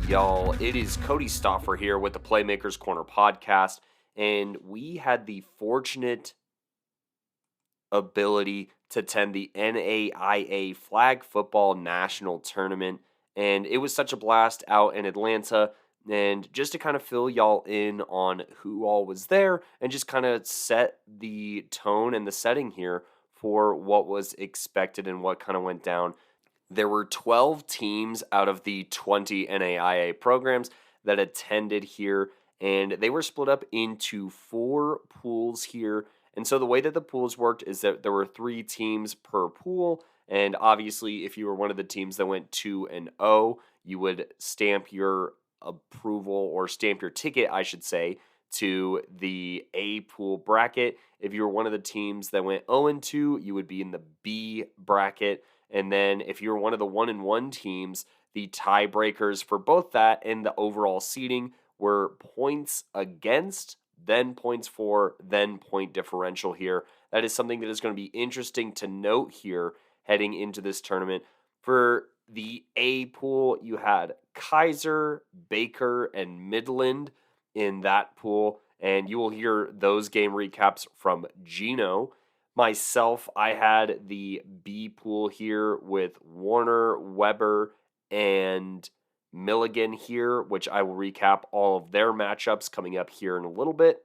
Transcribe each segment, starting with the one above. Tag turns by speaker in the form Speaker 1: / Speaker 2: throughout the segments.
Speaker 1: Y'all, it is Cody Stoffer here with the Playmakers Corner podcast, and we had the fortunate ability to attend the NAIA Flag Football National Tournament, and it was such a blast out in Atlanta. And just to kind of fill y'all in on who all was there and just kind of set the tone and the setting here for what was expected and what kind of went down. There were 12 teams out of the 20 NAIA programs that attended here, and they were split up into 4 pools here. And so the way that the pools worked is that there were 3 teams per pool, and obviously if you were one of the teams that went 2-0, you would stamp your approval or stamp your ticket, I should say, to the A pool bracket. If you were one of the teams that went 0-2, you would be in the B bracket. And then if you're one of the 1-1 teams, the tiebreakers for both that and the overall seeding were points against, then points for, then point differential here. That is something that is going to be interesting to note here heading into this tournament. For the A pool, you had Keiser, Baker, and Midland in that pool, and you will hear those game recaps from Gino. Myself, I had the B pool here with Warner, Weber, and Milligan here, which I will recap all of their matchups coming up here in a little bit.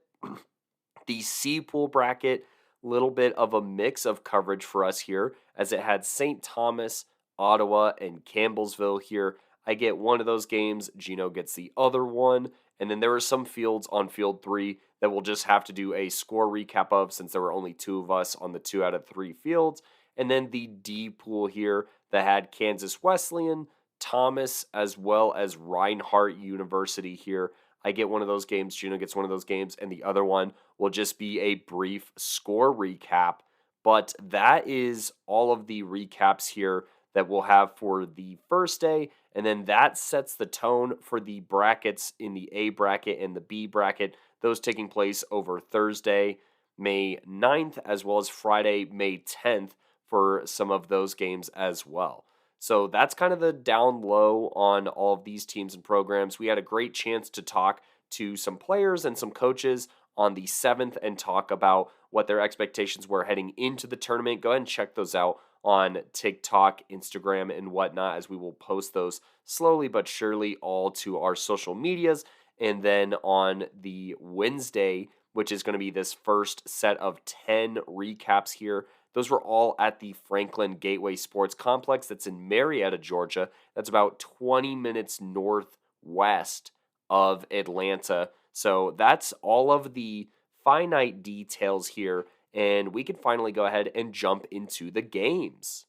Speaker 1: The C pool bracket, little bit of a mix of coverage for us here, as it had St. Thomas, Ottawa, and Campbellsville here. I get one of those games, Gino gets the other one, and then there are some fields on field 3 that we'll just have to do a score recap of since there were only 2 of us on the 2 out of 3 fields. And then the D pool here that had Kansas Wesleyan, Thomas, as well as Reinhardt University here. I get one of those games, Gino gets one of those games, and the other one will just be a brief score recap. But that is all of the recaps here that we'll have for the first day, and then that sets the tone for the brackets in the A bracket and the B bracket, those taking place over Thursday, May 9th, as well as Friday, May 10th for some of those games as well. So that's kind of the down low on all of these teams and programs. We had a great chance to talk to some players and some coaches on the 7th and talk about what their expectations were heading into the tournament. Go ahead and check those out on Tik Tok, Instagram, and whatnot, as we will post those slowly but surely all to our social medias. And then on the Wednesday, which is going to be this first set of 10 recaps here, those were all at the Franklin Gateway Sports Complex that's in Marietta, Georgia. That's about 20 minutes northwest of Atlanta. So that's all of the finite details here, and we can finally go ahead and jump into the games.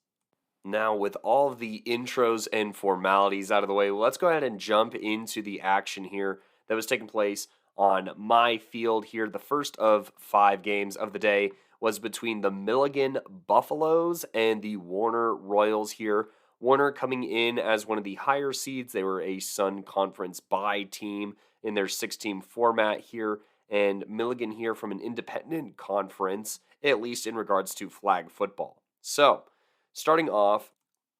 Speaker 1: Now, with all of the intros and formalities out of the way, let's go ahead and jump into the action here that was taking place on my field here. The first of 5 games of the day was between the Milligan Buffaloes and the Warner Royals here. Warner coming in as one of the higher seeds. They were a Sun Conference bye team in their 6-team format here, and Milligan here from an independent conference, at least in regards to flag football. So, starting off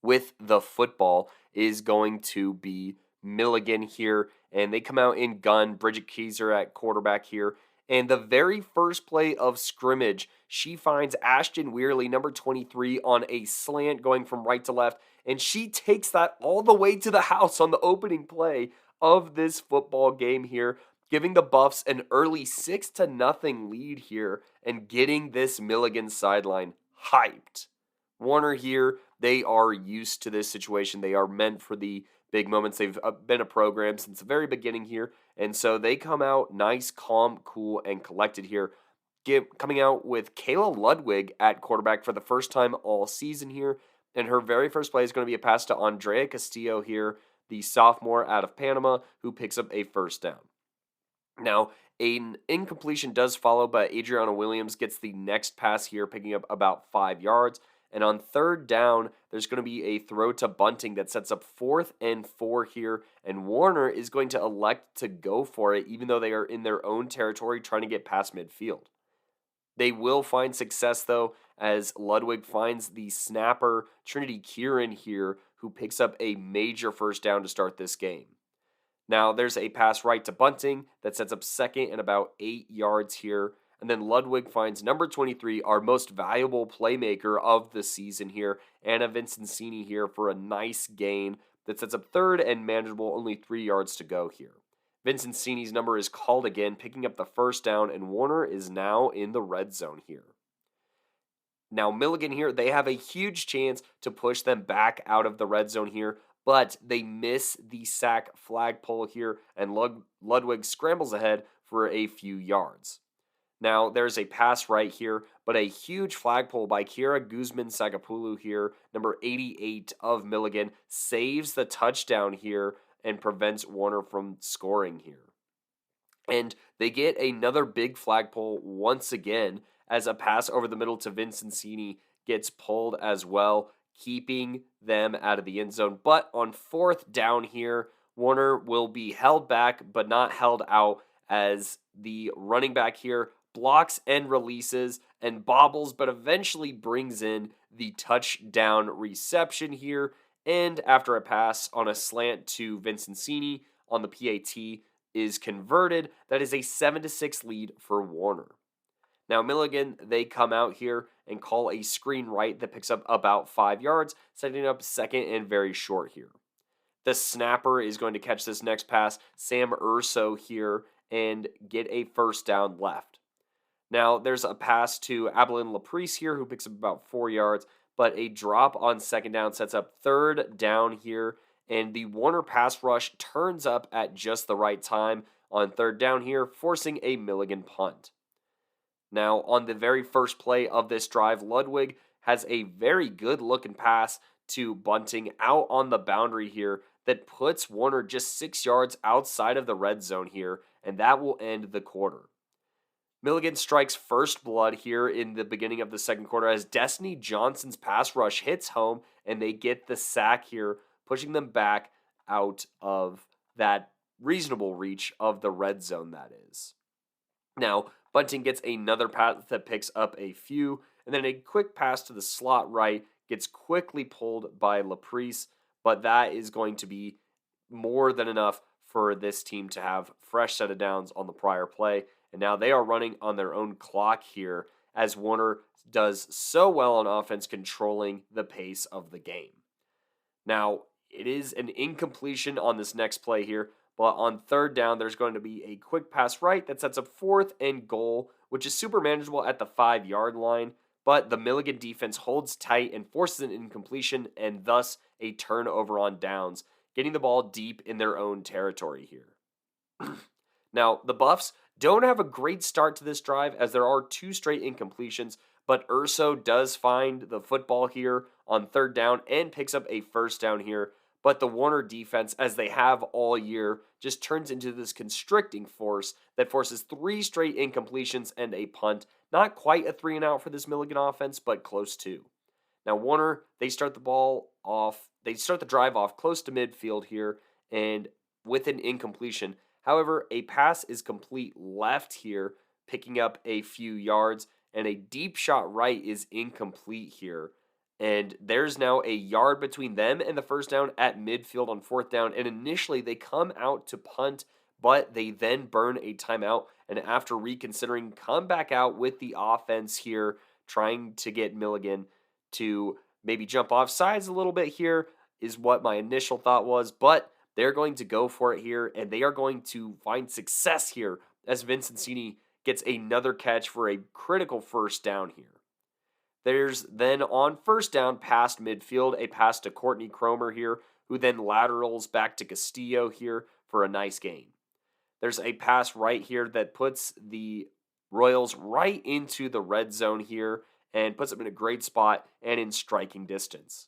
Speaker 1: with the football is going to be Milligan here, and they come out in gun. Bridget Keiser at quarterback here, and the very first play of scrimmage, she finds Ashton Weirley, number 23, on a slant going from right to left, and she takes that all the way to the house on the opening play of this football game here, giving the Buffs an early 6-0 lead here and getting this Milligan sideline hyped. Warner here, they are used to this situation. They are meant for the big moments. They've been a program since the very beginning here, and so they come out nice, calm, cool, and collected here. Coming out with Kayla Ludwig at quarterback for the first time all season here, and her very first play is going to be a pass to Andrea Castillo here, the sophomore out of Panama, who picks up a first down. Now, an incompletion does follow, but Adriana Williams gets the next pass here, picking up about 5 yards. And on third down, there's going to be a throw to Bunting that sets up 4th and 4 here. And Warner is going to elect to go for it, even though they are in their own territory trying to get past midfield. They will find success, though, as Ludwig finds the snapper, Trinity Kieran here, who picks up a major first down to start this game. Now, there's a pass right to Bunting that sets up second and about 8 yards here. And then Ludwig finds number 23, our most valuable playmaker of the season here, Anna Vincenzini here for a nice gain that sets up third and manageable, only 3 yards to go here. Vincenzini's number is called again, picking up the first down, and Warner is now in the red zone here. Now, Milligan here, they have a huge chance to push them back out of the red zone here, but they miss the sack flagpole here, and Ludwig scrambles ahead for a few yards. Now, there's a pass right here, but a huge flagpole by Kira Guzman-Sagapoulou here, number 88 of Milligan, saves the touchdown here and prevents Warner from scoring here. And they get another big flagpole once again as a pass over the middle to Vincenzini gets pulled as well, keeping them out of the end zone. But on fourth down here, Warner will be held back but not held out as the running back here blocks and releases and bobbles, but eventually brings in the touchdown reception here. And after a pass on a slant to Vincenzini on the PAT is converted, that is a 7-6 lead for Warner. Now, Milligan, they come out here and call a screen right that picks up about 5 yards, setting up second and very short here. The snapper is going to catch this next pass, Sam Urso here, and get a first down left. Now, there's a pass to Abelin Laprice here, who picks up about 4 yards, but a drop on second down sets up third down here, and the Warner pass rush turns up at just the right time on third down here, forcing a Milligan punt. Now, on the very first play of this drive, Ludwig has a very good-looking pass to Bunting out on the boundary here that puts Warner just 6 yards outside of the red zone here, and that will end the quarter. Milligan strikes first blood here in the beginning of the second quarter as Destiny Johnson's pass rush hits home and they get the sack here, pushing them back out of that reasonable reach of the red zone, that is. Now, Bunting gets another pass that picks up a few, and then a quick pass to the slot right gets quickly pulled by Laprice, but that is going to be more than enough for this team to have fresh set of downs on the prior play. And now they are running on their own clock here as Warner does so well on offense controlling the pace of the game. Now, it is an incompletion on this next play here, but on third down, there's going to be a quick pass right that sets up fourth and goal, which is super manageable at the 5-yard line, but the Milligan defense holds tight and forces an incompletion and thus a turnover on downs, getting the ball deep in their own territory here. Now, the Buffs don't have a great start to this drive as there are 2 straight incompletions, but Urso does find the football here on third down and picks up a first down here. But the Warner defense, as they have all year, just turns into this constricting force that forces 3 straight incompletions and a punt. Not quite a 3-and-out for this Milligan offense, but close to. Now, Warner, they start the drive off close to midfield here and with an incompletion. However, a pass is complete left here, picking up a few yards, and a deep shot right is incomplete here. And there's now a yard between them and the first down at midfield on fourth down. And initially, they come out to punt, but they then burn a timeout. And after reconsidering, come back out with the offense here, trying to get Milligan to maybe jump off sides a little bit here, is what my initial thought was. But they're going to go for it here, and they are going to find success here as Vincenzini gets another catch for a critical first down here. There's then on first down past midfield, a pass to Courtney Cromer here, who then laterals back to Castillo here for a nice gain. There's a pass right here that puts the Royals right into the red zone here and puts them in a great spot and in striking distance.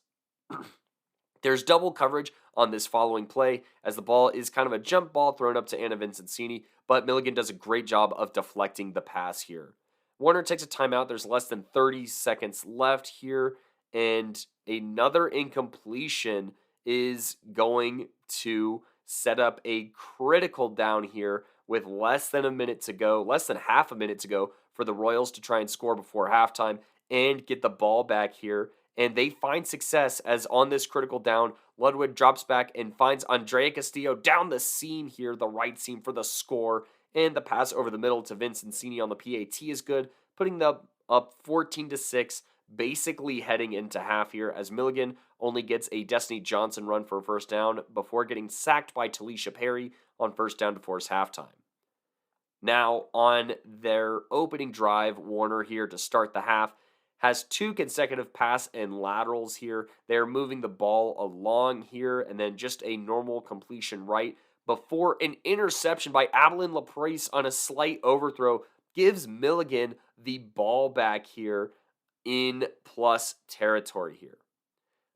Speaker 1: There's double coverage on this following play as the ball is kind of a jump ball thrown up to Anna Vincenzini, but Milligan does a great job of deflecting the pass here. Warner takes a timeout. There's less than 30 seconds left here, and another incompletion is going to set up a critical down here with less than half a minute to go for the Royals to try and score before halftime and get the ball back here and they find success as on this critical down, Ludwig drops back and finds Andrea Castillo down the seam here, the right seam for the score, and the pass over the middle to Vince Insigne on the PAT is good, putting them up 14-6, basically heading into half here as Milligan only gets a Destiny Johnson run for a first down before getting sacked by Talisha Perry on first down to force halftime. Now, on their opening drive, Warner here to start the half has 2 consecutive pass and laterals here. They're moving the ball along here, and then just a normal completion right before an interception by Adeline Laprice on a slight overthrow gives Milligan the ball back here in plus territory here.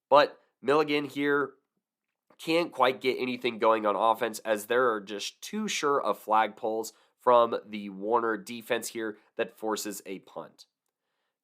Speaker 1: But Milligan here can't quite get anything going on offense as there are just too sure of flag pulls from the Warner defense here that forces a punt.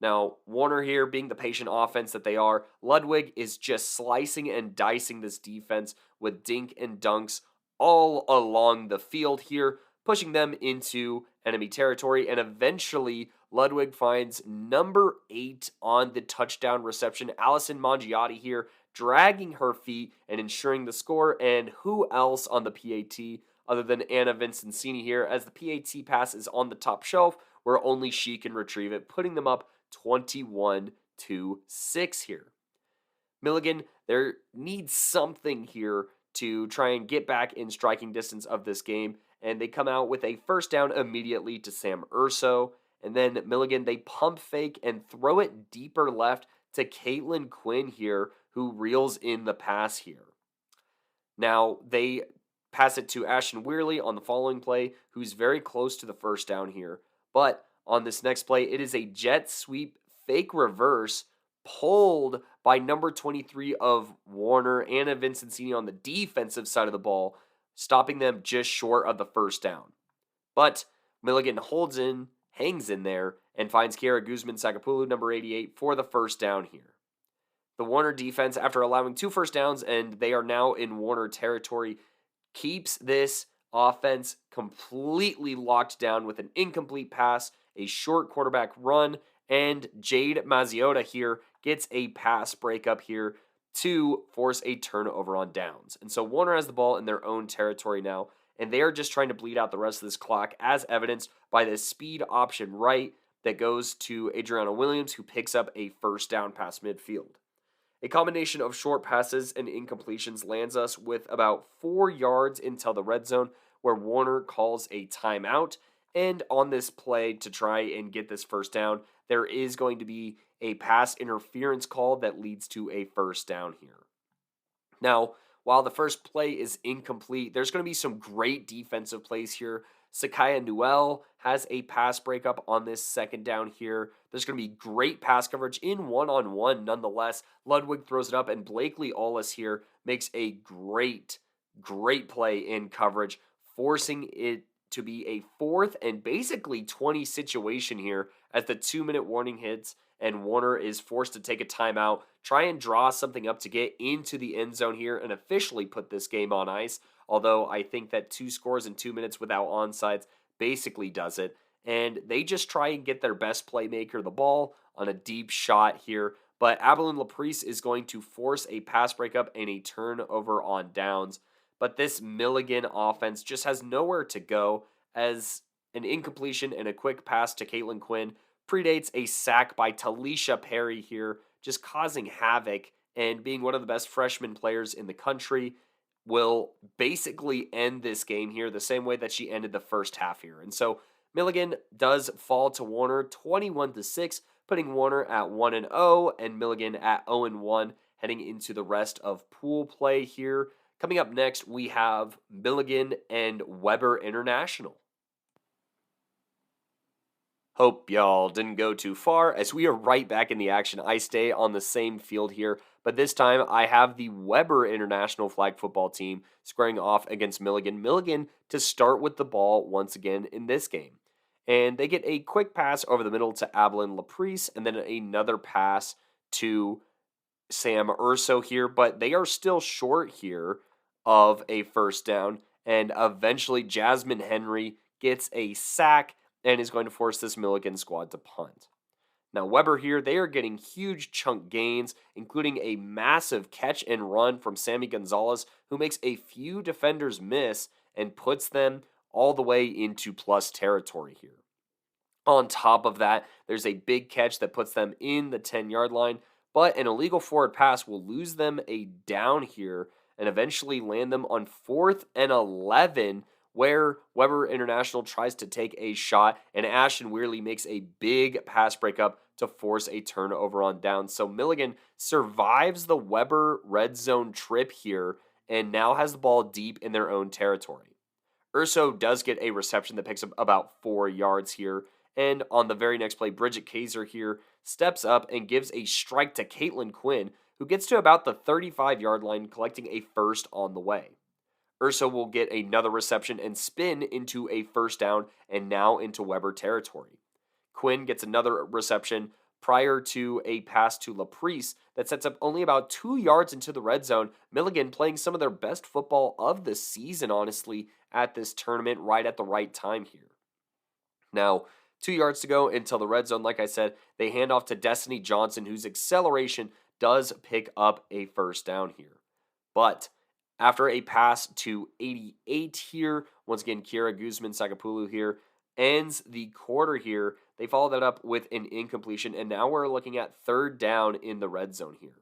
Speaker 1: Now, Warner here being the patient offense that they are, Ludwig is just slicing and dicing this defense with dink and dunks all along the field here, pushing them into enemy territory, and eventually Ludwig finds number 8 on the touchdown reception, Allison Mangiotti here, dragging her feet and ensuring the score, and who else on the PAT other than Anna Vincenzini here, as the PAT pass is on the top shelf where only she can retrieve it, putting them up 21-6 here. Milligan, there needs something here to try and get back in striking distance of this game, and they come out with a first down immediately to Sam Urso, and then Milligan, they pump fake and throw it deeper left to Caitlin Quinn here, who reels in the pass here. Now, they pass it to Ashton Weirley on the following play, who's very close to the first down here. But on this next play, it is a jet sweep fake reverse pulled by number 23 of Warner, Anna Vincenzini on the defensive side of the ball, stopping them just short of the first down. But Milligan hangs in there, and finds Kiara Guzman-Sakapulu, number 88, for the first down here. The Warner defense, after allowing 2 first downs, and they are now in Warner territory, keeps this offense completely locked down with an incomplete pass, a short quarterback run, and Jade Mazziota here gets a pass breakup here to force a turnover on downs. And so Warner has the ball in their own territory now, and they are just trying to bleed out the rest of this clock, as evidenced by this speed option right that goes to Adriana Williams, who picks up a first down past midfield. A combination of short passes and incompletions lands us with about 4 yards until the red zone, where Warner calls a timeout. And on this play to try and get this first down, there is going to be a pass interference call that leads to a first down here. Now, while the first play is incomplete, there's going to be some great defensive plays here. Sakaya Newell has a pass breakup on this second down here. There's going to be great pass coverage in one-on-one nonetheless. Ludwig throws it up, and Blakely Ollis here makes a great play in coverage, forcing it to be a 4th and basically 20 situation here as the 2-minute warning hits, and Warner is forced to take a timeout, try and draw something up to get into the end zone here and officially put this game on ice. Although I think that 2 scores in 2 minutes without onside basically does it. And they just try and get their best playmaker the ball on a deep shot here. But Adeline Laprice is going to force a pass breakup and a turnover on downs. But this Milligan offense just has nowhere to go, as an incompletion and a quick pass to Caitlin Quinn predates a sack by Talisha Perry here, just causing havoc, and being one of the best freshman players in the country, will basically end this game here the same way that she ended the first half here. And so Milligan does fall to Warner 21-6, putting Warner at 1-0 and Milligan at 0-1 heading into the rest of pool play here. Coming up next, we have Milligan and Weber International. Hope y'all didn't go too far, as we are right back in the action. I stay on the same field here, but this time I have the Weber International flag football team squaring off against Milligan. Milligan to start with the ball once again in this game. And they get a quick pass over the middle to Adeline Laprice, and then another pass to Sam Urso here, but they are still short here of a first down, and eventually Jasmine Henry gets a sack and is going to force this Milligan squad to punt. Now, Weber here, they are getting huge chunk gains, including a massive catch and run from Sammy Gonzalez, who makes a few defenders miss and puts them all the way into plus territory here. On top of that, there's a big catch that puts them in the 10-yard line, but an illegal forward pass will lose them a down here and eventually land them on 4th and 11, where Weber International tries to take a shot, and Ashton Weirley makes a big pass breakup to force a turnover on down. So Milligan survives the Weber red zone trip here and now has the ball deep in their own territory. Urso does get a reception that picks up about 4 yards here. And on the very next play, Bridget Keiser here steps up and gives a strike to Caitlin Quinn, who gets to about the 35-yard line, collecting a first on the way. Urso will get another reception and spin into a first down and now into Weber territory. Quinn gets another reception prior to a pass to LaPrice that sets up only about 2 yards into the red zone. Milligan playing some of their best football of the season, honestly, at this tournament right at the right time here. Now, 2 yards to go until the red zone. Like I said, they hand off to Destiny Johnson, whose acceleration does pick up a first down here. But after a pass to 88 here, once again, Kiera Guzman-Sakapulu here ends the quarter here. They follow that up with an incompletion, and now we're looking at third down in the red zone here.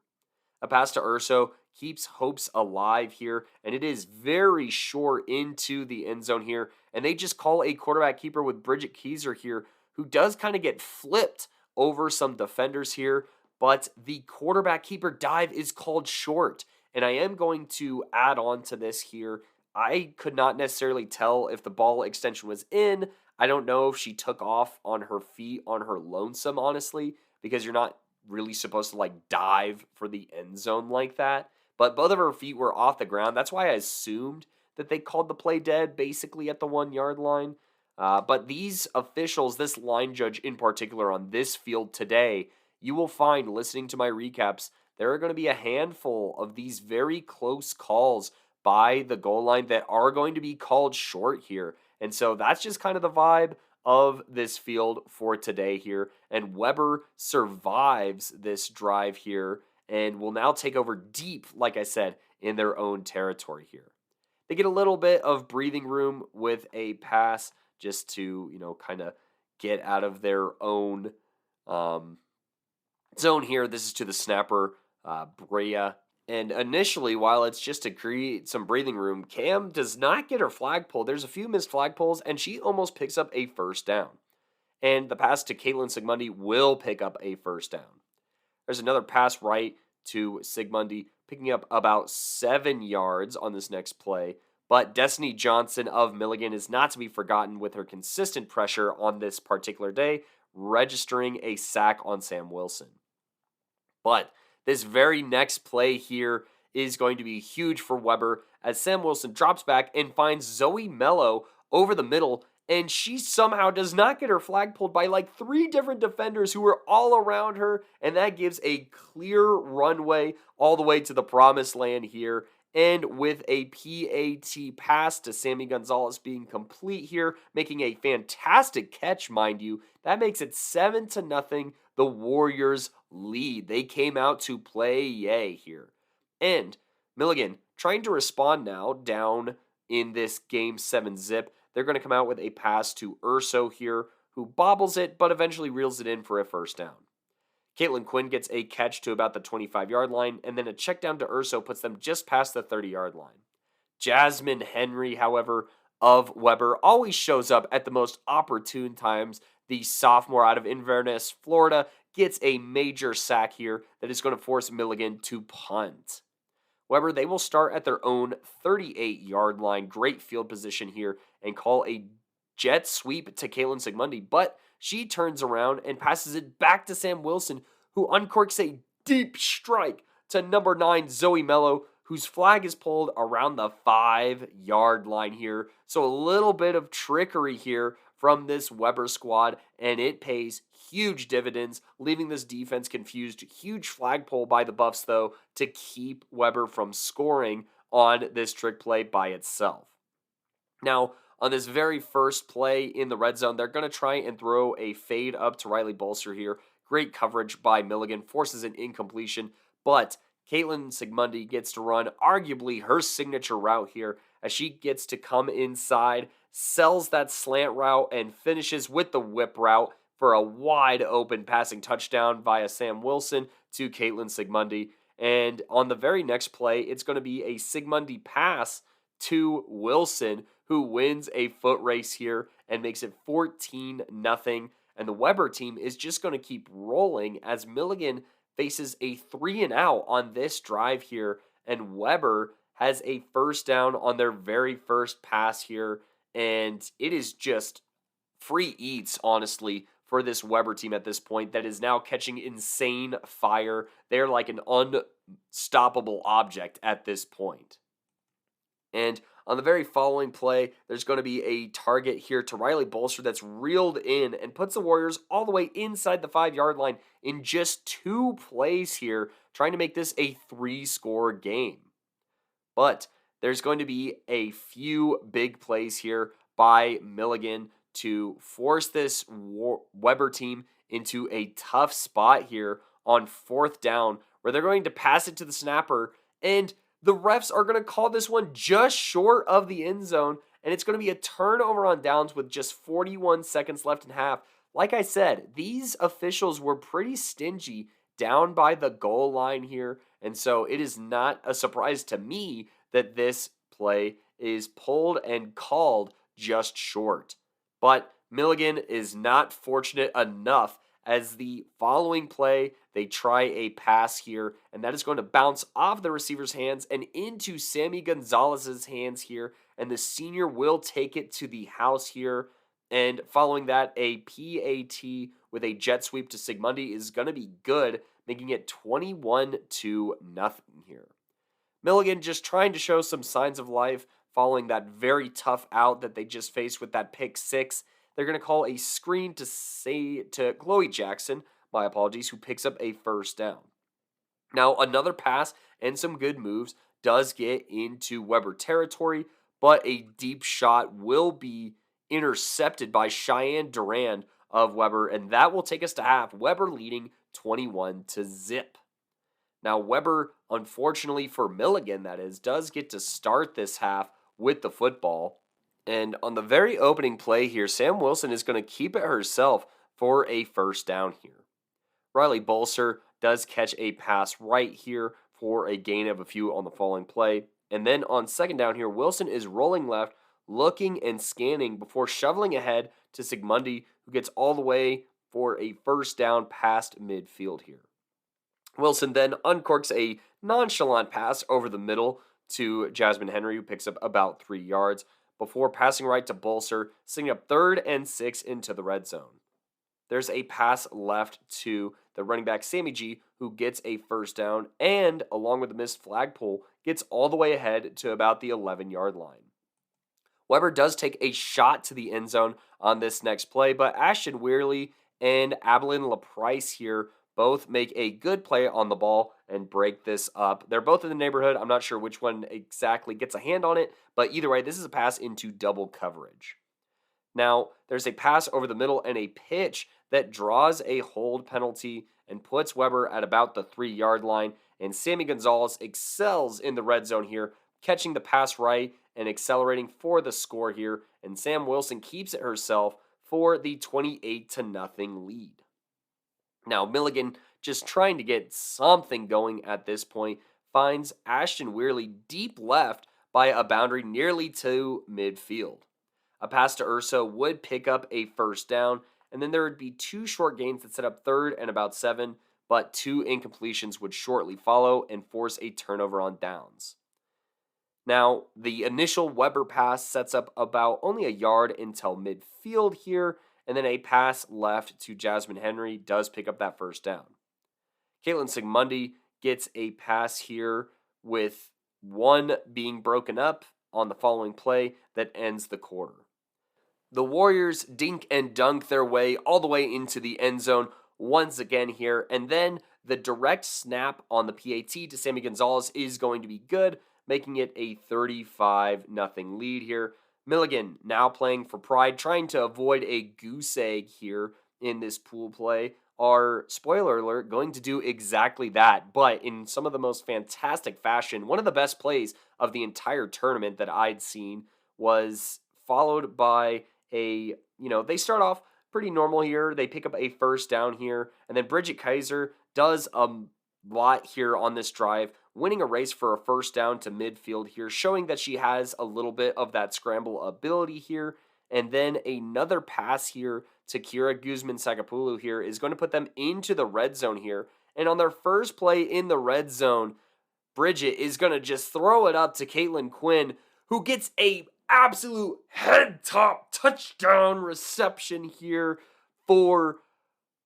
Speaker 1: A pass to Urso keeps hopes alive here, and it is very short into the end zone here, and they just call a quarterback keeper with Bridget Keiser here, who does kind of get flipped over some defenders here, but the quarterback keeper dive is called short. And I am going to add on to this here. I could not necessarily tell if the ball extension was in. I don't know if she took off on her feet on her lonesome, honestly, because you're not really supposed to like dive for the end zone like that. But both of her feet were off the ground. That's why I assumed that they called the play dead basically at the 1 yard line. But these officials, this line judge in particular on this field today, you will find listening to my recaps, there are going to be a handful of these very close calls by the goal line that are going to be called short here. And so that's just kind of the vibe of this field for today here. And Weber survives this drive here and will now take over deep, like I said, in their own territory here. They get a little bit of breathing room with a pass just to, kind of get out of their own zone here. This is to the snapper, Brea. And initially, while it's just to create some breathing room, Cam does not get her flag pulled. There's a few missed flag pulls, and she almost picks up a first down. And the pass to Caitlin Sigmundi will pick up a first down. There's another pass right to Sigmundi, picking up about 7 yards on this next play. But Destiny Johnson of Milligan is not to be forgotten with her consistent pressure on this particular day, registering a sack on Sam Wilson. But this very next play here is going to be huge for Weber as Sam Wilson drops back and finds Zoe Mello over the middle, and she somehow does not get her flag pulled by like 3 different defenders who are all around her, and that gives a clear runway all the way to the promised land here. And with a PAT pass to Sammy Gonzalez being complete here, making a fantastic catch, mind you, that makes it 7-0. The Warriors lead. They came out to play yay here. And Milligan trying to respond now down in this game 7 zip. They're going to come out with a pass to Urso here, who bobbles it, but eventually reels it in for a first down. Caitlin Quinn gets a catch to about the 25-yard line, and then a check down to Urso puts them just past the 30-yard line. Jasmine Henry, however, of Weber always shows up at the most opportune times. The sophomore out of Inverness, Florida, gets a major sack here that is going to force Milligan to punt. Weber, they will start at their own 38-yard line. Great field position here and call a jet sweep to Caitlin Sigmundi, but she turns around and passes it back to Sam Wilson, who uncorks a deep strike to number 9, Zoe Mello, whose flag is pulled around the 5-yard line here. So a little bit of trickery here from this Weber squad, and it pays huge dividends, leaving this defense confused. Huge flagpole by the Buffs, though, to keep Weber from scoring on this trick play by itself. Now, on this very first play in the red zone, they're going to try and throw a fade up to Riley Bolster here. Great coverage by Milligan, forces an incompletion, but Caitlin Sigmundi gets to run arguably her signature route here as she gets to come inside, sells that slant route, and finishes with the whip route for a wide open passing touchdown via Sam Wilson to Caitlin Sigmundi. And on the very next play, it's going to be a Sigmundi pass to Wilson, who wins a foot race here and makes it 14-0. And the Weber team is just going to keep rolling as Milligan faces a 3-and-out on this drive here, and Weber has a first down on their very first pass here, and it is just free eats, honestly, for this Weber team at this point that is now catching insane fire. They're like an unstoppable object at this point. And on the very following play, there's going to be a target here to Riley Bolster that's reeled in and puts the Warriors all the way inside the 5-yard line in just 2 plays here, trying to make this a 3-score game. But there's going to be a few big plays here by Milligan to force this Weber team into a tough spot here on 4th down, where they're going to pass it to the snapper, and the refs are going to call this one just short of the end zone, and it's going to be a turnover on downs with just 41 seconds left in half. Like I said, these officials were pretty stingy down by the goal line here, and so it is not a surprise to me that this play is pulled and called just short. But Milligan is not fortunate enough, as the following play, they try a pass here, and that is going to bounce off the receiver's hands and into Sammy Gonzalez's hands here, and the senior will take it to the house here. And following that, a PAT with a jet sweep to Sigmundi is going to be good, making it 21-0 here. Milligan just trying to show some signs of life following that very tough out that they just faced with that pick 6. They're going to call a screen to Chloe Jackson, my apologies, who picks up a first down. Now, another pass and some good moves does get into Weber territory, but a deep shot will be intercepted by Cheyenne Durand of Weber, and that will take us to half. Weber leading 21-0. Now, Weber, unfortunately for Milligan, that is, does get to start this half with the football. And on the very opening play here, Sam Wilson is going to keep it herself for a first down here. Riley Bolser does catch a pass right here for a gain of a few on the following play. And then on 2nd down here, Wilson is rolling left, looking and scanning before shoveling ahead to Sigmundi, who gets all the way for a first down past midfield here. Wilson then uncorks a nonchalant pass over the middle to Jasmine Henry, who picks up about 3 yards, before passing right to Bolser, setting up 3rd and 6 into the red zone. There's a pass left to the running back Sammy G, who gets a first down, and along with the missed flagpole, gets all the way ahead to about the 11-yard line. Weber does take a shot to the end zone on this next play, but Ashton Weirley and Abilene LaPrice here both make a good play on the ball and break this up. They're both in the neighborhood. I'm not sure which one exactly gets a hand on it, but either way, this is a pass into double coverage. Now, there's a pass over the middle and a pitch that draws a hold penalty and puts Weber at about the 3-yard line, and Sammy Gonzalez excels in the red zone here, catching the pass right and accelerating for the score here, and Sam Wilson keeps it herself for the 28-0 lead. Now, Milligan, just trying to get something going at this point, finds Ashton Weirley deep left by a boundary nearly to midfield. A pass to Urso would pick up a first down, and then there would be 2 short gains that set up 3rd and about 7, but 2 incompletions would shortly follow and force a turnover on downs. Now, the initial Weber pass sets up about only a yard until midfield here, and then a pass left to Jasmine Henry does pick up that first down. Caitlin Sigmundi gets a pass here with 1 being broken up on the following play that ends the quarter. The Warriors dink and dunk their way all the way into the end zone once again here, and then the direct snap on the PAT to Sammy Gonzalez is going to be good, making it a 35-0 lead here. Milligan now playing for pride, trying to avoid a goose egg here in this pool play are, spoiler alert, going to do exactly that, but in some of the most fantastic fashion. One of the best plays of the entire tournament that I'd seen was followed by they start off pretty normal here. They pick up a first down here, and then Bridget Keiser does a lot here on this drive, winning a race for a first down to midfield here, showing that she has a little bit of that scramble ability here. And then another pass here to Kira Guzman-Sakapulu here is going to put them into the red zone here. And on their first play in the red zone, Bridget is going to just throw it up to Caitlin Quinn, who gets a absolute head-top touchdown reception here for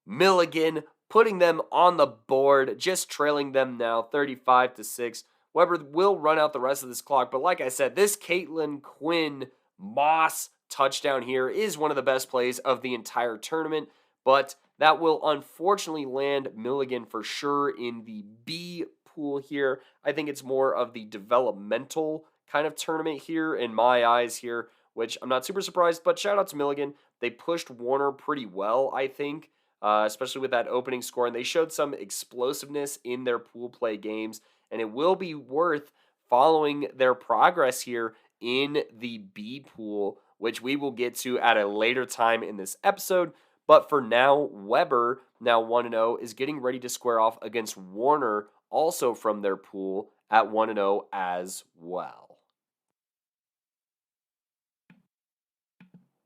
Speaker 1: Milligan, putting them on the board, just trailing them now 35-6. Weber will run out the rest of this clock, but like I said, this Caitlin Quinn Moss touchdown here is one of the best plays of the entire tournament, but that will unfortunately land Milligan for sure in the B pool here. I think it's more of the developmental kind of tournament here in my eyes here, which I'm not super surprised, but shout out to Milligan. They pushed Warner pretty well, I think, especially with that opening score, and they showed some explosiveness in their pool play games, and it will be worth following their progress here in the B pool, which we will get to at a later time in this episode. But for now, Weber, now 1-0, is getting ready to square off against Warner, also from their pool, at 1-0 as well.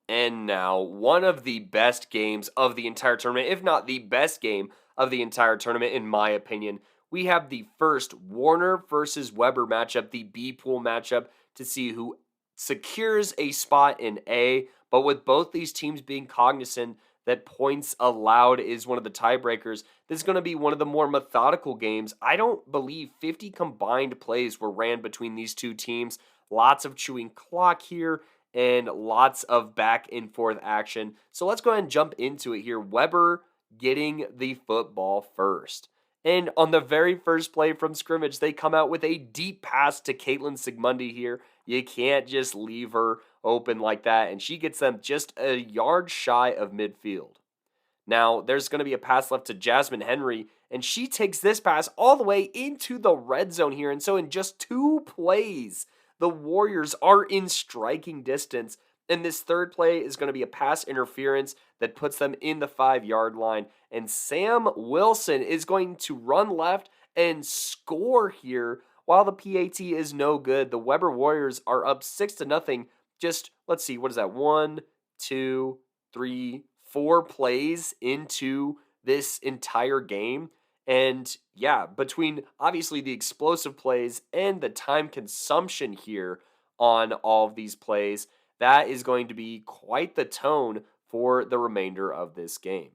Speaker 1: And now, one of the best games of the entire tournament, if not the best game of the entire tournament, in my opinion. We have the first Warner versus Weber matchup, the B pool matchup, to see who secures a spot in A, but with both these teams being cognizant that points allowed is one of the tiebreakers, this is going to be one of the more methodical games. I don't believe 50 combined plays were ran between these two teams. Lots of chewing clock here and lots of back and forth action. So let's go ahead and jump into it here. Weber getting the football first. And on the very first play from scrimmage, they come out with a deep pass to Caitlin Sigmundi here. You can't just leave her open like that, and she gets them just a yard shy of midfield. Now, there's going to be a pass left to Jasmine Henry, and she takes this pass all the way into the red zone here. And so in just 2 plays, the Warriors are in striking distance. And this third play is going to be a pass interference that puts them in the 5-yard line. And Sam Wilson is going to run left and score here. While the PAT is no good, the Weber Warriors are up 6-0. Just, let's see, what is that? 1, 2, 3, 4 plays into this entire game. And yeah, between obviously the explosive plays and the time consumption here on all of these plays, that is going to be quite the tone for the remainder of this game.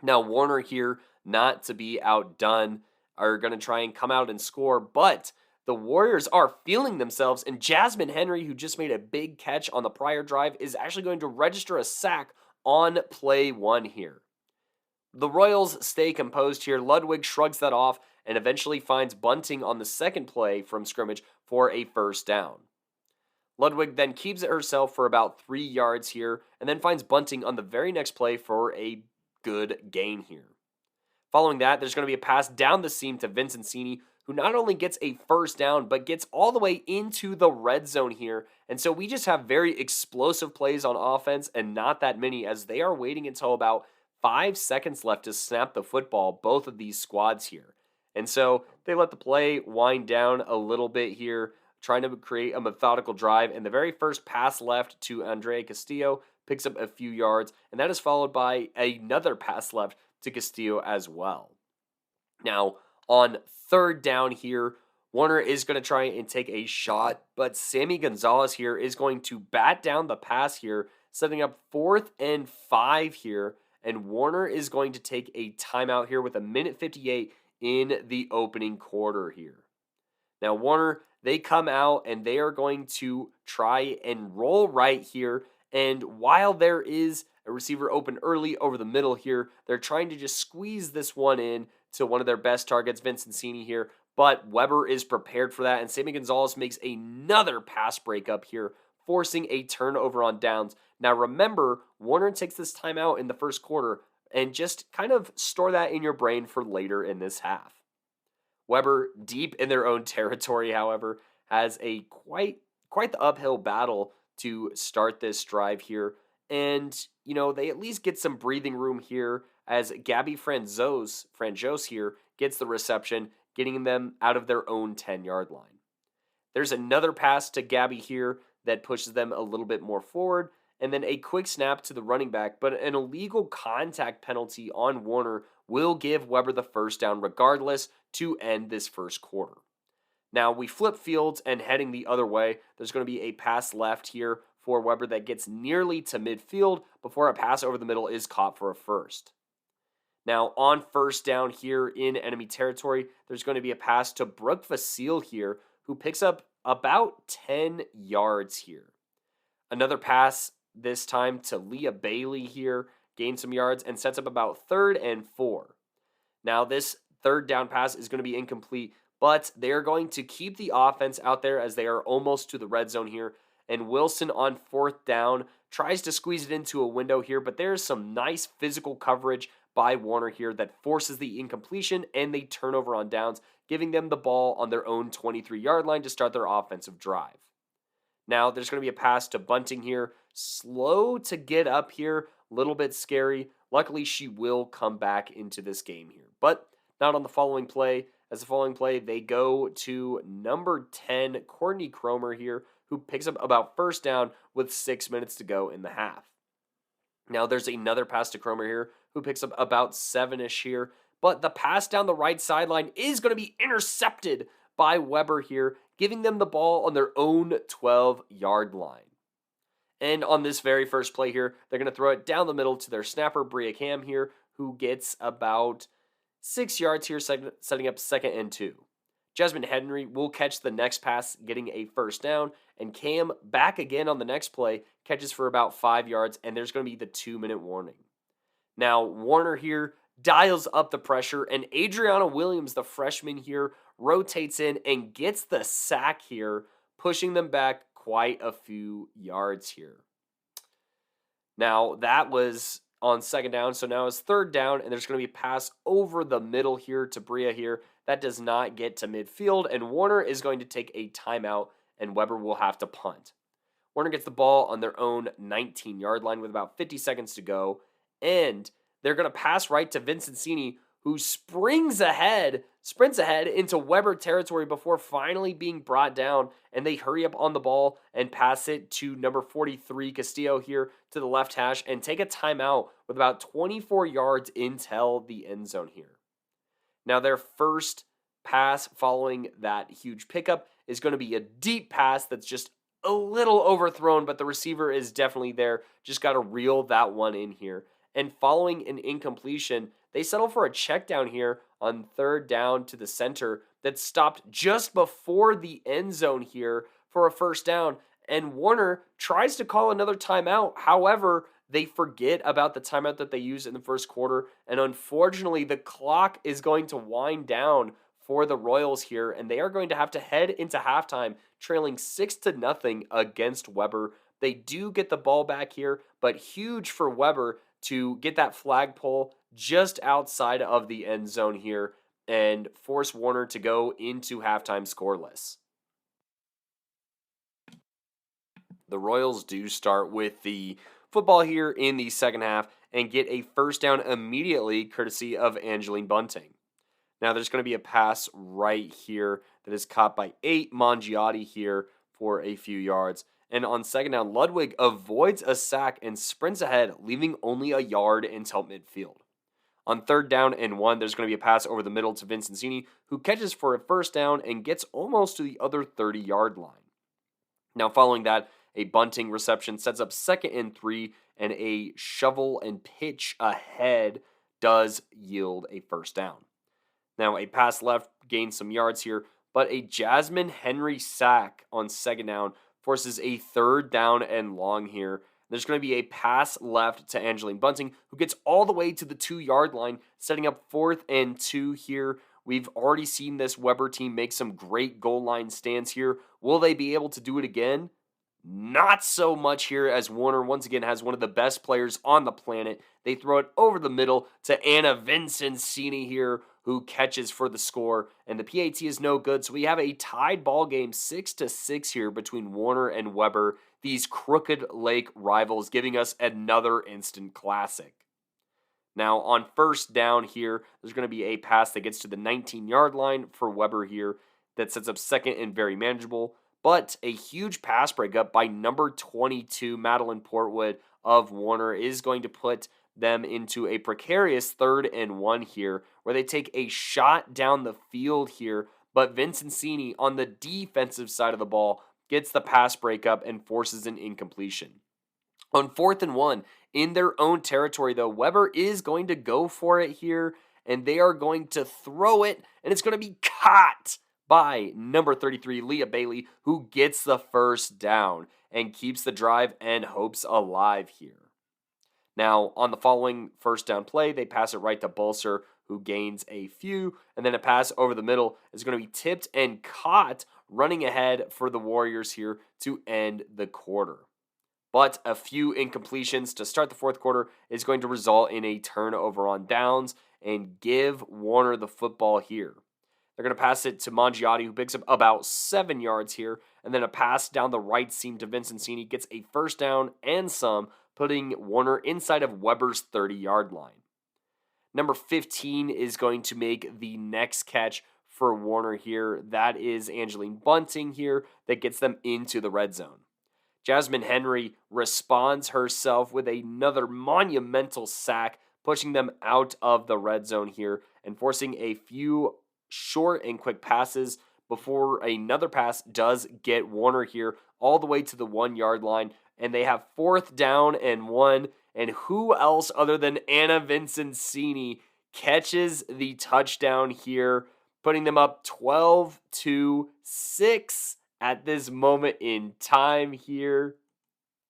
Speaker 1: Now, Warner here, not to be outdone, are going to try and come out and score, but the Warriors are feeling themselves, and Jasmine Henry, who just made a big catch on the prior drive, is actually going to register a sack on play 1 here. The Royals stay composed here. Ludwig shrugs that off and eventually finds Bunting on the second play from scrimmage for a first down. Ludwig then keeps it herself for about 3 yards here, and then finds Bunting on the very next play for a good gain here. Following that, there's going to be a pass down the seam to Vincenzini, who not only gets a first down, but gets all the way into the red zone here. And so we just have very explosive plays on offense, and not that many, as they are waiting until about 5 seconds left to snap the football, both of these squads here. And so they let the play wind down a little bit here, trying to create a methodical drive, and the very first pass left to Andrea Castillo picks up a few yards, and that is followed by another pass left to Castillo as well. Now, on third down here, Warner is going to try and take a shot, but Sammy Gonzalez here is going to bat down the pass here, setting up 4th and 5 here, and Warner is going to take a timeout here with 1:58 in the opening quarter here. Now, Warner, they come out and they are going to try and roll right here. And while there is a receiver open early over the middle here, they're trying to just squeeze this one in to one of their best targets, Vincenzini here. But Weber is prepared for that, and Sammy Gonzalez makes another pass breakup here, forcing a turnover on downs. Now remember, Warner takes this timeout in the first quarter, and just kind of store that in your brain for later in this half. Weber, deep in their own territory, however, has a quite the uphill battle to start this drive here. And, they at least get some breathing room here as Gabby Franjos here gets the reception, getting them out of their own 10-yard line. There's another pass to Gabby here that pushes them a little bit more forward, and then a quick snap to the running back, but an illegal contact penalty on Warner will give Weber the first down regardless to end this first quarter. Now we flip fields and heading the other way. There's going to be a pass left here for Weber that gets nearly to midfield before a pass over the middle is caught for a first. Now on first down here in enemy territory, there's going to be a pass to Brooke Vasile here, who picks up about 10 yards here. Another pass this time to Leah Bailey here, gains some yards and sets up about 3rd and 4. Now this third down pass is going to be incomplete, but they are going to keep the offense out there as they are almost to the red zone here. And Wilson on 4th down tries to squeeze it into a window here, but there's some nice physical coverage by Warner here that forces the incompletion, and they turn over on downs, giving them the ball on their own 23-yard line to start their offensive drive. Now there's going to be a pass to Bunting here, slow to get up here, a little bit scary. Luckily, she will come back into this game here, but not on the following play. As the following play, they go to number 10, Courtney Cromer here, who picks up about first down with 6 minutes to go in the half. Now there's another pass to Cromer here, who picks up about 7-ish here, but the pass down the right sideline is going to be intercepted by Weber here, giving them the ball on their own 12-yard line. And on this very first play here, they're going to throw it down the middle to their snapper, Bria Cam here, who gets about 6 yards here, setting up 2nd and 2. Jasmine Henry will catch the next pass, getting a first down, and Cam back again on the next play, catches for about 5 yards, and there's going to be the 2-minute warning. Now, Warner here dials up the pressure, and Adriana Williams, the freshman here, rotates in and gets the sack here, pushing them back quite a few yards here. Now, that was on 2nd down, so now it's 3rd down, and there's going to be a pass over the middle here to Bria here. That does not get to midfield, and Warner is going to take a timeout, and Weber will have to punt. Warner gets the ball on their own 19-yard line with about 50 seconds to go, and they're going to pass right to Vincenzini, who sprints ahead into Weber territory before finally being brought down, and they hurry up on the ball and pass it to number 43, Castillo here to the left hash, and take a timeout with about 24 yards until the end zone here. Now their first pass following that huge pickup is going to be a deep pass that's just a little overthrown, but the receiver is definitely there. Just got to reel that one in here. And following an incompletion, they settle for a check down here on 3rd down to the center that stopped just before the end zone here for a first down. And Warner tries to call another timeout. However, they forget about the timeout that they used in the first quarter. And unfortunately, the clock is going to wind down for the Royals here, and they are going to have to head into halftime trailing 6-0 against Weber. They do get the ball back here, but huge for Weber to get that flagpole just outside of the end zone here and force Warner to go into halftime scoreless. The Royals do start with the football here in the second half and get a first down immediately courtesy of Angeline Bunting. Now there's going to be a pass right here that is caught by 8 Mangiotti here for a few yards. And on 2nd down, Ludwig avoids a sack and sprints ahead, leaving only a yard until midfield. On 3rd down and 1, there's going to be a pass over the middle to Vincenzini, who catches for a first down and gets almost to the other 30-yard line. Now following that, a Bunting reception sets up 2nd and 3, and a shovel and pitch ahead does yield a first down. Now a pass left gains some yards here, but a Jasmine Henry sack on 2nd down forces a 3rd down and long here. There's going to be a pass left to Angeline Bunting, who gets all the way to the 2-yard line, setting up 4th and 2 here. We've already seen this Weber team make some great goal line stands here. Will they be able to do it again? Not so much here, as Warner once again has one of the best players on the planet. They throw it over the middle to Anna Vincenzini here, who catches for the score, and the PAT is no good. So we have a tied ball game, 6-6 here between Warner and Weber, these Crooked Lake rivals, giving us another instant classic. Now, on first down here, there's going to be a pass that gets to the 19-yard line for Weber here that sets up second and very manageable. But a huge pass breakup by number 22, Madeline Portwood of Warner, is going to put them into a precarious 3rd and 1 here, where they take a shot down the field here. But Vincencini on the defensive side of the ball gets the pass breakup and forces an incompletion. On 4th and 1, in their own territory, though, Weber is going to go for it here, and they are going to throw it, and it's going to be caught by number 33, Leah Bailey, who gets the first down and keeps the drive and hopes alive here. Now, on the following first down play, they pass it right to Bolser, who gains a few, and then a pass over the middle is going to be tipped and caught, running ahead for the Warriors here to end the quarter. But a few incompletions to start the fourth quarter is going to result in a turnover on downs and give Warner the football here. They're going to pass it to Mangiotti, who picks up about 7 yards here, and then a pass down the right seam to Vincencini gets a first down and some, putting Warner inside of Weber's 30-yard line. Number 15 is going to make the next catch for Warner here. That is Angeline Bunting here that gets them into the red zone. Jasmine Henry responds herself with another monumental sack, pushing them out of the red zone here and forcing a few short and quick passes before another pass does get Warner here all the way to the 1-yard line. And they have 4th down and 1. And who else other than Anna Vincencini catches the touchdown here, putting them up 12-6 at this moment in time here.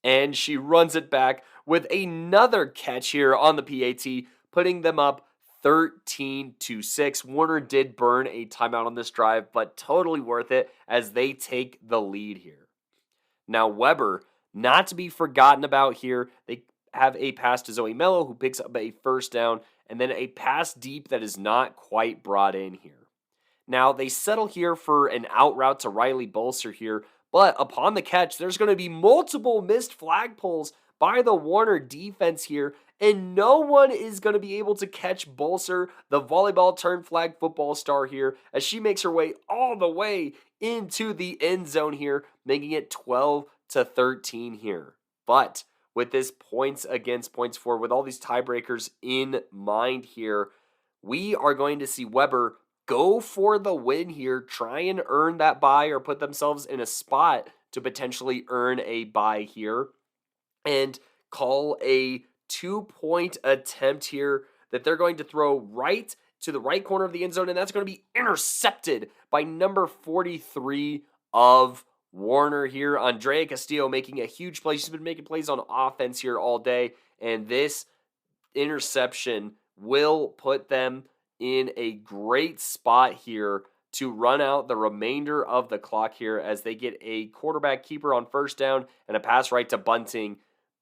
Speaker 1: And she runs it back with another catch here on the PAT, putting them up 13-6. Warner did burn a timeout on this drive, but totally worth it as they take the lead here. Now Weber, not to be forgotten about here, they have a pass to Zoe Mello, who picks up a first down, and then a pass deep that is not quite brought in here. Now, they settle here for an out route to Riley Bolser here, but upon the catch, there's going to be multiple missed flag pulls by the Warner defense here, and no one is going to be able to catch Bolser, the volleyball turned flag football star here, as she makes her way all the way into the end zone here, making it 12-13 here. But with this points against points for, with all these tiebreakers in mind here, we are going to see Weber go for the win here, try and earn that bye or put themselves in a spot to potentially earn a bye here, and call a 2-point attempt here that they're going to throw right to the right corner of the end zone, and that's going to be intercepted by number 43 of Warner here. Andrea Castillo making a huge play. She's been making plays on offense here all day, and this interception will put them in a great spot here to run out the remainder of the clock here as they get a quarterback keeper on first down and a pass right to Bunting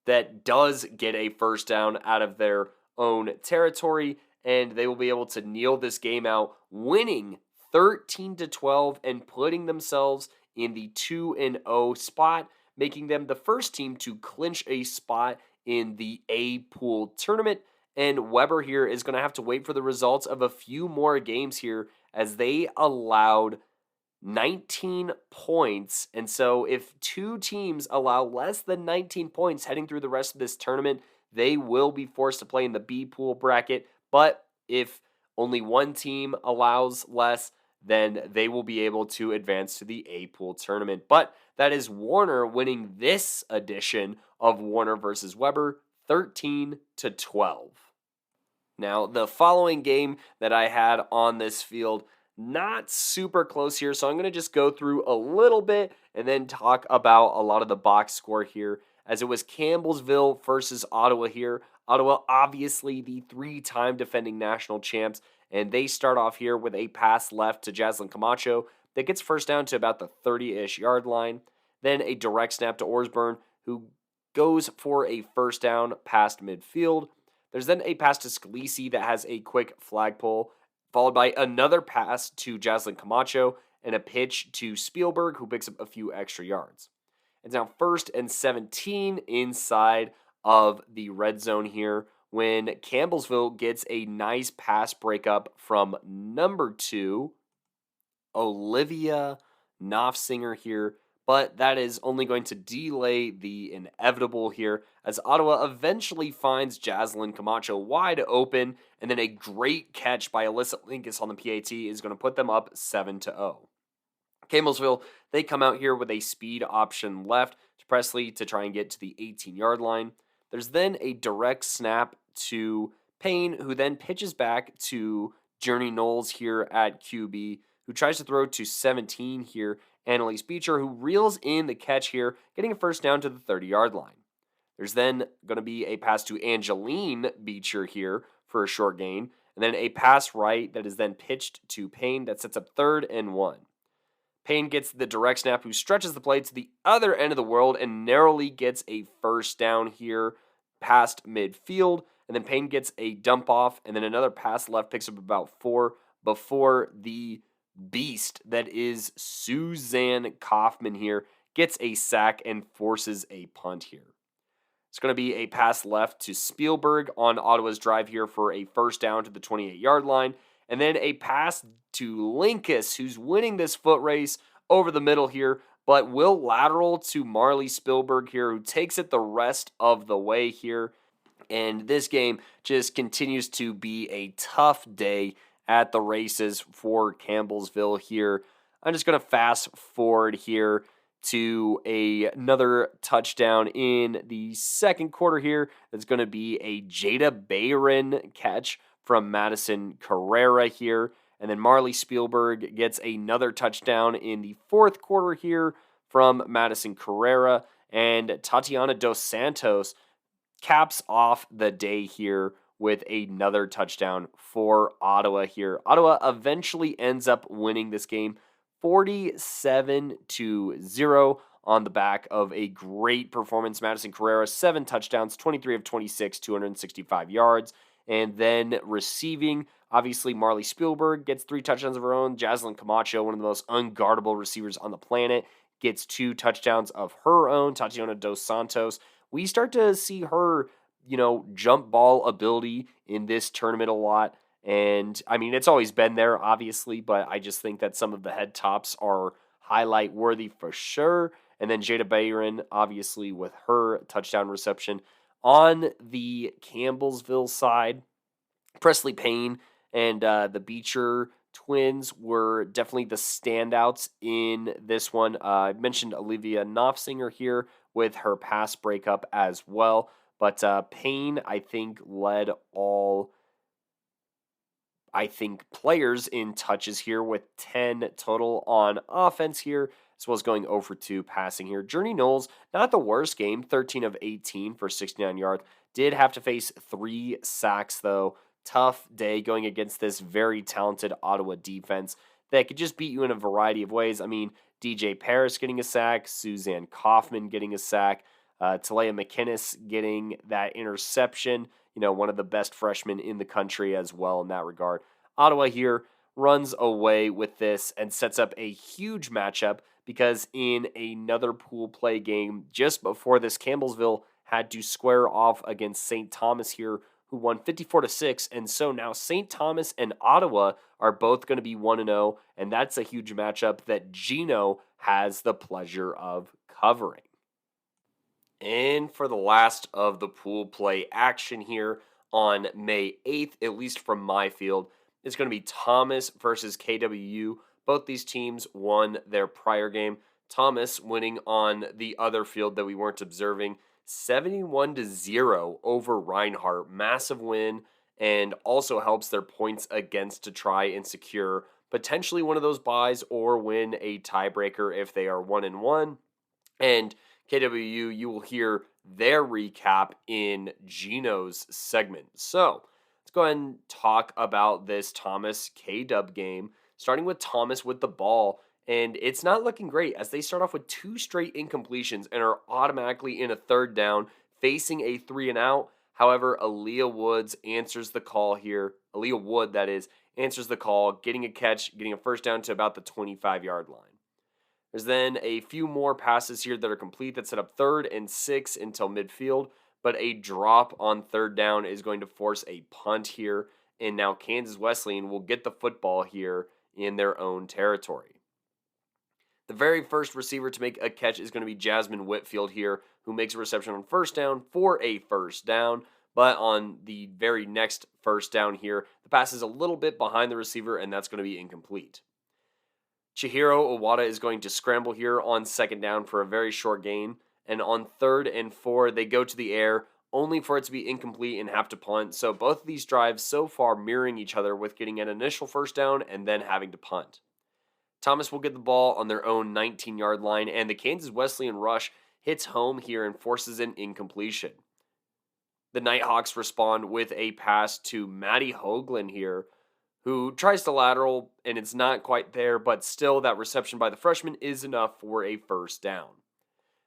Speaker 1: that does get a first down out of their own territory, and they will be able to kneel this game out, winning 13-12 and putting themselves in the 2-0 spot, making them the first team to clinch a spot in the A pool tournament. And Weber here is going to have to wait for the results of a few more games here, as they allowed 19 points. And so if two teams allow less than 19 points heading through the rest of this tournament, they will be forced to play in the B pool bracket. But if only one team allows less, then they will be able to advance to the A pool tournament. But that is Warner winning this edition of Warner versus Weber 13-12. Now, the following game that I had on this field, not super close here, so I'm going to just go through a little bit and then talk about a lot of the box score here, as it was Campbellsville versus Ottawa here. Ottawa, obviously the 3-time defending national champs, and they start off here with a pass left to Jaslyn Camacho that gets first down to about the 30-ish yard line. Then a direct snap to Orsburn, who goes for a first down past midfield. There's then a pass to Scalisi that has a quick flagpole, followed by another pass to Jaslyn Camacho and a pitch to Spielberg, who picks up a few extra yards. It's now 1st and 17 inside of the red zone here when Campbellsville gets a nice pass breakup from number 2, Olivia Knopfsinger here, but that is only going to delay the inevitable here as Ottawa eventually finds Jaslyn Camacho wide open, and then a great catch by Alyssa Linkus on the PAT is going to put them up 7-0. Campbellsville, they come out here with a speed option left to Presley to try and get to the 18-yard line. There's then a direct snap to Payne, who then pitches back to Journey Knowles here at QB, who tries to throw to 17 here, Annalise Beecher, who reels in the catch here, getting a first down to the 30-yard line. There's then going to be a pass to Angeline Beecher here for a short gain, and then a pass right that is then pitched to Payne that sets up 3rd and 1. Payne gets the direct snap, who stretches the play to the other end of the world and narrowly gets a first down here past midfield. And then Payne gets a dump off, and then another pass left picks up about 4 before the beast that is Suzanne Kaufman here gets a sack and forces a punt here. It's going to be a pass left to Spielberg on Ottawa's drive here for a first down to the 28-yard line. And then a pass to Linkus, who's winning this foot race over the middle here, but will lateral to Marley Spielberg here, who takes it the rest of the way here. And this game just continues to be a tough day at the races for Campbellsville here. I'm just going to fast forward here to another touchdown in the second quarter here. That's going to be a Jada Bayron catch from Madison Carrera here. And then Marley Spielberg gets another touchdown in the fourth quarter here from Madison Carrera. And Tatiana Dos Santos caps off the day here with another touchdown for Ottawa here. Ottawa eventually ends up winning this game 47-0 on the back of a great performance. Madison Carrera, 7 touchdowns, 23 of 26, 265 yards. And then receiving, obviously, Marley Spielberg gets 3 touchdowns of her own. Jaslyn Camacho, one of the most unguardable receivers on the planet, gets 2 touchdowns of her own. Tatiana Dos Santos, we start to see her, jump ball ability in this tournament a lot. And, I mean, it's always been there, obviously, but I just think that some of the head tops are highlight worthy for sure. And then Jada Bayron, obviously, with her touchdown reception. On the Campbellsville side, Presley Payne and the Beecher twins were definitely the standouts in this one. I mentioned Olivia Knopfsinger here with her pass breakup as well. But Payne, I think, led all, players in touches here with 10 total on offense here, as well as going 0 for 2 passing here. Journey Knowles, not the worst game, 13 of 18 for 69 yards. Did have to face 3 sacks, though. Tough day going against this very talented Ottawa defense that could just beat you in a variety of ways. I mean, DJ Paris getting a sack, Suzanne Kaufman getting a sack, Talia McInnes getting that interception, one of the best freshmen in the country as well in that regard. Ottawa here runs away with this and sets up a huge matchup because in another pool play game just before this, Campbellsville had to square off against St. Thomas here, who won 54-6, and so now St. Thomas and Ottawa are both going to be 1-0, and that's a huge matchup that Gino has the pleasure of covering. And for the last of the pool play action here on May 8th, at least from my field, it's going to be Thomas versus KWU. Both these teams won their prior game. Thomas winning on the other field that we weren't observing, 71-0 over Reinhardt. Massive win, and also helps their points against to try and secure potentially one of those buys or win a tiebreaker if they are 1-1. And KWU, you will hear their recap in Gino's segment. So let's go ahead and talk about this Thomas K-Dub game, starting with Thomas with the ball. And it's not looking great as they start off with 2 straight incompletions and are automatically in a third down, facing a 3 and out. However, Aaliyah Woods answers the call here. Aaliyah Wood, that is, answers the call, getting a catch, getting a first down to about the 25-yard line. There's then a few more passes here that are complete that set up 3rd and 6 until midfield, but a drop on 3rd down is going to force a punt here, and now Kansas Wesleyan will get the football here in their own territory. The very first receiver to make a catch is going to be Jasmine Whitfield here, who makes a reception on 1st down for a first down. But on the very next first down here, the pass is a little bit behind the receiver, and that's going to be incomplete. Chihiro Owada is going to scramble here on 2nd down for a very short gain. And on 3rd and 4, they go to the air, only for it to be incomplete and have to punt. So both of these drives so far mirroring each other with getting an initial first down and then having to punt. Thomas will get the ball on their own 19-yard line, and the Kansas Wesleyan rush hits home here and forces an incompletion. The Nighthawks respond with a pass to Maddie Hoagland here, who tries to lateral, and it's not quite there, but still that reception by the freshman is enough for a first down.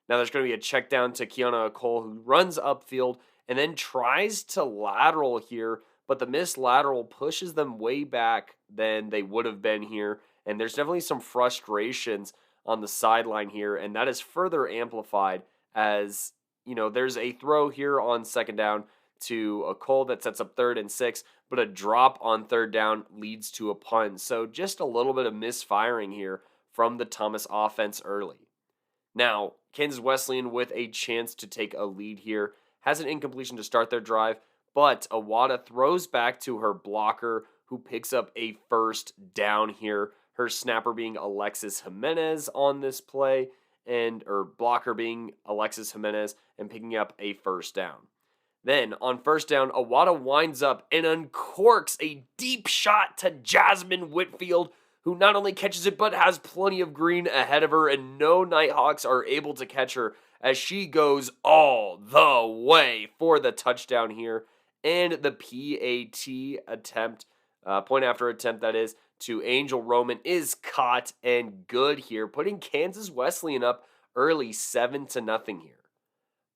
Speaker 1: Now there's going to be a check down to Kiana Cole, who runs upfield and then tries to lateral here, but the missed lateral pushes them way back than they would have been here. And there's definitely some frustrations on the sideline here, and that is further amplified as, there's a throw here on 2nd down to a Cole that sets up 3rd and 6, but a drop on 3rd down leads to a punt. So just a little bit of misfiring here from the Thomas offense early. Now, Kansas Wesleyan with a chance to take a lead here has an incompletion to start their drive, but Owada throws back to her blocker, who picks up a first down here. Her snapper being Alexis Jimenez on this play, or blocker being Alexis Jimenez, and picking up a first down. Then, on 1st down, Owada winds up and uncorks a deep shot to Jasmine Whitfield, who not only catches it, but has plenty of green ahead of her, and no Nighthawks are able to catch her as she goes all the way for the touchdown here. And the PAT attempt, point after attempt that is, to Angel Roman is caught and good here, putting Kansas Wesleyan up early 7-0 here.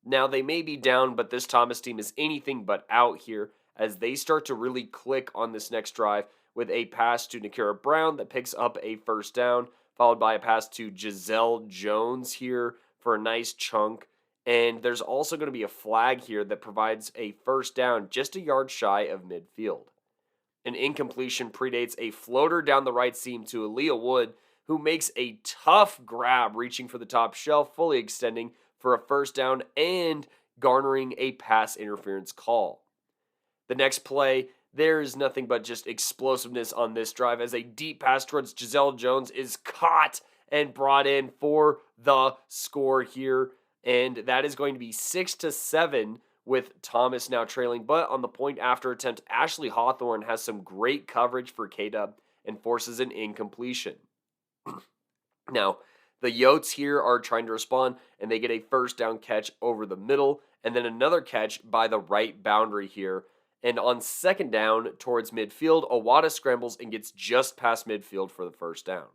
Speaker 1: Now they may be down, but this Thomas team is anything but out here as they start to really click on this next drive with a pass to Nakira Brown that picks up a first down, followed by a pass to Giselle Jones here for a nice chunk. And there's also going to be a flag here that provides a first down just a yard shy of midfield. An incompletion predates a floater down the right seam to Aaliyah Wood, who makes a tough grab, reaching for the top shelf, fully extending for a first down and garnering a pass interference call. The next play, there is nothing but just explosiveness on this drive as a deep pass towards Giselle Jones is caught and brought in for the score here. And that is going to be 6-7 with Thomas now trailing. But on the point after attempt, Ashley Hawthorne has some great coverage for K-Dub and forces an incompletion. Now, the Yotes here are trying to respond, and they get a first down catch over the middle, and then another catch by the right boundary here. And on 2nd down towards midfield, Owada scrambles and gets just past midfield for the first down.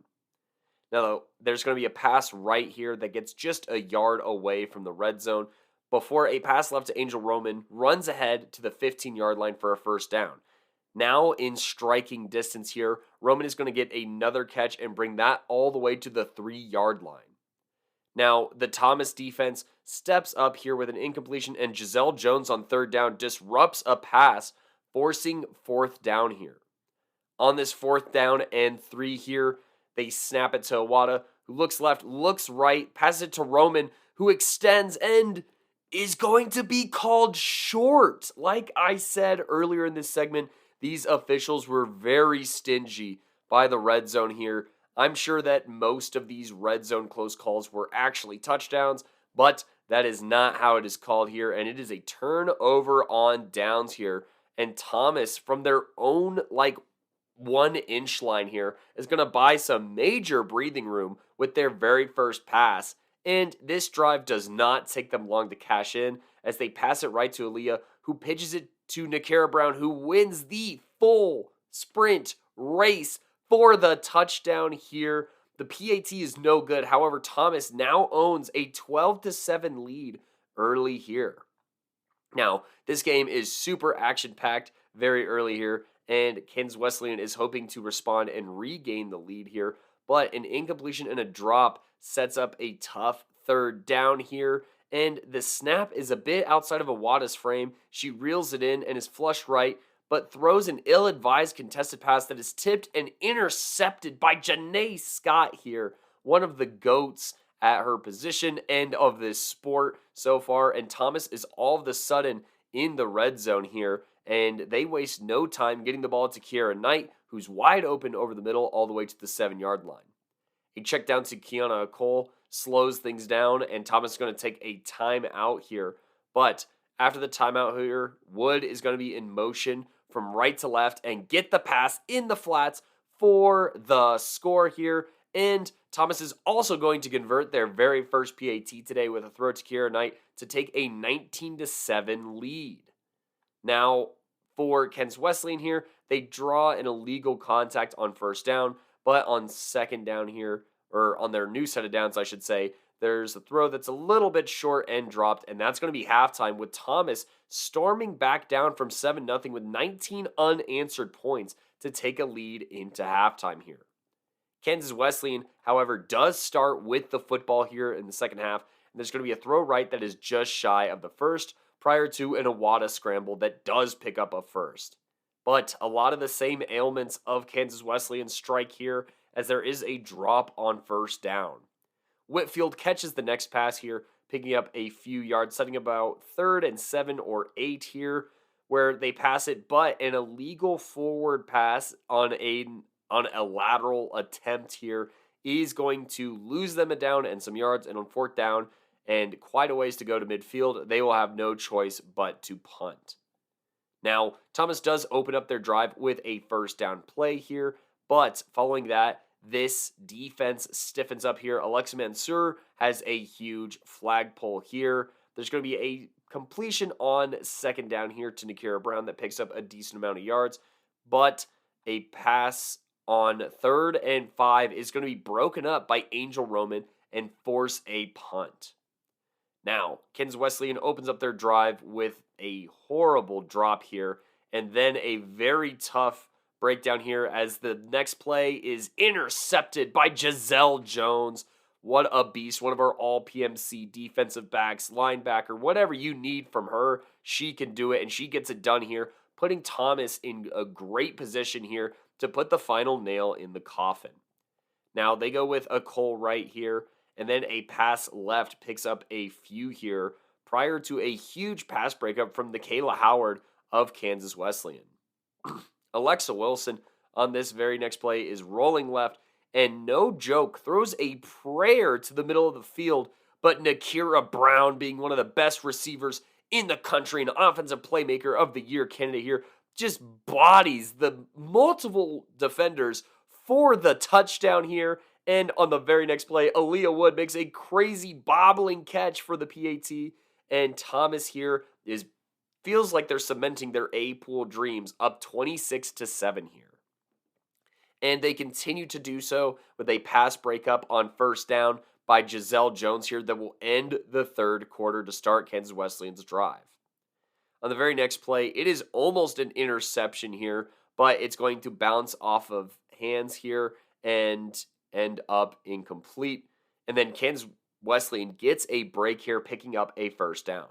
Speaker 1: Now, there's going to be a pass right here that gets just a yard away from the red zone before a pass left to Angel Roman runs ahead to the 15-yard line for a first down. Now in striking distance here, Roman is going to get another catch and bring that all the way to the 3-yard line. Now, the Thomas defense steps up here with an incompletion, and Giselle Jones on 3rd down disrupts a pass, forcing 4th down here. On this 4th down and 3 here, they snap it to Owada, who looks left, looks right, passes it to Roman, who extends and is going to be called short. Like I said earlier in this segment, these officials were very stingy by the red zone here. I'm sure that most of these red zone close calls were actually touchdowns, but that is not how it is called here, and it is a turnover on downs here. And Thomas, from their own 1-inch line here, is going to buy some major breathing room with their very first pass. And this drive does not take them long to cash in as they pass it right to Aaliyah, who pitches it to Nakira Brown, who wins the full sprint race for the touchdown here. The PAT is no good. However, Thomas now owns a 12-7 lead early here. Now, this game is super action-packed very early here, and Kansas Wesleyan is hoping to respond and regain the lead here, but an incompletion and a drop sets up a tough third down here, and the snap is a bit outside of Awada's frame. She reels it in and is flush right, but throws an ill-advised contested pass that is tipped and intercepted by Janae Scott here, one of the GOATs at her position and of this sport so far. And Thomas is all of a sudden in the red zone here, and they waste no time getting the ball to Kiara Knight, who's wide open over the middle all the way to the 7-yard line. A check down to Kiana Cole slows things down, and Thomas is going to take a timeout here. But after the timeout here, Wood is going to be in motion from right to left and get the pass in the flats for the score here. And Thomas is also going to convert their very first PAT today with a throw to Kiara Knight to take a 19-7 lead. Now, for Kansas Wesleyan here, they draw an illegal contact on first down, but on second down here, or on their new set of downs, I should say, there's a throw that's a little bit short and dropped, and that's going to be halftime with Thomas storming back down from 7-0 with 19 unanswered points to take a lead into halftime here. Kansas Wesleyan, however, does start with the football here in the second half, and there's going to be a throw right that is just shy of the first prior to an Awada scramble that does pick up a first. But a lot of the same ailments of Kansas Wesleyan strike here as there is a drop on first down. Whitfield catches the next pass here, picking up a few yards, setting about 3rd and 7 or 8 here, where they pass it, but an illegal forward pass on a lateral attempt here is going to lose them a down and some yards, and on 4th down and quite a ways to go to midfield, they will have no choice but to punt. Now, Thomas does open up their drive with a first down play here, but following that, this defense stiffens up here. Alexa Mansour has a huge flagpole here. There's going to be a completion on second down here to Nakira Brown that picks up a decent amount of yards, but a pass on 3rd and 5 is going to be broken up by Angel Roman and force a punt. Now, Kansas Wesleyan opens up their drive with a horrible drop here, and then a very tough breakdown here as the next play is intercepted by Giselle Jones. What a beast. One of our all-PMC defensive backs, linebacker, whatever you need from her, she can do it, and she gets it done here, putting Thomas in a great position here to put the final nail in the coffin. Now, they go with a Cole right here, and then a pass left picks up a few here prior to a huge pass breakup from Kayla Howard of Kansas Wesleyan. Alexa Wilson on this very next play is rolling left, and no joke, throws a prayer to the middle of the field, but Nakira Brown, being one of the best receivers in the country, an offensive playmaker of the year candidate here, just bodies the multiple defenders for the touchdown here. And on the very next play, Aaliyah Wood makes a crazy bobbling catch for the PAT, and Thomas here feels like they're cementing their A-pool dreams, up 26-7 here. And they continue to do so with a pass breakup on first down by Giselle Jones here that will end the third quarter to start Kansas Wesleyan's drive. On the very next play, it is almost an interception here, but it's going to bounce off of hands here and end up incomplete. And then Kansas Wesleyan gets a break here, picking up a first down.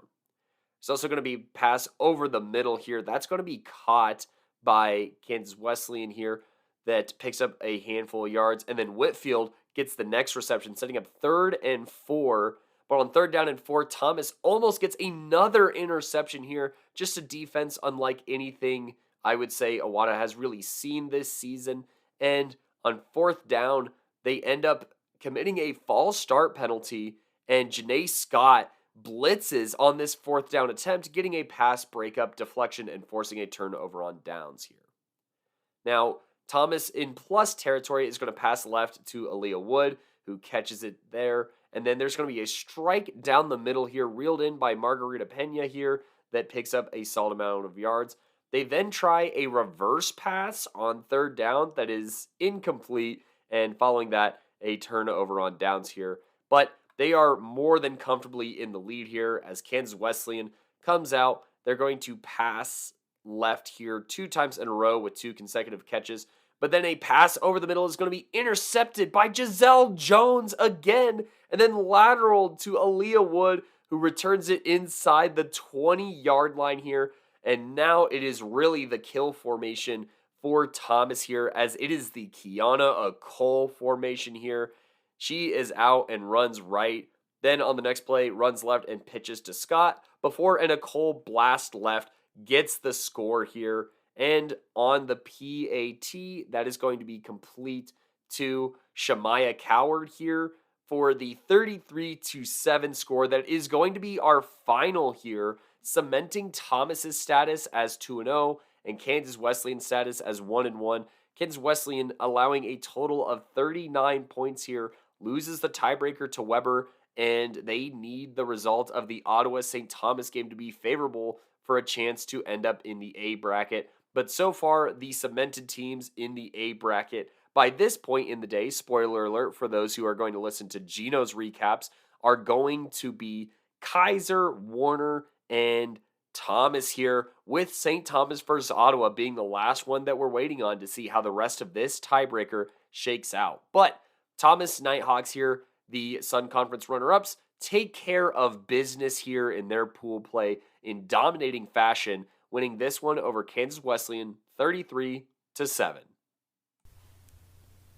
Speaker 1: It's also going to be pass over the middle here. That's going to be caught by Kansas Wesleyan here that picks up a handful of yards. And then Whitfield gets the next reception, setting up 3rd and 4. But on 3rd down and 4, Thomas almost gets another interception here. Just a defense unlike anything I would say Awada has really seen this season. And on 4th down, they end up committing a false start penalty, and Janae Scott blitzes on this 4th down attempt, getting a pass breakup, deflection, and forcing a turnover on downs here. Now, Thomas in plus territory is going to pass left to Aaliyah Wood, who catches it there. And then there's going to be a strike down the middle here, reeled in by Margarita Pena here, that picks up a solid amount of yards. They then try a reverse pass on 3rd down that is incomplete, and following that, a turnover on downs here. But they are more than comfortably in the lead here as Kansas Wesleyan comes out. They're going to pass left here 2 times in a row with 2 consecutive catches. But then a pass over the middle is going to be intercepted by Giselle Jones again, and then lateraled to Aaliyah Wood, who returns it inside the 20-yard line here. And now it is really the kill formation for Thomas here, as it is the Kiana Cole formation here. She is out and runs right. Then on the next play, runs left and pitches to Scott before a Nicole blast left gets the score here. And on the PAT, that is going to be complete to Shamaya Coward here for the 33-7 score. That is going to be our final here, cementing Thomas's status as 2-0 and Kansas Wesleyan's status as 1-1. Kansas Wesleyan allowing a total of 39 points here, loses the tiebreaker to Weber, and they need the result of the Ottawa St. Thomas game to be favorable for a chance to end up in the A bracket. But so far, the cemented teams in the A bracket by this point in the day, spoiler alert for those who are going to listen to Gino's recaps, are going to be Keiser, Warner, and Thomas here, with St. Thomas versus Ottawa being the last one that we're waiting on to see how the rest of this tiebreaker shakes out. But Thomas Nighthawks here, the Sun Conference runner-ups, take care of business here in their pool play in dominating fashion, winning this one over Kansas Wesleyan 33-7.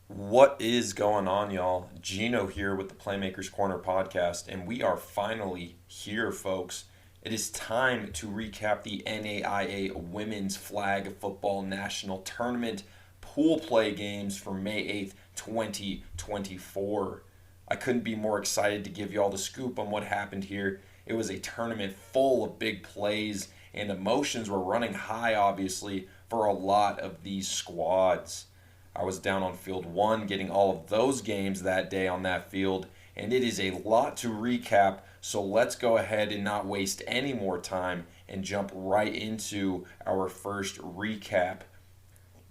Speaker 2: What is going on, y'all? Gino here with the Playmakers Corner podcast, and we are finally here, folks. It is time to recap the NAIA Women's Flag Football National Tournament pool play games for May 8th, 2024. I couldn't be more excited to give you all the scoop on what happened here. It was a tournament full of big plays, and emotions were running high, obviously, for a lot of these squads. I was down on field 1 getting all of those games that day on that field, and it is a lot to recap, so let's go ahead and not waste any more time and jump right into our first recap.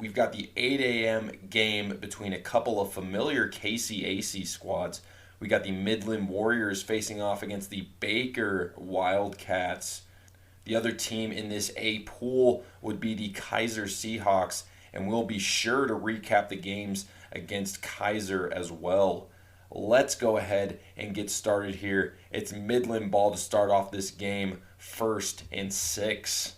Speaker 2: We've got the 8 a.m. game between a couple of familiar KCAC squads. We got the Midland Warriors facing off against the Baker Wildcats. The other team in this A pool would be the Keiser Seahawks, and we'll be sure to recap the games against Keiser as well. Let's go ahead and get started here. It's Midland ball to start off this game, 1st and 6.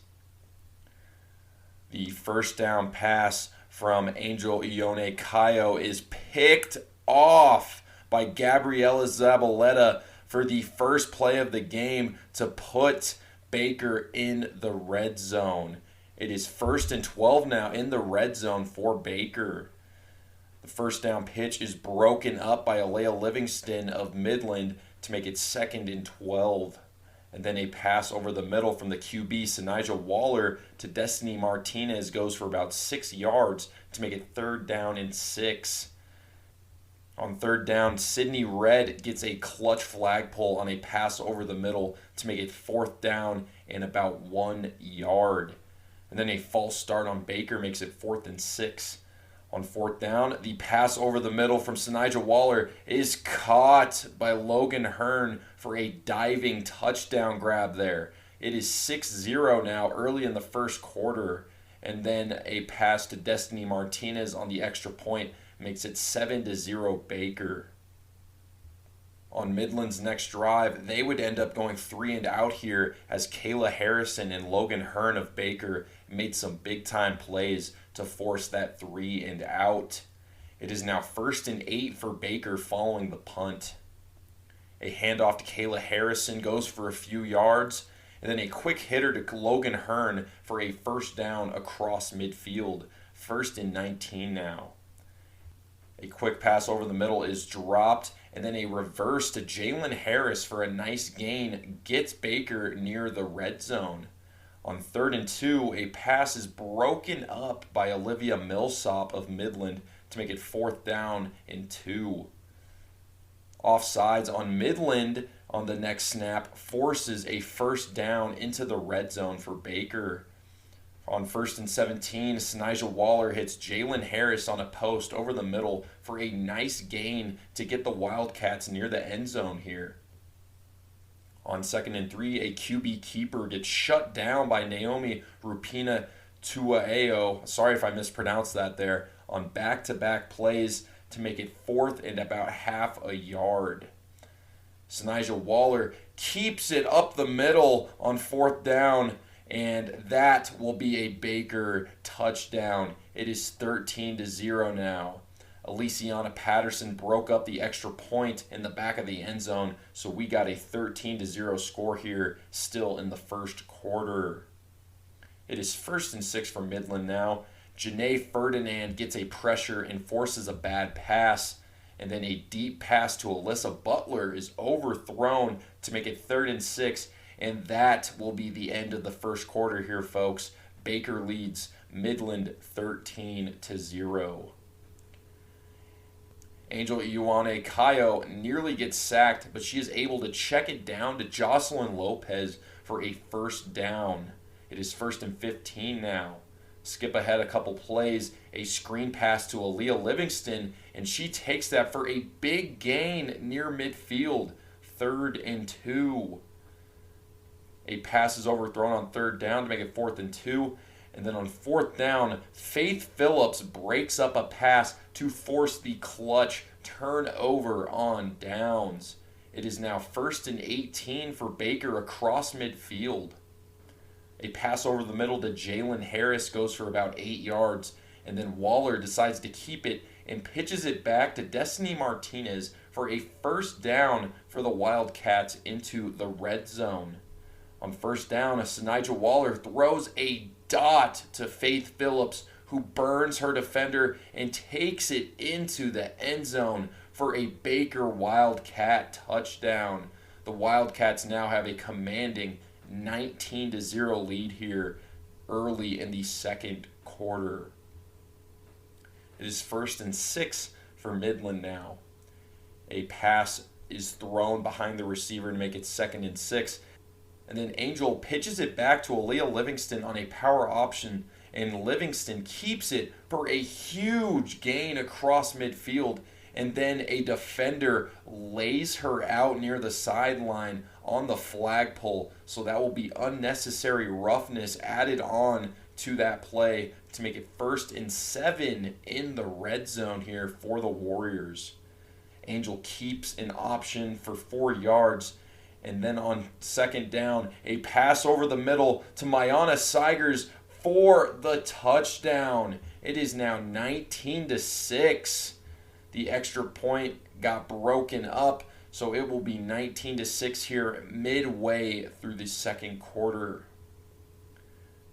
Speaker 2: The first down pass from Angel Ione Cayo is picked off by Gabriela Zabaleta for the first play of the game to put Baker in the red zone. It is 1st and 12 now in the red zone for Baker. The first down pitch is broken up by Alea Livingston of Midland to make it 2nd and 12. And then a pass over the middle from the QB, Sinija Waller, to Destiny Martinez goes for about 6 yards to make it 3rd down and 6. On 3rd down, Sydney Red gets a clutch flag pull on a pass over the middle to make it 4th down and about 1 yard. And then a false start on Baker makes it 4th and 6. On 4th down, the pass over the middle from Sinija Waller is caught by Logan Hearn for a diving touchdown grab there. It is 6-0 now early in the first quarter. And then a pass to Destiny Martinez on the extra point makes it 7-0 Baker. On Midland's next drive, they would end up going 3 and out here as Kayla Harrison and Logan Hearn of Baker made some big-time plays to force that 3 and out. It is now 1st and 8 for Baker following the punt. A handoff to Kayla Harrison goes for a few yards, and then a quick hitter to Logan Hearn for a first down across midfield. 1st and 19 now. A quick pass over the middle is dropped, and then a reverse to Jalen Harris for a nice gain gets Baker near the red zone. On 3rd and 2, a pass is broken up by Olivia Millsop of Midland to make it 4th down and 2. Offsides on Midland on the next snap forces a first down into the red zone for Baker. On 1st and 17, Sinijah Waller hits Jalen Harris on a post over the middle for a nice gain to get the Wildcats near the end zone here. On 2nd and 3, a QB keeper gets shut down by Naomi Rupina Tuaeo. Sorry if I mispronounced that there. On back-to-back plays to make it 4th and about half a yard. Sinijah Waller keeps it up the middle on 4th down, and that will be a Baker touchdown. It is 13-0 now. Elysiana Patterson broke up the extra point in the back of the end zone, so we got a 13-0 score here still in the first quarter. It is 1st and 6 for Midland now. Janae Ferdinand gets a pressure and forces a bad pass, and then a deep pass to Alyssa Butler is overthrown to make it 3rd and 6, and that will be the end of the first quarter here, folks. Baker leads Midland 13-0. Angel Ioane Kayo nearly gets sacked, but she is able to check it down to Jocelyn Lopez for a 1st down. It is 1st and 15 now. Skip ahead a couple plays, a screen pass to Aaliyah Livingston, and she takes that for a big gain near midfield, 3rd and 2. A pass is overthrown on 3rd down to make it 4th and 2. And then on 4th down, Faith Phillips breaks up a pass to force the clutch turnover on downs. It is now 1st and 18 for Baker across midfield. A pass over the middle to Jalen Harris goes for about 8 yards, and then Waller decides to keep it and pitches it back to Destiny Martinez for a 1st down for the Wildcats into the red zone. On 1st down, Sinijah Waller throws a dot to Faith Phillips, who burns her defender and takes it into the end zone for a Baker Wildcat touchdown. The Wildcats now have a commanding 19-0 lead here early in the second quarter. It is 1st and 6 for Midland now. A pass is thrown behind the receiver to make it 2nd and 6. And then Angel pitches it back to Aaliyah Livingston on a power option, and Livingston keeps it for a huge gain across midfield. And then a defender lays her out near the sideline on the flagpole. So that will be unnecessary roughness added on to that play to make it 1st and 7 in the red zone here for the Warriors. Angel keeps an option for 4 yards. And then on 2nd down, a pass over the middle to Mayana Sigers for the touchdown. It is now 19-6. The extra point got broken up, so it will be 19-6 here midway through the second quarter.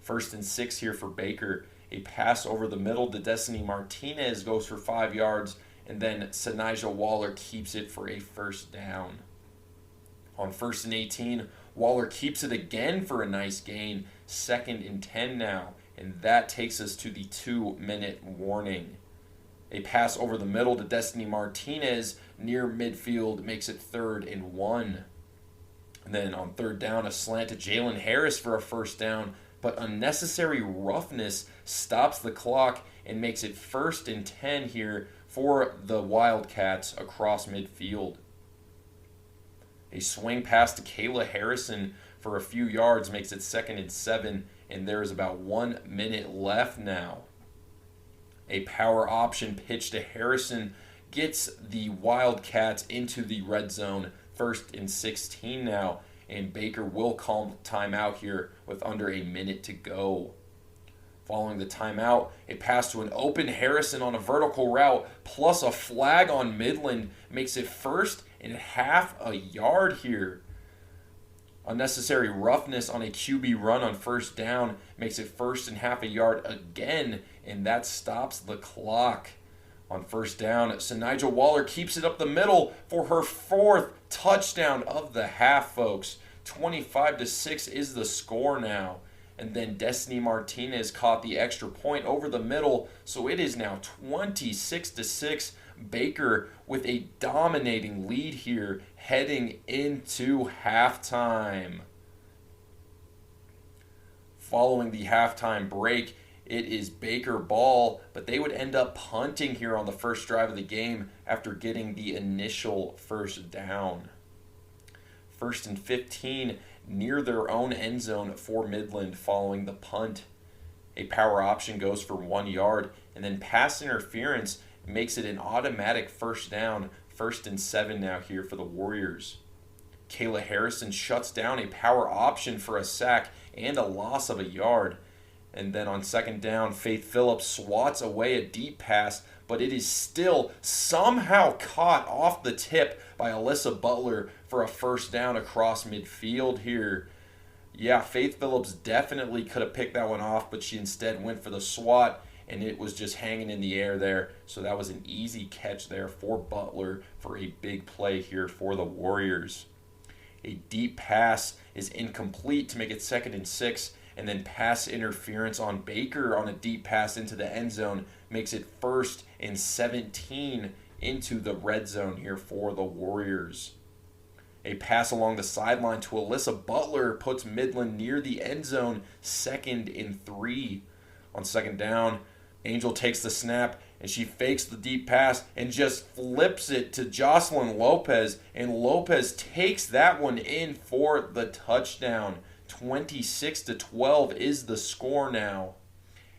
Speaker 2: 1st and 6 here for Baker. A pass over the middle to Destiny Martinez goes for 5 yards, and then Sinijah Waller keeps it for a 1st down. On 1st and 18, Waller keeps it again for a nice gain, 2nd and 10 now, and that takes us to the 2-minute warning. A pass over the middle to Destiny Martinez near midfield makes it 3rd and 1. And then on 3rd down, a slant to Jalen Harris for a 1st down, but unnecessary roughness stops the clock and makes it 1st and 10 here for the Wildcats across midfield. A swing pass to Kayla Harrison for a few yards makes it 2nd and 7, and there is about 1 minute left now. A power option pitch to Harrison gets the Wildcats into the red zone, 1st and 16 now, and Baker will call timeout here with under a minute to go. Following the timeout, a pass to an open Harrison on a vertical route, plus a flag on Midland makes it 1st and half a yard here. Unnecessary roughness on a QB run on 1st down makes it 1st and half a yard again, and that stops the clock. On 1st down, Sinijah Waller keeps it up the middle for her 4th touchdown of the half, folks. 25-6 is the score now. And then Destiny Martinez caught the extra point over the middle, so it is now 26-6. Baker with a dominating lead here heading into halftime. Following the halftime break, it is Baker ball, but they would end up punting here on the first drive of the game after getting the initial first down. 1st and 15 near their own end zone for Midland following the punt. A power option goes for 1 yard, and then pass interference makes it an automatic first down. 1st and 7 now here for the Warriors. Kayla Harrison shuts down a power option for a sack and a loss of a yard. And then on 2nd down, Faith Phillips swats away a deep pass, but it is still somehow caught off the tip by Alyssa Butler for a first down across midfield here. Yeah, Faith Phillips definitely could have picked that one off, but she instead went for the swat, and it was just hanging in the air there. So that was an easy catch there for Butler for a big play here for the Warriors. A deep pass is incomplete to make it 2nd and 6, and then pass interference on Baker on a deep pass into the end zone makes it 1st and 17 into the red zone here for the Warriors. A pass along the sideline to Alyssa Butler puts Midland near the end zone, 2nd and 3. On 2nd down, Angel takes the snap, and she fakes the deep pass and just flips it to Jocelyn Lopez, and Lopez takes that one in for the touchdown. 26-12 is the score now.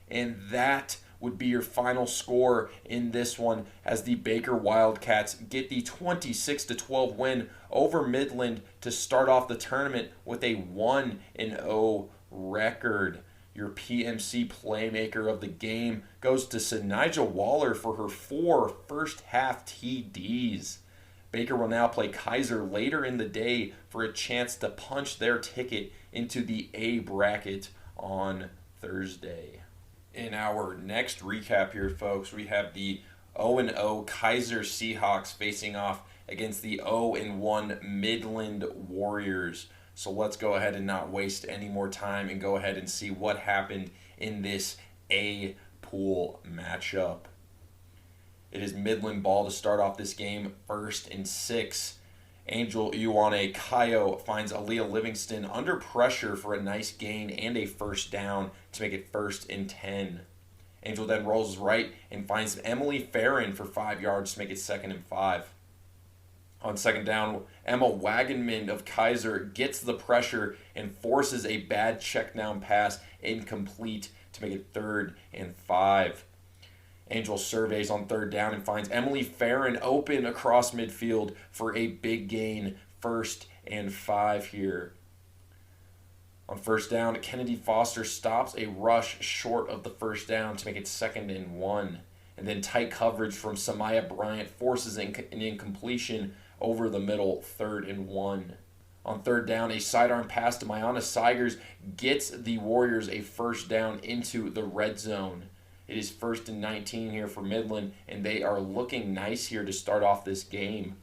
Speaker 2: And that would be your final score in this one as the Baker Wildcats get the 26-12 win over Midland to start off the tournament with a 1-0 record. Your PMC Playmaker of the game goes to Sinija Waller for her 4 first-half TDs. Baker will now play Keiser later in the day for a chance to punch their ticket into the A bracket on Thursday. In our next recap here, folks, we have the 0-0 Keiser Seahawks facing off against the 0-1 Midland Warriors. So let's go ahead and not waste any more time and go ahead and see what happened in this A pool matchup. It is Midland ball to start off this game, 1st and 6. Angel Ioane Kayo finds Aaliyah Livingston under pressure for a nice gain and a first down to make it 1st and 10. Angel then rolls right and finds Emily Farron for 5 yards to make it 2nd and 5. On 2nd down, Emma Wagenman of Keiser gets the pressure and forces a bad check down pass incomplete to make it 3rd and 5. Angel surveys on 3rd down and finds Emily Farron open across midfield for a big gain, 1st and 5 here. On 1st down, Kennedy Foster stops a rush short of the first down to make it 2nd and 1. And then tight coverage from Samaya Bryant forces an incompletion over the middle, 3rd and 1. On 3rd down, a sidearm pass to Mayana Sigers gets the Warriors a first down into the red zone. It is 1st and 19 here for Midland, and they are looking nice here to start off this game.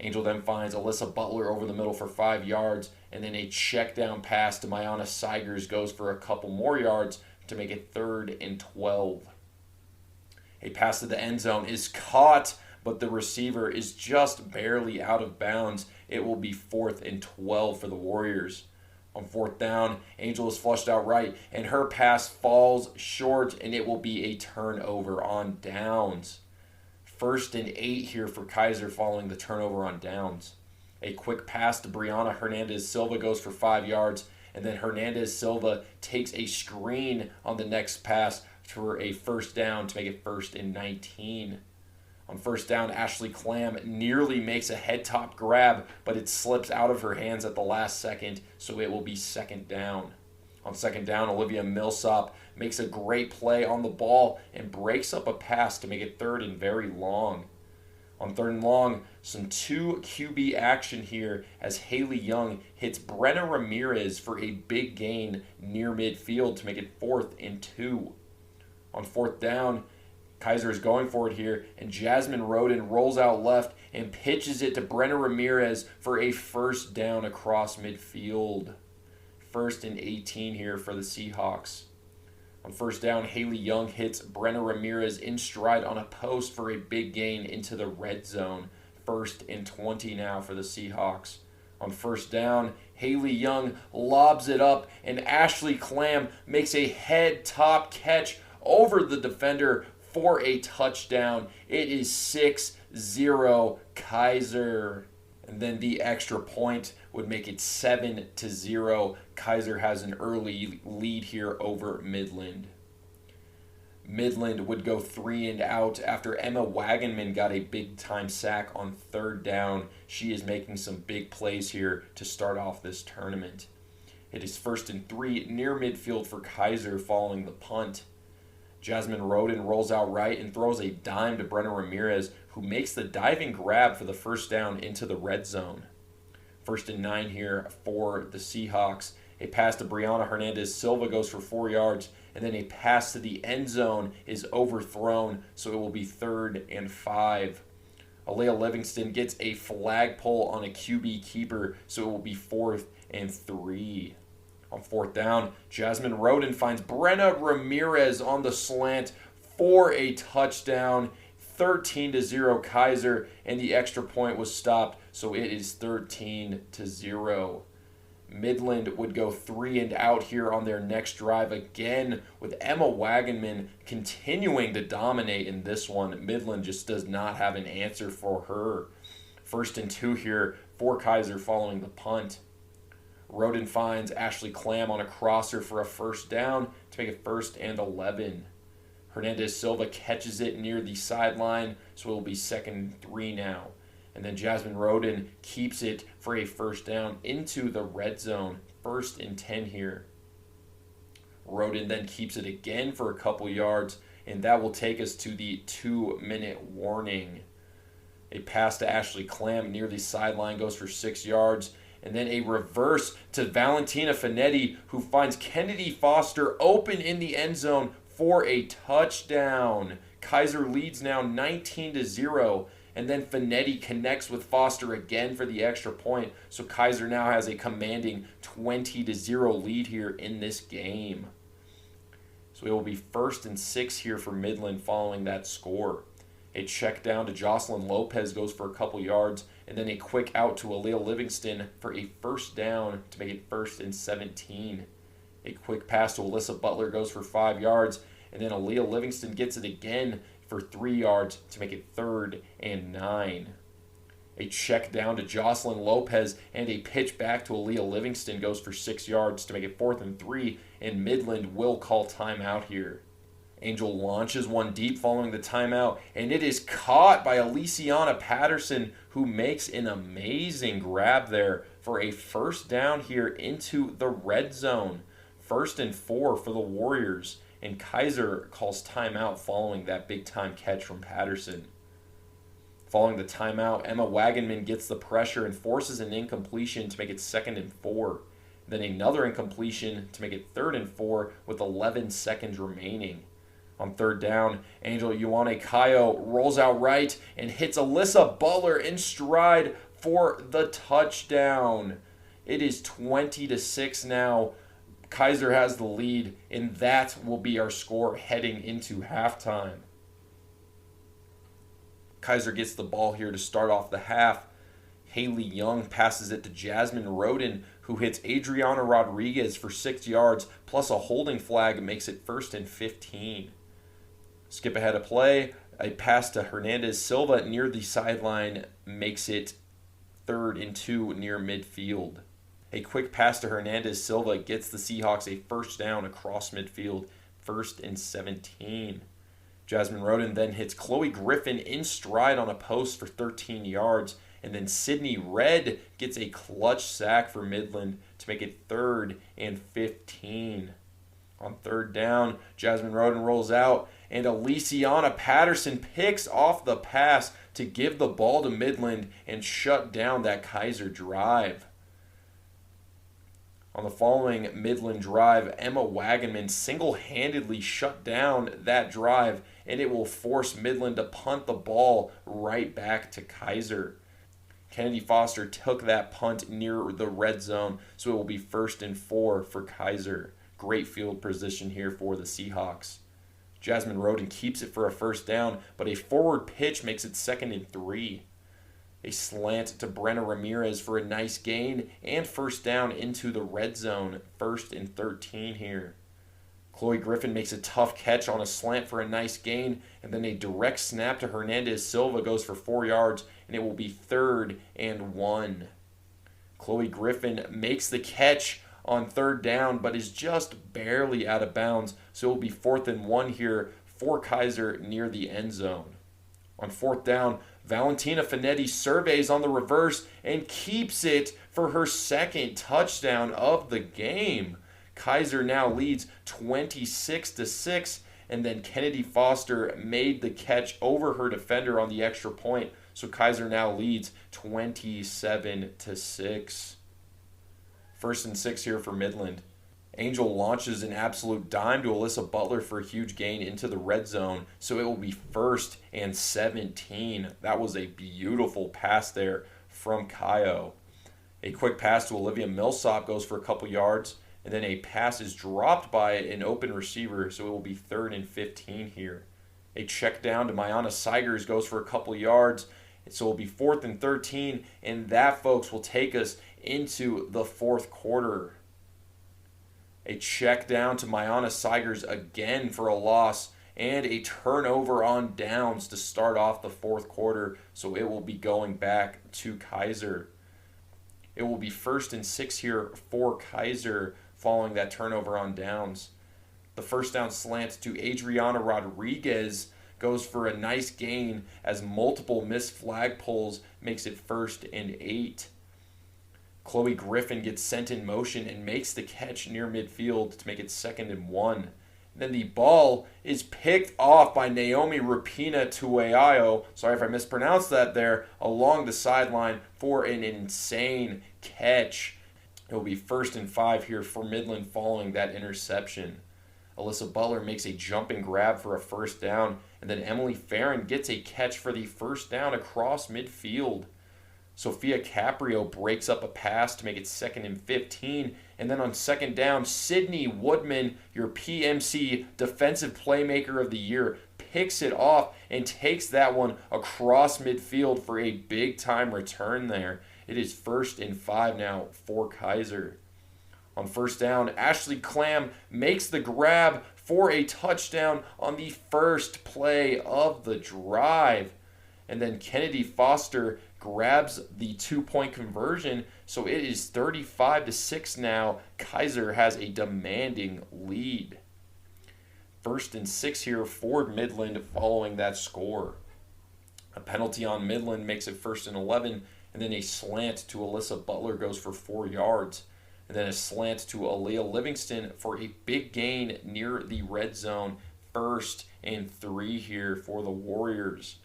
Speaker 2: Angel then finds Alyssa Butler over the middle for 5 yards, and then a check down pass to Mayana Sigers goes for a couple more yards to make it 3rd and 12. A pass to the end zone is caught, but the receiver is just barely out of bounds. It will be 4th and 12 for the Warriors. On 4th down, Angel is flushed out right, and her pass falls short, and it will be a turnover on downs. 1st and 8 here for Keiser following the turnover on downs. A quick pass to Brianna Hernandez-Silva goes for 5 yards, and then Hernandez-Silva takes a screen on the next pass for a first down to make it 1st and 19. On 1st down, Ashley Clam nearly makes a head-top grab, but it slips out of her hands at the last second, so it will be 2nd down. On 2nd down, Olivia Millsop makes a great play on the ball and breaks up a pass to make it 3rd and very long. On 3rd and long, some 2 QB action here as Haley Young hits Brenna Ramirez for a big gain near midfield to make it 4th and 2. On 4th down, Keiser is going for it here, and Jasmine Roden rolls out left and pitches it to Brenna Ramirez for a first down across midfield. 1st and 18 here for the Seahawks. On 1st down, Haley Young hits Brenna Ramirez in stride on a post for a big gain into the red zone. 1st and 20 now for the Seahawks. On first down, Haley Young lobs it up, and Ashley Clam makes a head-top catch over the defender for a touchdown. It is 6-0 Keiser. And then the extra point would make it 7-0. Keiser has an early lead here over Midland. Midland would go 3 and out after Emma Wagenman got a big-time sack on third down. She is making some big plays here to start off this tournament. It is 1st and 3 near midfield for Keiser following the punt. Jasmine Roden rolls out right and throws a dime to Brenna Ramirez, who makes the diving grab for the first down into the red zone. 1st and 9 here for the Seahawks. A pass to Brianna Hernandez Silva goes for 4 yards, and then a pass to the end zone is overthrown, so it will be 3rd and 5. Alea Livingston gets a flag pull on a QB keeper, so it will be 4th and 3. On 4th down, Jasmine Roden finds Brenna Ramirez on the slant for a touchdown. 13-0 Keiser, and the extra point was stopped, so it is 13-0. Midland would go 3 and out here on their next drive again, with Emma Wagenman continuing to dominate in this one. Midland just does not have an answer for her. 1st and 2 here for Keiser following the punt. Roden finds Ashley Clam on a crosser for a first down to make it 1st and 11. Hernandez Silva catches it near the sideline, so it will be 2nd and 3 now. And then Jasmine Roden keeps it for a first down into the red zone. 1st and 10 here. Roden then keeps it again for a couple yards, and that will take us to the 2-minute warning. A pass to Ashley Clam near the sideline goes for 6 yards. And then a reverse to Valentina Finetti, who finds Kennedy Foster open in the end zone for a touchdown. Keiser leads now 19-0. And then Finetti connects with Foster again for the extra point. So Keiser now has a commanding 20-0 lead here in this game. So it will be 1st and 6 here for Midland following that score. A check down to Jocelyn Lopez goes for a couple yards, and then a quick out to Aaliyah Livingston for a first down to make it 1st and 17. A quick pass to Alyssa Butler goes for 5 yards, and then Aaliyah Livingston gets it again for 3 yards to make it 3rd and 9. A check down to Jocelyn Lopez and a pitch back to Aaliyah Livingston goes for 6 yards to make it 4th and 3, and Midland will call timeout here. Angel launches one deep following the timeout, and it is caught by Aliciana Patterson, who makes an amazing grab there for a first down here into the red zone. 1st and 4 for the Warriors, and Keiser calls timeout following that big-time catch from Patterson. Following the timeout, Emma Wagenman gets the pressure and forces an incompletion to make it 2nd and 4. Then another incompletion to make it 3rd and 4 with 11 seconds remaining. On 3rd down, Angel Ioane Kayo rolls out right and hits Alyssa Butler in stride for the touchdown. It is 20-6 now. Keiser has the lead, and that will be our score heading into halftime. Keiser gets the ball here to start off the half. Haley Young passes it to Jasmine Roden, who hits Adriana Rodriguez for 6 yards, plus a holding flag makes it 1st and 15. Skip ahead of play, a pass to Hernandez Silva near the sideline makes it 3rd and 2 near midfield. A quick pass to Hernandez Silva gets the Seahawks a first down across midfield, 1st and 17. Jasmine Roden then hits Chloe Griffin in stride on a post for 13 yards, and then Sydney Red gets a clutch sack for Midland to make it 3rd and 15. On 3rd down, Jasmine Roden rolls out, and Aliciana Patterson picks off the pass to give the ball to Midland and shut down that Keiser drive. On the following Midland drive, Emma Wagenman single-handedly shut down that drive, and it will force Midland to punt the ball right back to Keiser. Kennedy Foster took that punt near the red zone, so it will be 1st and 4 for Keiser. Great field position here for the Seahawks. Jasmine Roden keeps it for a first down, but a forward pitch makes it 2nd and 3. A slant to Brenna Ramirez for a nice gain and first down into the red zone. 1st and 13 here. Chloe Griffin makes a tough catch on a slant for a nice gain, and then a direct snap to Hernandez Silva goes for 4 yards, and it will be 3rd and 1. Chloe Griffin makes the catch on 3rd down, but is just barely out of bounds, so it will be 4th and 1 here for Keiser near the end zone. On 4th down, Valentina Finetti surveys on the reverse and keeps it for her 2nd touchdown of the game. Keiser now leads 26-6, and then Kennedy Foster made the catch over her defender on the extra point, so Keiser now leads 27-6. 1st and 6 here for Midland. Angel launches an absolute dime to Alyssa Butler for a huge gain into the red zone, so it will be 1st and 17. That was a beautiful pass there from Kaio. A quick pass to Olivia Millsop goes for a couple yards, and then a pass is dropped by an open receiver, so it will be 3rd and 15 here. A check down to Mayana Sigers goes for a couple yards, so it will be 4th and 13, and that, folks, will take us into the 4th quarter. A check down to Mayana Sigers again for a loss, and a turnover on downs to start off the 4th quarter, so it will be going back to Keiser. It will be 1st and 6 here for Keiser following that turnover on downs. The first down slant to Adriana Rodriguez goes for a nice gain as multiple missed flag pulls makes it 1st and 8. Chloe Griffin gets sent in motion and makes the catch near midfield to make it 2nd and 1. Then the ball is picked off by Naomi Rapina Tueayo, sorry if I mispronounced that there, along the sideline for an insane catch. It will be 1st and 5 here for Midland following that interception. Alyssa Butler makes a jumping grab for a first down, and then Emily Farron gets a catch for the first down across midfield. Sophia Caprio breaks up a pass to make it 2nd and 15, and then on 2nd down, Sydney Woodman, your PMC Defensive Playmaker of the Year, picks it off and takes that one across midfield for a big-time return there. It is 1st and 5 now for Keiser. On 1st down, Ashley Clam makes the grab for a touchdown on the first play of the drive. And then Kennedy Foster grabs the 2-point conversion, so it is 35-6 now. Keiser has a demanding lead. 1st and 6 here for Midland following that score. A penalty on Midland makes it 1st and 11, and then a slant to Alyssa Butler goes for 4 yards. And then a slant to Aaliyah Livingston for a big gain near the red zone. 1st and 3 here for the Warriors.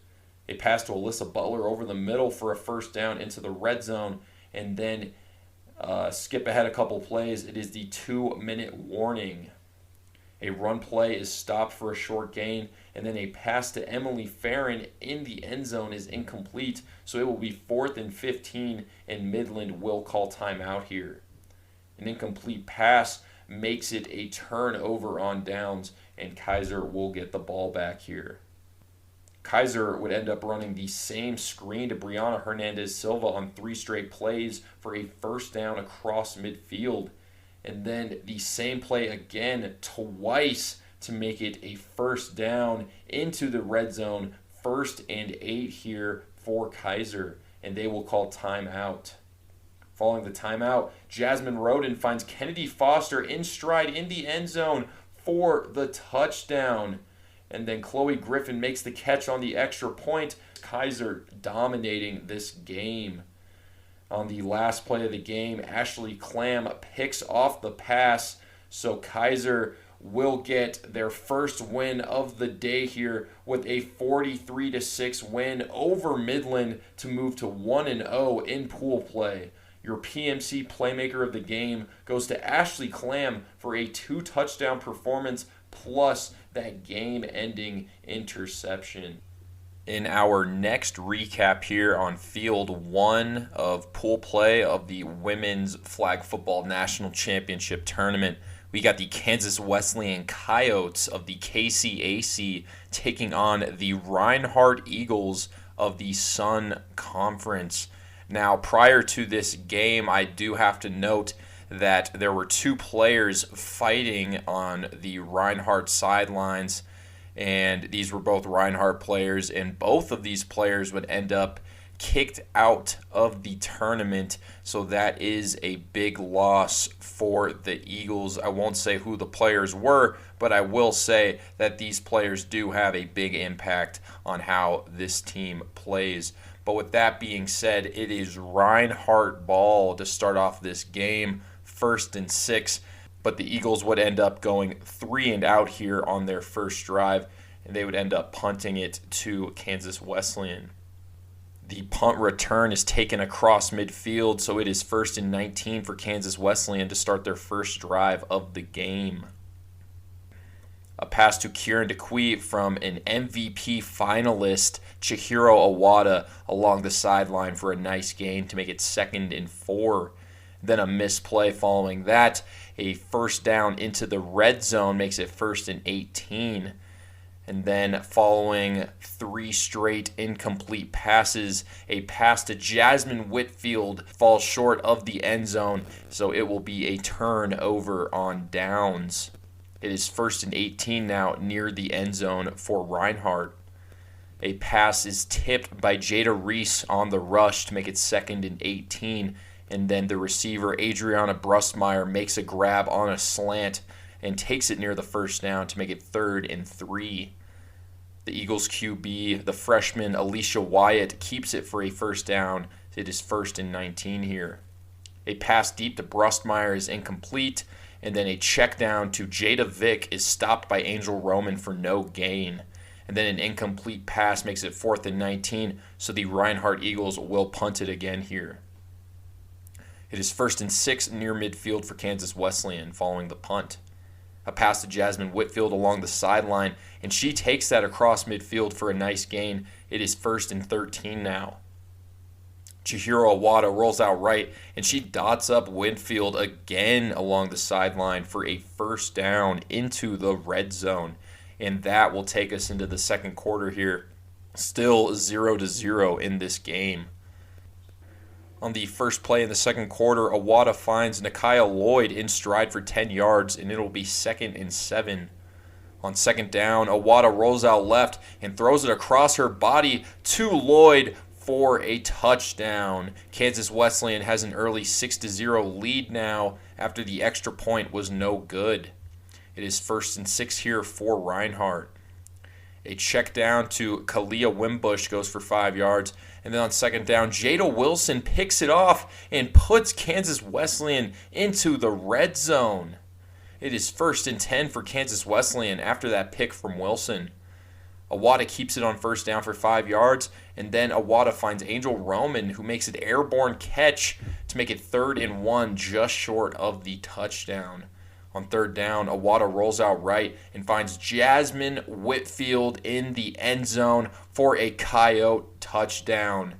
Speaker 2: A pass to Alyssa Butler over the middle for a first down into the red zone. And then skip ahead a couple plays. It is the 2-minute warning. A run play is stopped for a short gain. And then a pass to Emily Farron in the end zone is incomplete. So it will be 4th and 15, and Midland will call timeout here. An incomplete pass makes it a turnover on downs, and Keiser will get the ball back here. Keiser would end up running the same screen to Brianna Hernandez Silva on 3 straight plays for a first down across midfield. And then the same play again twice to make it a first down into the red zone. 1st and 8 here for Keiser, and they will call timeout. Following the timeout, Jasmine Roden finds Kennedy Foster in stride in the end zone for the touchdown. And then Chloe Griffin makes the catch on the extra point. Keiser dominating this game. On the last play of the game, Ashley Clam picks off the pass. So Keiser will get their first win of the day here with a 43-6 win over Midland to move to 1-0 in pool play. Your PMC Playmaker of the game goes to Ashley Clam for a 2-touchdown performance plus that game-ending interception. In our next recap here on Field 1 of pool play of the Women's Flag Football National Championship Tournament, We got the Kansas Wesleyan Coyotes of the KCAC taking on the Reinhardt Eagles of the Sun Conference. Now, prior to this game, I do have to note that there were two players fighting on the Reinhardt sidelines, and these were both Reinhardt players, and both of these players would end up kicked out of the tournament, so that is a big loss for the Eagles. I won't say who the players were, but I will say that these players do have a big impact on how this team plays. But with that being said, it is Reinhardt ball to start off this game, 1st and 6, but the Eagles would end up going 3 and out here on their first drive, and they would end up punting it to Kansas Wesleyan. The punt return is taken across midfield, so it is 1st and 19 for Kansas Wesleyan to start their first drive of the game. A pass to Kieran DeQuee from an MVP finalist, Chihiro Awada, along the sideline for a nice gain to make it 2nd and 4. Then a misplay following that. A first down into the red zone makes it 1st and 18. And then following 3 straight incomplete passes, a pass to Jasmine Whitfield falls short of the end zone, so it will be a turnover on downs. It is 1st and 18 now near the end zone for Reinhardt. A pass is tipped by Jada Reese on the rush to make it 2nd and 18, and then the receiver Adriana Brustmeyer makes a grab on a slant and takes it near the first down to make it 3rd and 3. The Eagles QB, the freshman Alicia Wyatt, keeps it for a first down. It is 1st and 19 here. A pass deep to Brustmeyer is incomplete, and then a check down to Jada Vick is stopped by Angel Roman for no gain. And then an incomplete pass makes it 4th and 19, so the Reinhardt Eagles will punt it again here. It is 1st and 6 near midfield for Kansas Wesleyan following the punt. A pass to Jasmine Whitfield along the sideline, and she takes that across midfield for a nice gain. It is 1st and 13 now. Chihiro Awada rolls out right, and she dots up Whitfield again along the sideline for a first down into the red zone. And that will take us into the second quarter here. Still 0-0 in this game. On the first play in the second quarter, Awada finds Nakia Lloyd in stride for 10 yards, and it'll be 2nd and 7. On second down, Awada rolls out left and throws it across her body to Lloyd for a touchdown. Kansas Wesleyan has an early 6-0 lead now after the extra point was no good. It is 1st and 6 here for Reinhardt. A check down to Kalia Wimbush goes for 5 yards. And then on second down, Jada Wilson picks it off and puts Kansas Wesleyan into the red zone. It is 1st and 10 for Kansas Wesleyan after that pick from Wilson. Awada keeps it on first down for 5 yards, and then Awada finds Angel Roman, who makes an airborne catch to make it 3rd and 1, just short of the touchdown. On third down, Awada rolls out right and finds Jasmine Whitfield in the end zone for a Coyote touchdown.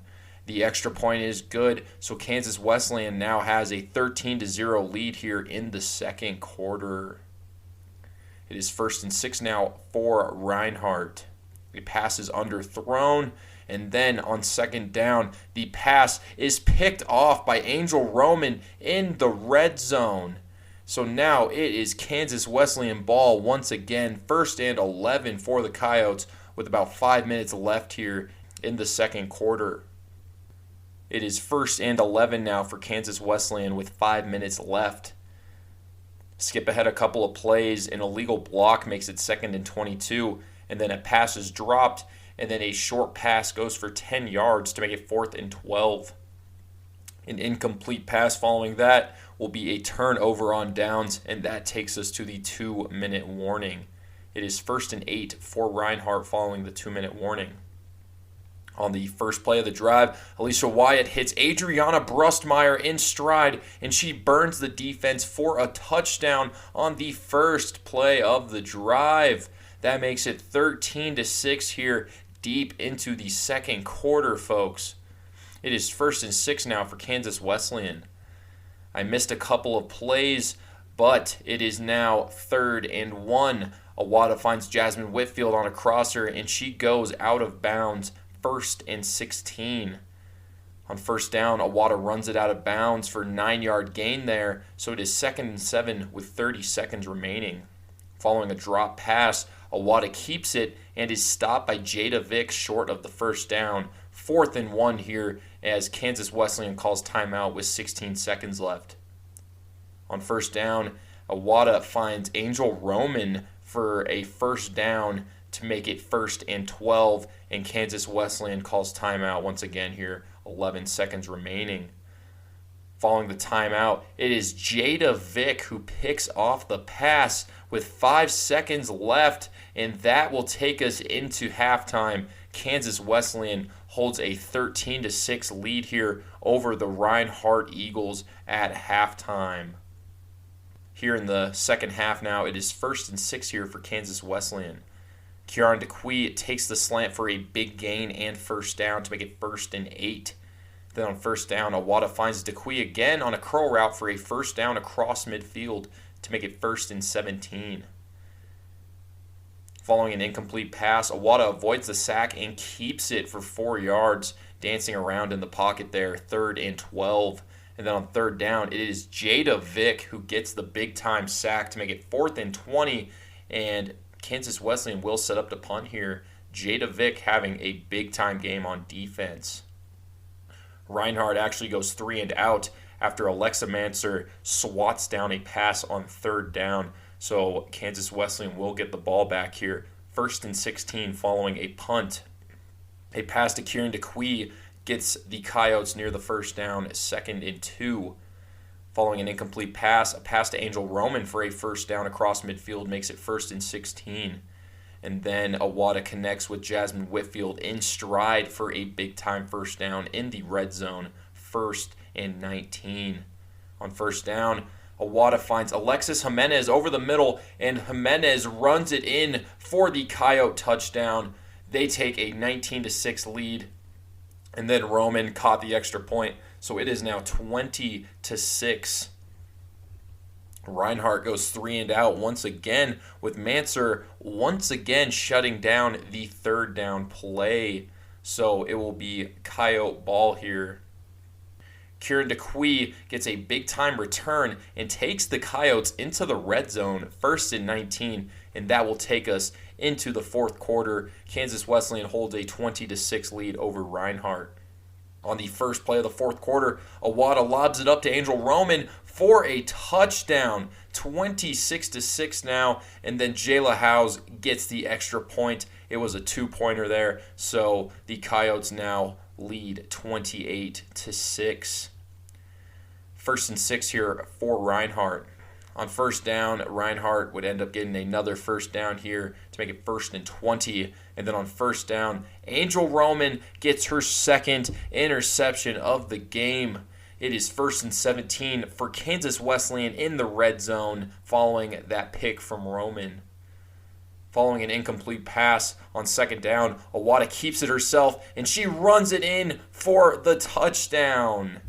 Speaker 2: The extra point is good, so Kansas Wesleyan now has a 13-0 lead here in the second quarter. It is 1st and 6 now for Reinhardt. The pass is underthrown, and then on second down, the pass is picked off by Angel Roman in the red zone. So now it is Kansas Wesleyan ball once again, 1st and 11 for the Coyotes with about 5 minutes left here in the second quarter. It is 1st and 11 now for Kansas Wesleyan with 5 minutes left. Skip ahead a couple of plays, an illegal block makes it 2nd and 22, and then a pass is dropped, and then a short pass goes for 10 yards to make it 4th and 12. An incomplete pass following that will be a turnover on downs, and that takes us to the 2-minute warning. It is 1st and 8 for Reinhardt following the 2-minute warning. On the first play of the drive, Alicia Wyatt hits Adriana Brustmeyer in stride, and she burns the defense for a touchdown on the first play of the drive. That makes it 13-6 here deep into the second quarter, folks. It is 1st and 6 now for Kansas Wesleyan. I missed a couple of plays but it is now 3rd and 1. Awada finds Jasmine Whitfield on a crosser, and she goes out of bounds, 1st and 16. On 1st down, Awada runs it out of bounds for a 9-yard gain there, so it is 2nd and 7 with 30 seconds remaining. Following a drop pass, Awada keeps it and is stopped by Jada Vick short of the 1st down. 4th and 1 here as Kansas Wesleyan calls timeout with 16 seconds left. On 1st down, Awada finds Angel Roman for a 1st down to make it 1st and 12, and Kansas Wesleyan calls timeout once again here, 11 seconds remaining. Following the timeout, it is Jada Vick who picks off the pass with 5 seconds left, and that will take us into halftime. Kansas Wesleyan holds a 13-6 lead here over the Reinhardt Eagles at halftime. Here in the second half now, it is 1st and 6 here for Kansas Wesleyan. Kieran DeQuee takes the slant for a big gain and 1st down to make it 1st and 8. Then on 1st down, Awada finds DeQuee again on a curl route for a 1st down across midfield to make it 1st and 17. Following an incomplete pass, Awada avoids the sack and keeps it for 4 yards, dancing around in the pocket there, 3rd and 12. And then on 3rd down, it is Jada Vick who gets the big-time sack to make it 4th and 20, and Kansas Wesleyan will set up to punt here. Jada Vick having a big-time game on defense. Reinhardt actually goes 3 and out after Alexa Manser swats down a pass on 3rd down. So Kansas Wesleyan will get the ball back here. 1st and 16 following a punt. A pass to Kieran DeQuee gets the Coyotes near the 1st down, 2nd and 2. Following an incomplete pass, a pass to Angel Roman for a 1st down across midfield makes it 1st and 16. And then Awada connects with Jasmine Whitfield in stride for a big-time 1st down in the red zone, 1st and 19. On 1st down, Awada finds Alexis Jimenez over the middle, and Jimenez runs it in for the Coyote touchdown. They take a 19-6 lead, and then Roman caught the extra point, so it is now 20-6. Reinhardt goes 3 and out once again, with Manser once again shutting down the 3rd down play. So it will be Coyote ball here. Kieran DeQuee gets a big-time return and takes the Coyotes into the red zone, 1st and 19, and that will take us into the 4th quarter. Kansas Wesleyan holds a 20-6 lead over Reinhardt. On the first play of the 4th quarter, Awada lobs it up to Angel Roman for a touchdown, 26-6 now, and then Jayla Howes gets the extra point. It was a 2-pointer there, so the Coyotes now lead 28-6. 1st and 6 here for Reinhardt. On 1st down, Reinhardt would end up getting another 1st down here to make it 1st and 20. And then on 1st down, Angel Roman gets her 2nd interception of the game. It is 1st and 17 for Kansas Wesleyan in the red zone following that pick from Roman. Following an incomplete pass on 2nd down, Awada keeps it herself, and she runs it in for the touchdown.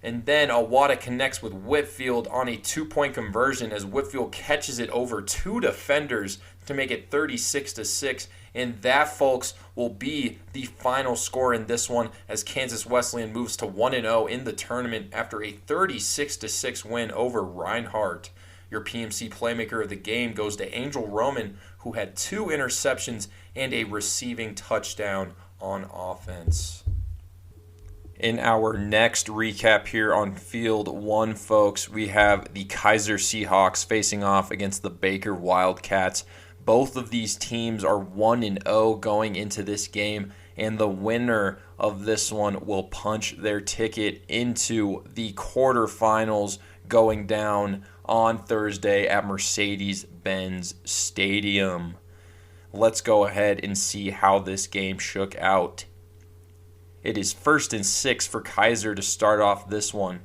Speaker 2: And then Awada connects with Whitfield on a 2-point conversion as Whitfield catches it over 2 defenders to make it 36-6. And that, folks, will be the final score in this one as Kansas Wesleyan moves to 1-0 in the tournament after a 36-6 win over Reinhardt. Your PMC Playmaker of the game goes to Angel Roman, who had 2 interceptions and a receiving touchdown on offense. In our next recap here on Field 1, folks, we have the Keiser Seahawks facing off against the Baker Wildcats. Both of these teams are 1-0 going into this game, and the winner of this one will punch their ticket into the quarterfinals going down on Thursday at Mercedes-Benz Stadium. Let's go ahead and see how this game shook out. It is 1st and 6 for Keiser to start off this one.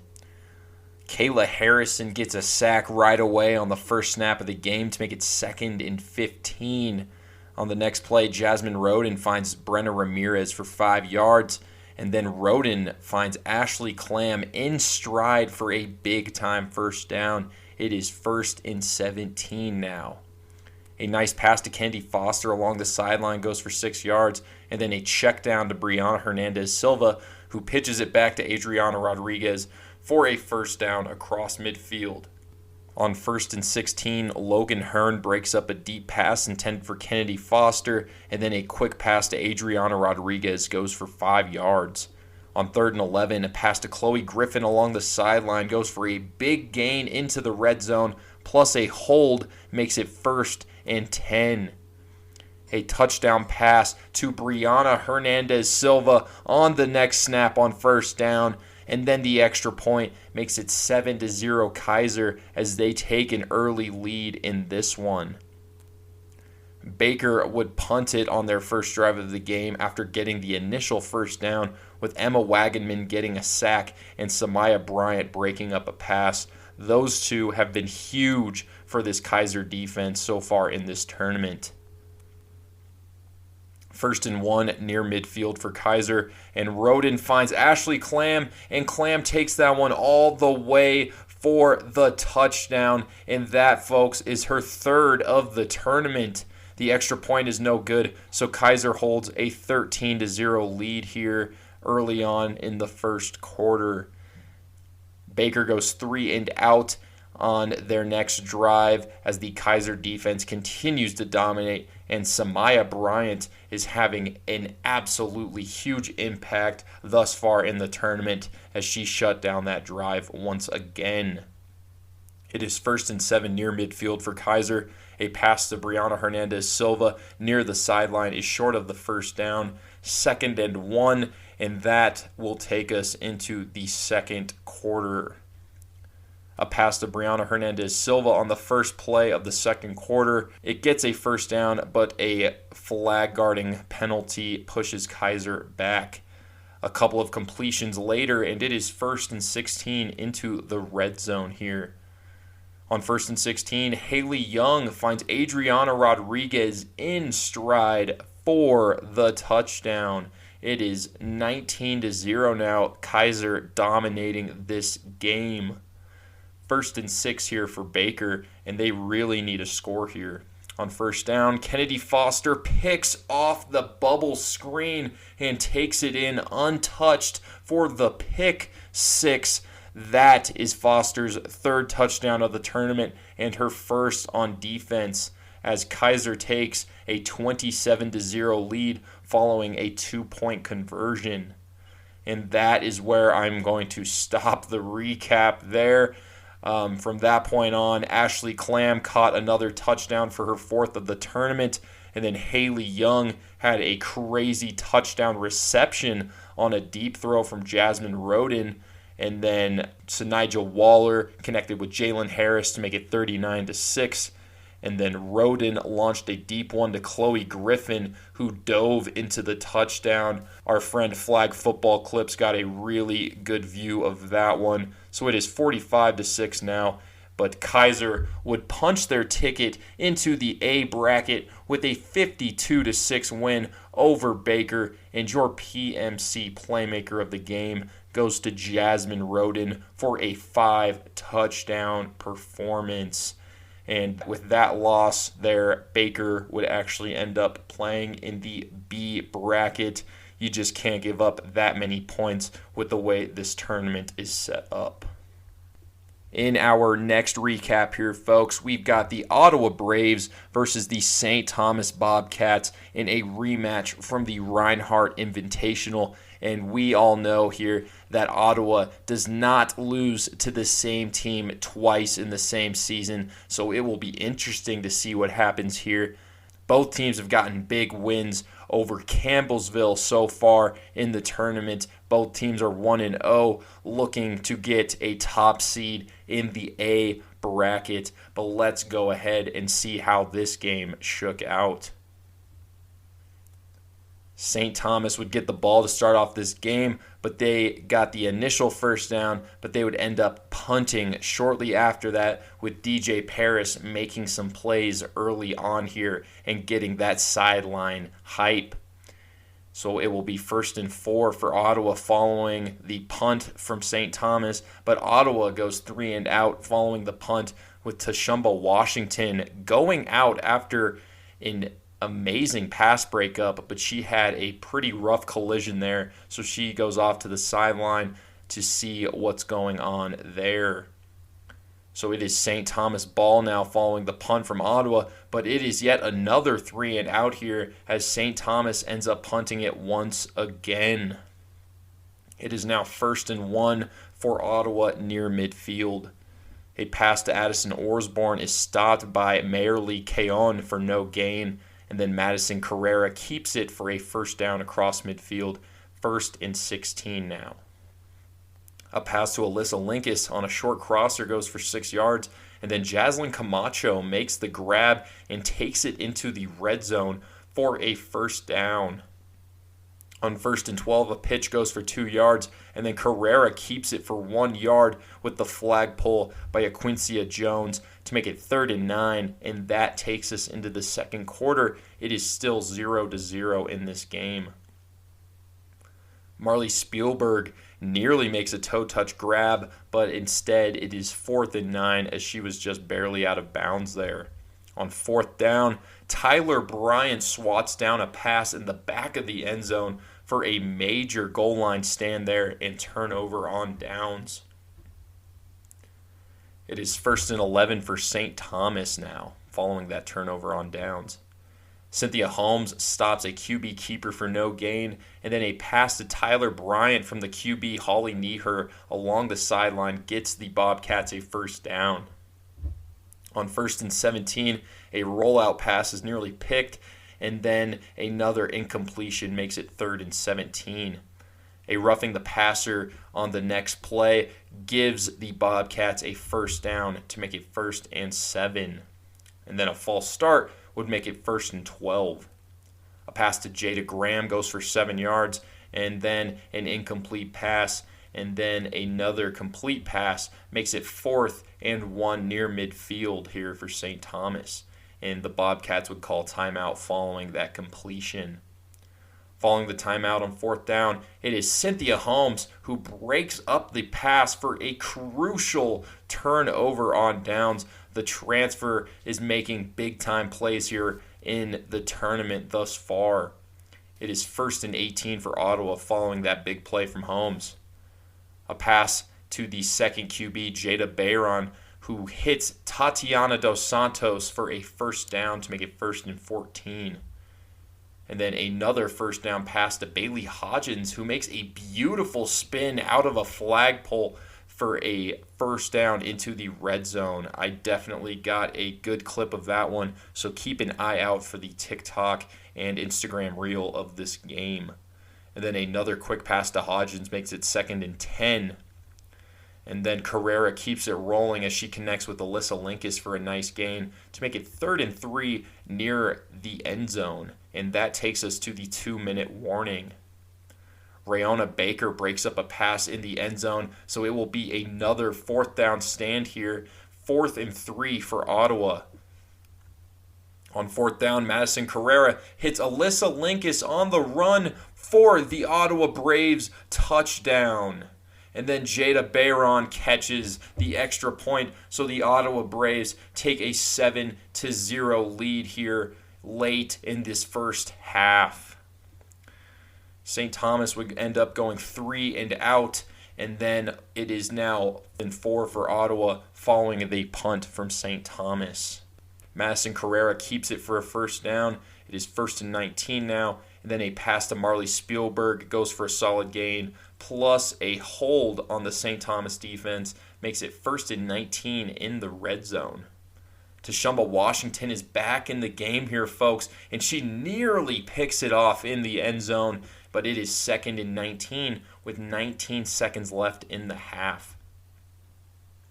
Speaker 2: Kayla Harrison gets a sack right away on the first snap of the game to make it 2nd and 15. On the next play, Jasmine Roden finds Brenna Ramirez for 5 yards, and then Roden finds Ashley Clam in stride for a big-time 1st down. It is 1st and 17 now. A nice pass to Kennedy Foster along the sideline goes for 6 yards, and then a check down to Brianna Hernandez-Silva, who pitches it back to Adriana Rodriguez for a first down across midfield. On 1st and 16, Logan Hearn breaks up a deep pass intended for Kennedy Foster, and then a quick pass to Adriana Rodriguez goes for 5 yards. On 3rd and 11, a pass to Chloe Griffin along the sideline goes for a big gain into the red zone, plus a hold makes it 1st and 10. A touchdown pass to Brianna Hernandez-Silva on the next snap on 1st down, and then the extra point makes it 7-0 Keiser as they take an early lead in this one. Baker would punt it on their first drive of the game after getting the initial first down, with Emma Wagenman getting a sack and Samaya Bryant breaking up a pass. Those two have been huge for this Keiser defense so far in this tournament. 1st and 1 near midfield for Keiser, and Roden finds Ashley Clam, and Clam takes that one all the way for the touchdown, and that, folks, is her 3rd of the tournament. The extra point is no good, so Keiser holds a 13-0 lead here early on in the first quarter. Baker goes 3 and out on their next drive as the Keiser defense continues to dominate, and Samaya Bryant is having an absolutely huge impact thus far in the tournament as she shut down that drive once again. It is 1st and 7 near midfield for Keiser. A pass to Brianna Hernandez-Silva near the sideline is short of the first down. 2nd and 1, and that will take us into the second quarter. A pass to Brianna Hernandez-Silva on the first play of the second quarter. It gets a first down, but a flag guarding penalty pushes Keiser back. A couple of completions later, and it is 1st and 16 into the red zone here. On 1st and 16, Haley Young finds Adriana Rodriguez in stride for the touchdown. It is 19-0 now. Keiser dominating this game. 1st and 6 here for Baker, and they really need a score here. On 1st down, Kennedy Foster picks off the bubble screen and takes it in untouched for the pick 6. That is Foster's 3rd touchdown of the tournament and her 1st on defense, as Keiser takes a 27-0 lead following a 2-point conversion. And that is where I'm going to stop the recap there. From that point on, Ashley Clam caught another touchdown for her 4th of the tournament, and then Haley Young had a crazy touchdown reception on a deep throw from Jasmine Roden, and then Sinija Waller connected with Jalen Harris to make it 39-6. And then Roden launched a deep one to Chloe Griffin, who dove into the touchdown. Our friend Flag Football Clips got a really good view of that one. So it is 45-6 now. But Keiser would punch their ticket into the A bracket with a 52-6 win over Baker. And your PMC playmaker of the game goes to Jasmine Roden for a 5-touchdown performance. And with that loss there, Baker would actually end up playing in the B bracket. You just can't give up that many points with the way this tournament is set up. In our next recap here, folks, we've got the Ottawa Braves versus the St. Thomas Bobcats in a rematch from the Reinhardt Invitational. And we all know here that Ottawa does not lose to the same team twice in the same season, so it will be interesting to see what happens here. Both teams have gotten big wins over Campbellsville so far in the tournament. Both teams are 1-0, looking to get a top seed in the A bracket. But let's go ahead and see how this game shook out. St. Thomas would get the ball to start off this game, but they got the initial first down, but they would end up punting shortly after that, with DJ Paris making some plays early on here and getting that sideline hype. So it will be 1st and 4 for Ottawa following the punt from St. Thomas, but Ottawa goes 3 and out following the punt with Tashumba Washington going out after an amazing pass breakup, but she had a pretty rough collision there, so she goes off to the sideline to see what's going on there. So it is St. Thomas ball now following the punt from Ottawa, but it is yet another 3 and out here as St. Thomas ends up punting it once again. It is now 1st and 1 for Ottawa near midfield. A pass to Addison Osborne is stopped by Mayerly Keon for no gain, and then Madison Carrera keeps it for a first down across midfield, 1st and 16 now. A pass to Alyssa Linkus on a short crosser goes for 6 yards, and then Jaslyn Camacho makes the grab and takes it into the red zone for a first down. On 1st and 12, a pitch goes for 2 yards, and then Carrera keeps it for 1 yard with the flag pull by Aquincia Jones to make it 3rd and 9, and that takes us into the second quarter. It is still 0-0 in this game. Marley Spielberg nearly makes a toe-touch grab, but instead it is 4th and 9 as she was just barely out of bounds there. On 4th down, Tyler Bryant swats down a pass in the back of the end zone for a major goal line stand there and turnover on downs. It is 1st and 11 for St. Thomas now, following that turnover on downs. Cynthia Holmes stops a QB keeper for no gain, and then a pass to Tyler Bryant from the QB Holly Nieher along the sideline gets the Bobcats a first down. On 1st and 17, a rollout pass is nearly picked, and then another incompletion makes it 3rd and 17. A roughing the passer on the next play gives the Bobcats a first down to make it 1st and 7. And then a false start would make it 1st and 12. A pass to Jada Graham goes for 7 yards, and then an incomplete pass, and then another complete pass makes it 4th and 1 near midfield here for St. Thomas. And the Bobcats would call timeout following that completion. Following the timeout on 4th down, it is Cynthia Holmes who breaks up the pass for a crucial turnover on downs. The transfer is making big-time plays here in the tournament thus far. It is 1st and 18 for Ottawa following that big play from Holmes. A pass to the second QB, Jada Bayron, who hits Tatiana Dos Santos for a first down to make it 1st and 14. And then another first down pass to Bailey Hodgins, who makes a beautiful spin out of a flagpole for a first down into the red zone. I definitely got a good clip of that one, so keep an eye out for the TikTok and Instagram reel of this game. And then another quick pass to Hodgins makes it 2nd and 10. And then Carrera keeps it rolling as she connects with Alyssa Linkus for a nice gain to make it 3rd and 3 near the end zone. And that takes us to the 2-minute warning. Rayona Baker breaks up a pass in the end zone, so it will be another 4th down stand here. 4th and 3 for Ottawa. On 4th down, Madison Carrera hits Alyssa Linkus on the run for the Ottawa Braves touchdown. And then Jada Bayron catches the extra point, so the Ottawa Braves take a 7-0 lead here late in this first half. St. Thomas would end up going 3 and out, and then it is now 4 for Ottawa following the punt from St. Thomas. Madison Carrera keeps it for a first down. It is 1st and 19 now, and then a pass to Marley Spielberg goes for a solid gain, plus a hold on the St. Thomas defense makes it 1st and 19 in the red zone. Tashumba Washington is back in the game here, folks, and she nearly picks it off in the end zone, but it is 2nd and 19 with 19 seconds left in the half.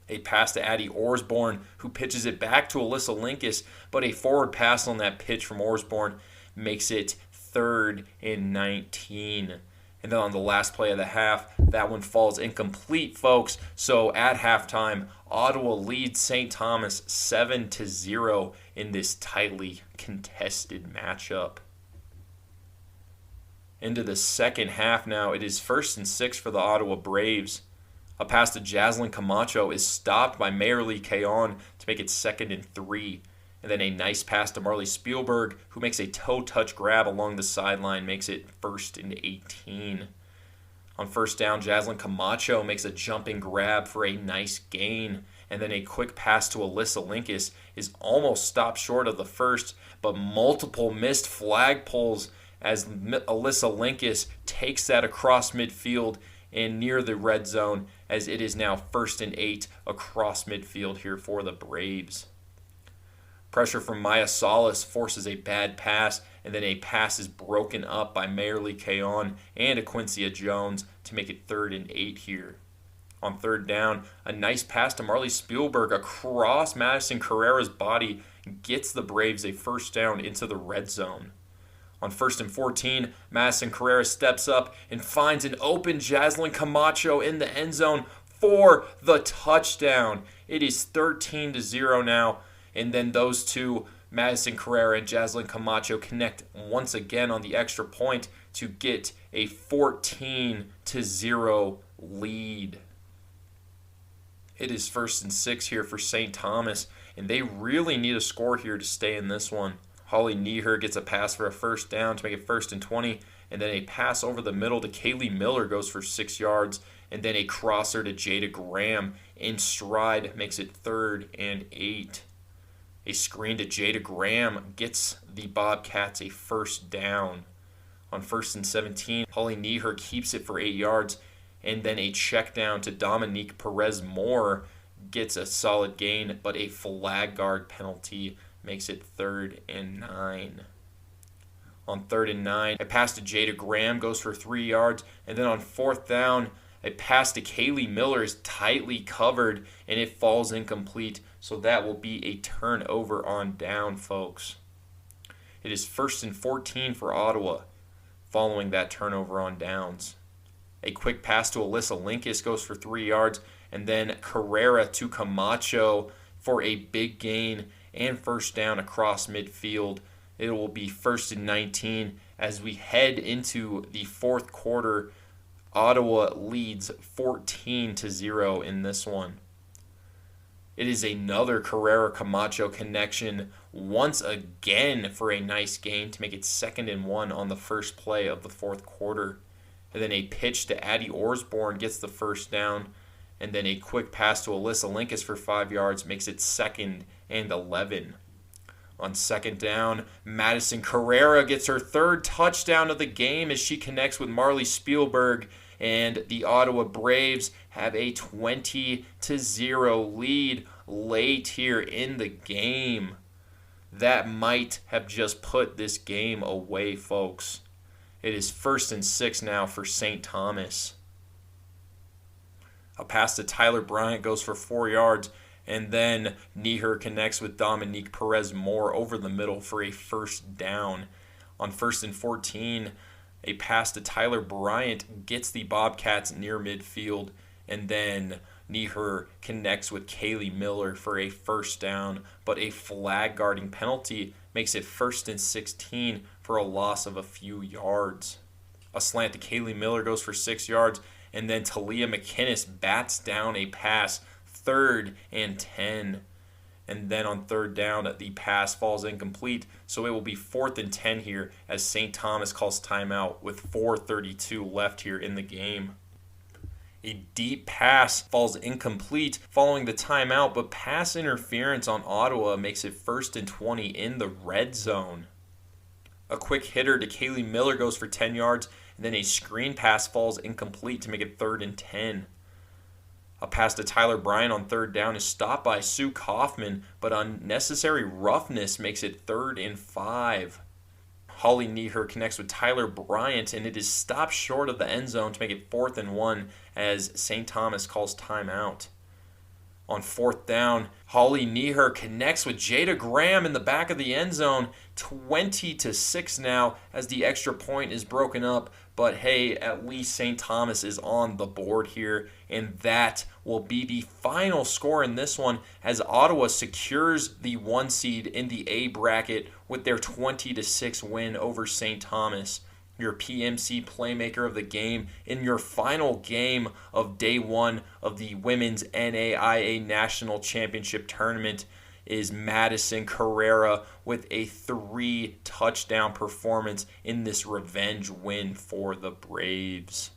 Speaker 2: A pass to Addie Osborne, who pitches it back to Alyssa Linkus, but a forward pass on that pitch from Osborne makes it 3rd and 19. And then on the last play of the half, that one falls incomplete, folks. So at halftime, Ottawa leads St. Thomas 7-0 in this tightly contested matchup. Into the second half now, it is 1st and 6 for the Ottawa Braves. A pass to Jaslyn Camacho is stopped by Mayerly Keon to make it 2nd and 3. And then a nice pass to Marley Spielberg, who makes a toe touch grab along the sideline, makes it 1st and 18. On 1st down, Jaslyn Camacho makes a jumping grab for a nice gain. And then a quick pass to Alyssa Linkus is almost stopped short of the first, but multiple missed flag pulls as Alyssa Linkus takes that across midfield and near the red zone, as it is now 1st and 8 across midfield here for the Braves. Pressure from Maya Salas forces a bad pass, and then a pass is broken up by Mayerly Keon and Aquincia Jones to make it 3rd and 8 here. On 3rd down, a nice pass to Marley Spielberg across Madison Carrera's body gets the Braves a 1st down into the red zone. On 1st and 14, Madison Carrera steps up and finds an open Jaslyn Camacho in the end zone for the touchdown. It is 13-0 now, and then those two, Madison Carrera and Jaslyn Camacho, connect once again on the extra point to get a 14-0 lead. It is 1st and 6 here for St. Thomas, and they really need a score here to stay in this one. Holly Nieher gets a pass for a 1st down to make it 1st and 20, and then a pass over the middle to Kaylee Miller goes for 6 yards, and then a crosser to Jada Graham in stride makes it 3rd and 8. A screen to Jada Graham gets the Bobcats a 1st down. On 1st and 17, Holly Nieher keeps it for 8 yards, and then a check down to Dominique Perez-Moore gets a solid gain, but a flag guard penalty makes it 3rd and 9. On 3rd and 9, a pass to Jada Graham goes for 3 yards, and then on 4th down, a pass to Kaylee Miller is tightly covered, and it falls incomplete, so that will be a turnover on down, folks. It is 1st and 14 for Ottawa following that turnover on downs. A quick pass to Alyssa Linkus goes for 3 yards, and then Carrera to Camacho for a big gain and 1st down across midfield. It will be 1st and 19 as we head into the 4th quarter. Ottawa leads 14-0 in this one. It is another Carrera Camacho connection once again for a nice gain to make it 2nd and 1 on the first play of the 4th quarter. And then a pitch to Addie Osborne gets the 1st down. And then a quick pass to Alyssa Linkus for 5 yards makes it 2nd and 11. On 2nd down, Madison Carrera gets her 3rd touchdown of the game as she connects with Marley Spielberg. And the Ottawa Braves have a 20-0 lead late here in the game. That might have just put this game away, folks. It is 1st and 6 now for St. Thomas. A pass to Tyler Bryant goes for 4 yards, and then Nieher connects with Dominique Perez-Moore over the middle for a 1st down. On 1st and 14, a pass to Tyler Bryant gets the Bobcats near midfield, and then Nieher connects with Kaylee Miller for a 1st down, but a flag guarding penalty makes it 1st and 16 for a loss of a few yards. A slant to Kaylee Miller goes for 6 yards, and then Talia McInnes bats down a pass, 3rd and 10. And then on 3rd down, the pass falls incomplete, so it will be 4th and 10 here as St. Thomas calls timeout with 4:32 left here in the game. A deep pass falls incomplete following the timeout, but pass interference on Ottawa makes it 1st and 20 in the red zone. A quick hitter to Kaylee Miller goes for 10 yards, and then a screen pass falls incomplete to make it 3rd and 10. A pass to Tyler Bryant on 3rd down is stopped by Sue Kaufman, but unnecessary roughness makes it 3rd and 5. Holly Nieher connects with Tyler Bryant, and it is stopped short of the end zone to make it 4th and 1 as St. Thomas calls timeout. On 4th down, Holly Nieher connects with Jada Graham in the back of the end zone, 20-6 now as the extra point is broken up. But hey, at least St. Thomas is on the board here, and that will be the final score in this one as Ottawa secures the 1 seed in the A bracket with their 20-6 win over St. Thomas. your PMC Playmaker of the game in your final game of day one of the Women's NAIA National Championship Tournament is Madison Carrera with a 3-touchdown performance in this revenge win for the Braves.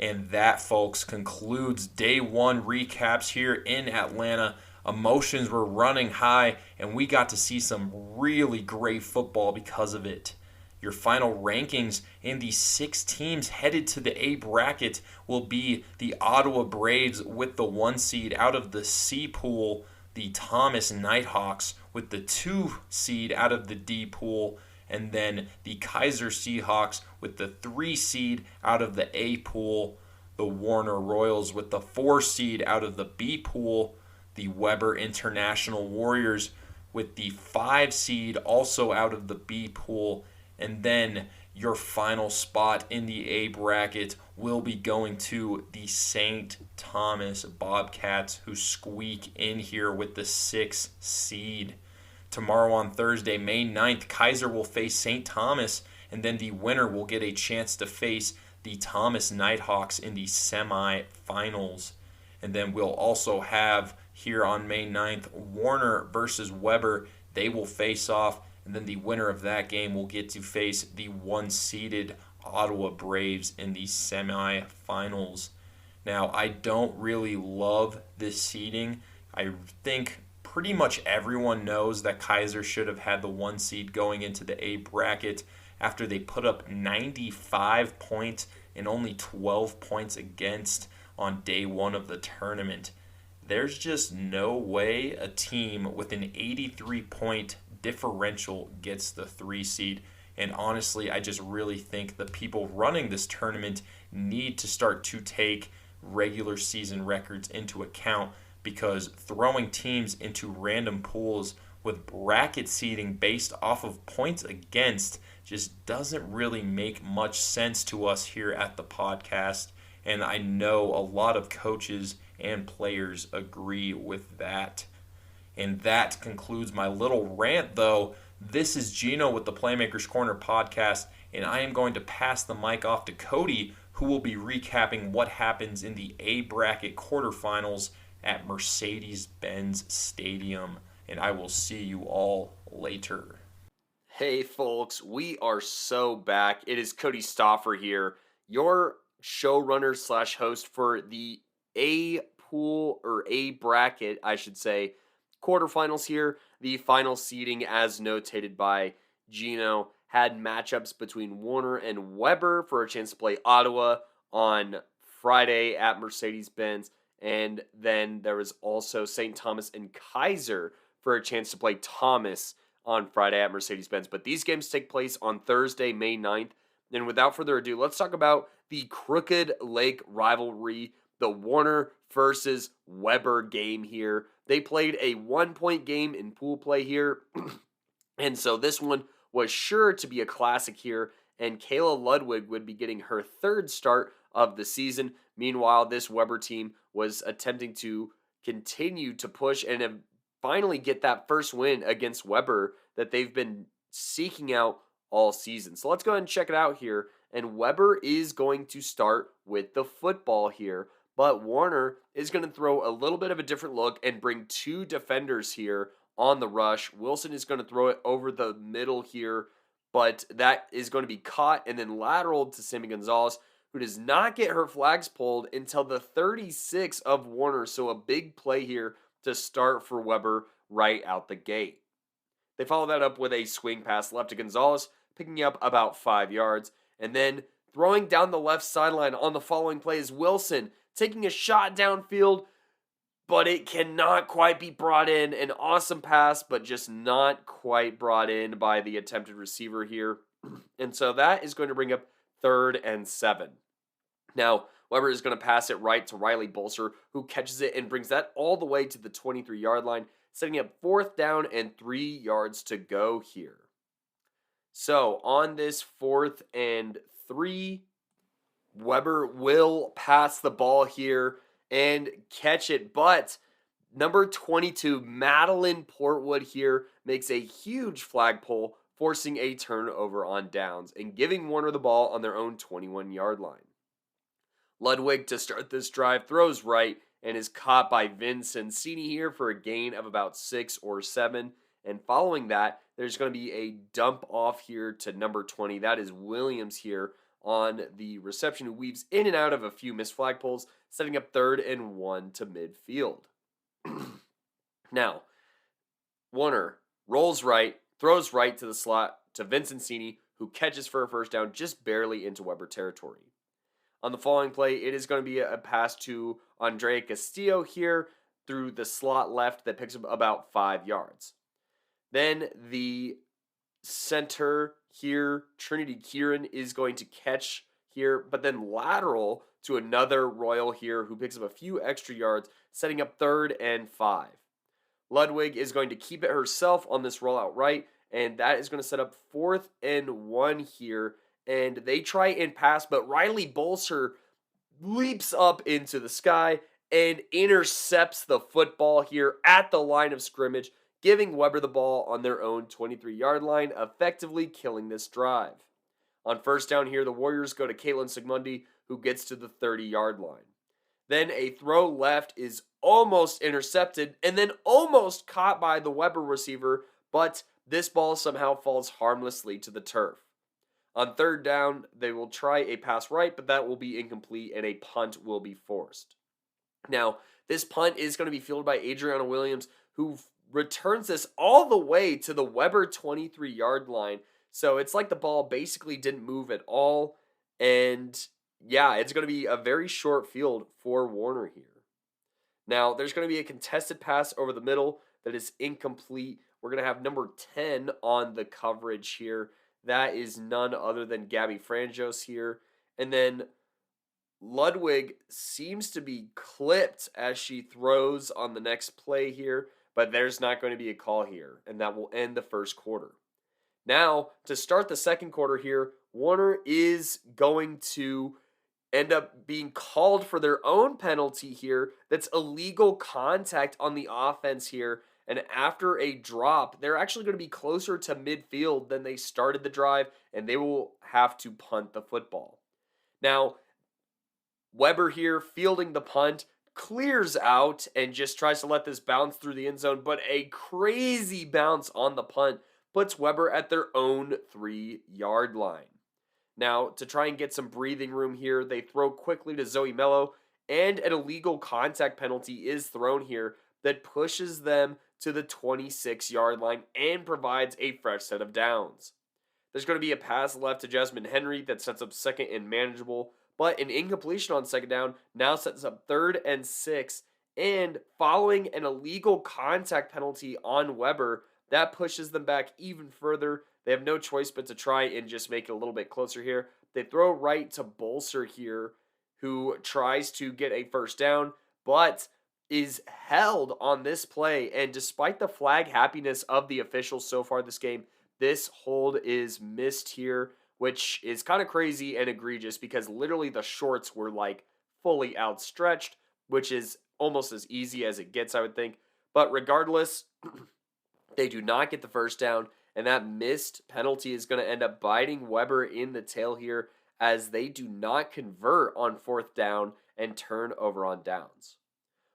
Speaker 2: And that, folks, concludes day one recaps here in Atlanta. Emotions were running high, and we got to see some really great football because of it. Your final rankings and the 6 teams headed to the A bracket will be the Ottawa Braves with the 1 seed out of the C pool, the Thomas Nighthawks with the 2 seed out of the D pool, and then the Keiser Seahawks with the 3 seed out of the A pool, the Warner Royals with the 4 seed out of the B pool, the Weber International Warriors with the 5 seed also out of the B pool, and then your final spot in the A bracket will be going to the St. Thomas Bobcats, who squeak in here with the 6th seed. Tomorrow on Thursday, May 9th, Keiser will face St. Thomas, and then the winner will get a chance to face the Thomas Nighthawks in the semifinals. And then we'll also have here on May 9th, Warner versus Weber. They will face off, and then the winner of that game will get to face the 1-seeded Ottawa Braves in the semifinals. Now, I don't really love this seeding. I think pretty much everyone knows that Keiser should have had the 1 seed going into the A bracket after they put up 95 points and only 12 points against on day 1 of the tournament. There's just no way a team with an 83-point differential gets the 3 seed. And honestly, I just really think the people running this tournament need to start to take regular season records into account, because throwing teams into random pools with bracket seeding based off of points against just doesn't really make much sense to us here at the podcast. And I know a lot of coaches and players agree with that. And that concludes my little rant, though. This is Gino with the Playmakers Corner podcast, and I am going to pass the mic off to Cody, who will be recapping what happens in the A bracket quarterfinals at Mercedes-Benz Stadium. And I will see you all later.
Speaker 1: Hey folks, we are so back. It is Cody Stoffer here, your showrunner slash host for the A pool, or A bracket, I should say, quarterfinals here. The final seeding, as notated by Gino, had matchups between Warner and Weber for a chance to play Ottawa on Friday at Mercedes-Benz. And then there was also St. Thomas and Keiser for a chance to play Thomas on Friday at Mercedes-Benz. But these games take place on Thursday, May 9th. And without further ado, let's talk about the Crooked Lake rivalry, the Warner versus Weber game here. They played a 1-point game in pool play here. And so this one was sure to be a classic here. And Kayla Ludwig would be getting her 3rd start of the season. Meanwhile, this Weber team was attempting to continue to push and finally get that first win against Weber that they've been seeking out all season. So let's go ahead and check it out here. And Weber is going to start with the football here, but Warner is going to throw a little bit of a different look and bring 2 defenders here on the rush. Wilson is going to throw it over the middle here, but that is going to be caught and then lateraled to Sammy Gonzalez, who does not get her flags pulled until the 36 of Warner. So a big play here to start for Weber right out the gate. They follow that up with a swing pass left to Gonzalez, picking up about 5 yards. And then throwing down the left sideline on the following play is Wilson, taking a shot downfield, but it cannot quite be brought in. An awesome pass, but just not quite brought in by the attempted receiver here. And so that is going to bring up 3rd and 7. Now, Weber is going to pass it right to Riley Bolser, who catches it and brings that all the way to the 23-yard line, setting up 4th down and 3 yards to go here. So on this 4th and 3, Weber will pass the ball here and catch it, but number 22, Madeline Portwood here, makes a huge flag pull forcing a turnover on downs and giving Warner the ball on their own 21-yard line. Ludwig, to start this drive, throws right and is caught by Vincenzini here for a gain of about 6 or 7. And following that, there's going to be a dump off here to number 20. That is Williams here on the reception, who weaves in and out of a few missed flagpoles, setting up 3rd and 1 to midfield. Now, Warner rolls right, throws right to the slot to Vincenzini, who catches for a first down just barely into Weber territory. On the following play, it is going to be a pass to Andrea Castillo here through the slot left that picks up about 5 yards. Then the center here, Trinity Kieran, is going to catch here, but then lateral to another Royal here who picks up a few extra yards, setting up 3rd and 5. Ludwig is going to keep it herself on this rollout right, and that is going to set up 4th and 1 here. And they try and pass, but Riley Bolser leaps up into the sky and intercepts the football here at the line of scrimmage, giving Weber the ball on their own 23-yard line, effectively killing this drive. On first down here, the Warriors go to Caitlin Sigmundi, who gets to the 30-yard line. Then a throw left is almost intercepted and then almost caught by the Weber receiver, but this ball somehow falls harmlessly to the turf. On third down, they will try a pass right, but that will be incomplete and a punt will be forced. Now, this punt is going to be fielded by Adriana Williams, who returns this all the way to the Weber 23-yard line. So it's like the ball basically didn't move at all. And yeah, it's going to be a very short field for Warner here. Now, there's going to be a contested pass over the middle that is incomplete. We're going to have number 10 on the coverage here. That is none other than Gabby Franjos here. And then Ludwig seems to be clipped as she throws on the next play here, but there's not going to be a call here, and that will end the first quarter. Now, to start the second quarter here, Warner is going to end up being called for their own penalty here. That's illegal contact on the offense here. And after a drop, they're actually going to be closer to midfield than they started the drive, and they will have to punt the football. Now, Weber here fielding the punt, clears out and just tries to let this bounce through the end zone, but a crazy bounce on the punt puts Weber at their own 3-yard line. Now, to try and get some breathing room here, they throw quickly to Zoe Mello, and an illegal contact penalty is thrown here that pushes them to the 26-yard line and provides a fresh set of downs. There's going to be a pass left to Jasmine Henry that sets up 2nd and manageable, but an incompletion on 2nd down now sets up 3rd and 6, and following an illegal contact penalty on Weber, that pushes them back even further. They have no choice but to try and just make it a little bit closer here. They throw right to Bolser here, who tries to get a first down, but is held on this play, and despite the flag happiness of the officials so far this game, this hold is missed here, which is kind of crazy and egregious because literally the shorts were like fully outstretched, which is almost as easy as it gets, I would think. But regardless, they do not get the first down, and that missed penalty is going to end up biting Weber in the tail here as they do not convert on 4th down and turn over on downs.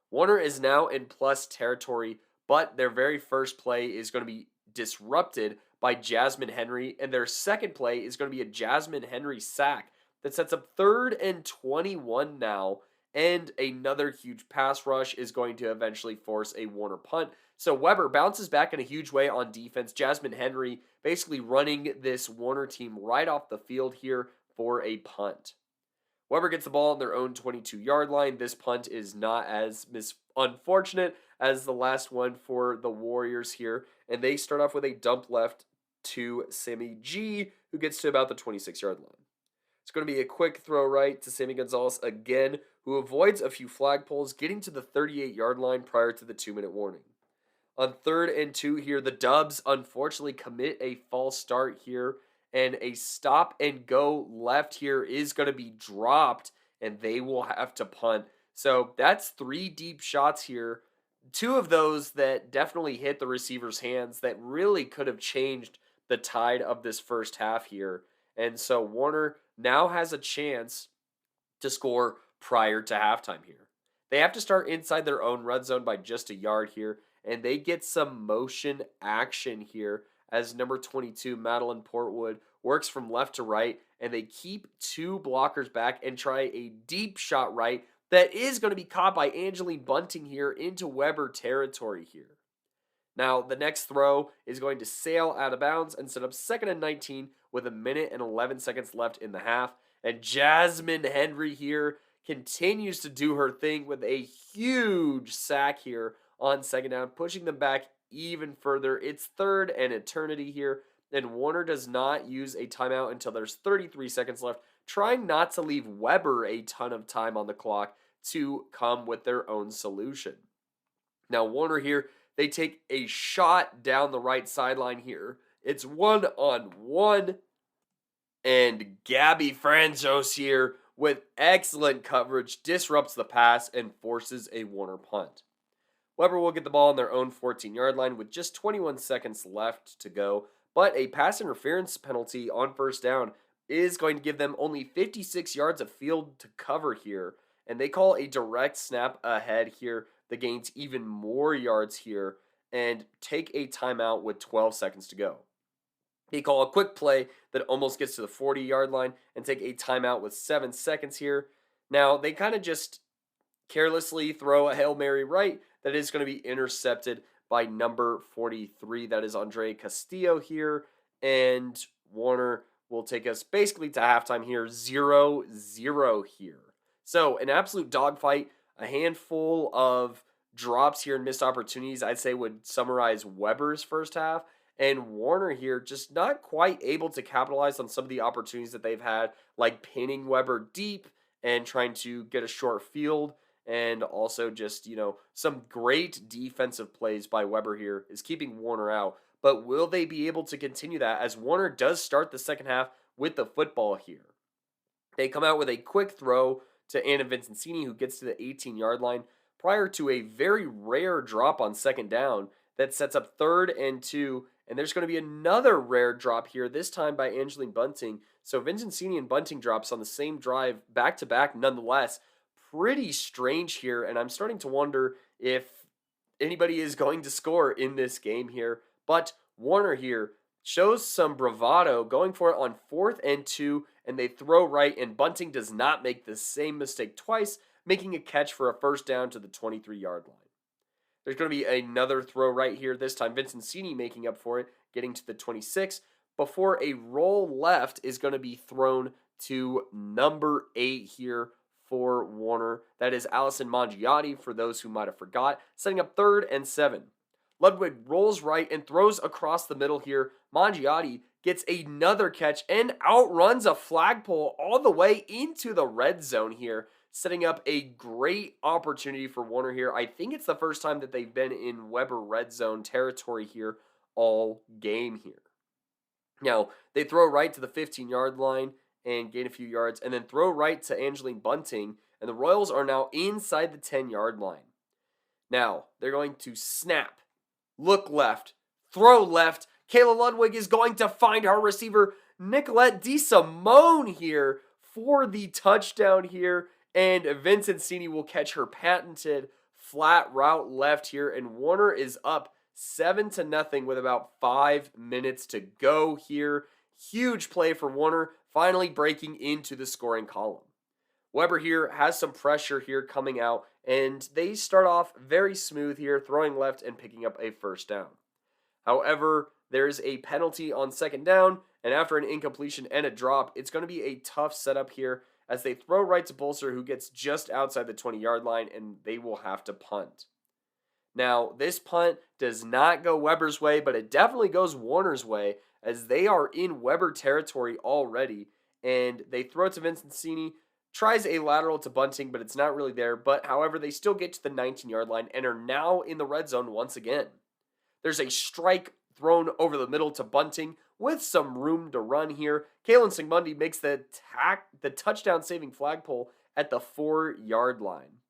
Speaker 1: Warner is now in plus territory, but their very first play is going to be disrupted by Jasmine Henry, and their second play is going to be a Jasmine Henry sack that sets up 3rd and 21 now, and another huge pass rush is going to eventually force a Warner punt. So Weber bounces back in a huge way on defense. Jasmine Henry basically running this Warner team right off the field here for a punt. Weber gets the ball on their own 22-yard line. This punt is not as unfortunate as the last one for the Warriors here. And they start off with a dump left to Sammy G, who gets to about the 26-yard line. It's going to be a quick throw right to Sammy Gonzalez again, who avoids a few flagpoles, getting to the 38-yard line prior to the 2-minute warning. On 3rd and 2 here, the Dubs unfortunately commit a false start here, and a stop and go left here is going to be dropped, and they will have to punt. So that's 3 deep shots here. 2 of those that definitely hit the receiver's hands that really could have changed the tide of this first half here. And so Warner now has a chance to score prior to halftime here. They have to start inside their own red zone by just a yard here, and they get some motion action here as number 22, Madeline Portwood, works from left to right, and they keep two blockers back and try a deep shot right that is going to be caught by Angeline Bunting here into Weber territory here. Now, the next throw is going to sail out of bounds and set up 2nd and 19 with a minute and 11 seconds left in the half. And Jasmine Henry here continues to do her thing with a huge sack here on 2nd down, pushing them back even further. It's 3rd and eternity here, and Warner does not use a timeout until there's 33 seconds left, trying not to leave Weber a ton of time on the clock to come with their own solution. Now, Warner here, they take a shot down the right sideline here. It's 1-on-1. And Gabby Franzos here with excellent coverage disrupts the pass and forces a Warner punt. Weber will get the ball on their own 14-yard line with just 21 seconds left to go, but a pass interference penalty on 1st down is going to give them only 56 yards of field to cover here, and they call a direct snap ahead here that gains even more yards here and take a timeout with 12 seconds to go. They call a quick play that almost gets to the 40-yard line and take a timeout with 7 seconds here. Now, they kind of just carelessly throw a Hail Mary right that is going to be intercepted by number 43. That is Andre Castillo here. And Warner will take us basically to halftime here, 0-0 here. So, an absolute dogfight, a handful of drops here and missed opportunities, I'd say would summarize Weber's first half. And Warner here just not quite able to capitalize on some of the opportunities that they've had, like pinning Weber deep and trying to get a short field. And also just, some great defensive plays by Weber here is keeping Warner out. But will they be able to continue that as Warner does start the second half with the football here? They come out with a quick throw to Anna Vincenzini, who gets to the 18-yard line prior to a very rare drop on 2nd down that sets up 3rd and 2. And there's going to be another rare drop here, this time by Angeline Bunting. So Vincenzini and Bunting drops on the same drive back-to-back nonetheless. Pretty strange here, and I'm starting to wonder if anybody is going to score in this game here. But Warner here shows some bravado, going for it on 4th and 2, and they throw right, and Bunting does not make the same mistake twice, making a catch for a 1st down to the 23-yard line. There's going to be another throw right here, this time Vincenzini making up for it, getting to the 26, before a roll left is going to be thrown to number 8 here for Warner. That is Allison Mangiati, for those who might have forgot, setting up 3rd and 7. Ludwig rolls right and throws across the middle here. Mangiati gets another catch and outruns a flagpole all the way into the red zone here, setting up a great opportunity for Warner here. I think it's the first time that they've been in Weber red zone territory here all game here. Now, they throw right to the 15-yard line and gain a few yards, and then throw right to Angeline Bunting, and the Royals are now inside the 10-yard line. Now, they're going to snap, look left, throw left. Kayla Ludwig is going to find her receiver, Nicolette DeSimone, here for the touchdown here, and Vincenzini will catch her patented flat route left here, and Warner is up 7-0 with about 5 minutes to go here. Huge play for Warner, finally breaking into the scoring column. Weber here has some pressure here coming out, and they start off very smooth here, throwing left and picking up a 1st down. However, there's a penalty on 2nd down, and after an incompletion and a drop, it's going to be a tough setup here as they throw right to Bolser, who gets just outside the 20-yard line, and they will have to punt. Now, this punt does not go Weber's way, but it definitely goes Warner's way, as they are in Weber territory already, and they throw it to Vincenzini, tries a lateral to Bunting, but it's not really there. But, however, they still get to the 19-yard line and are now in the red zone once again. There's a strike thrown over the middle to Bunting with some room to run here. Kaylin Sigmundi makes the touchdown-saving flagpole at the 4-yard line.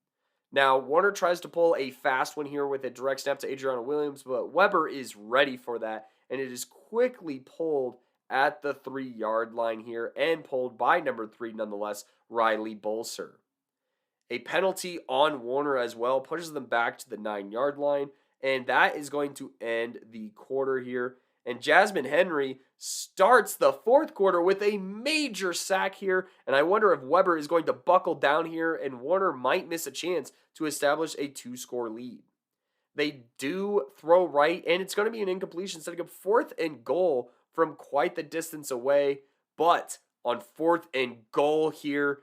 Speaker 1: Now, Warner tries to pull a fast one here with a direct snap to Adriana Williams, but Weber is ready for that, and it is quickly pulled at the 3-yard line here and pulled by number 3 nonetheless, Riley Bolser. A penalty on Warner as well pushes them back to the 9-yard line, and that is going to end the quarter here. And Jasmine Henry starts the fourth quarter with a major sack here, and I wonder if Weber is going to buckle down here and Warner might miss a chance to establish a 2-score lead. They do throw right, and it's going to be an incompletion, setting up 4th and goal from quite the distance away. But on 4th and goal here,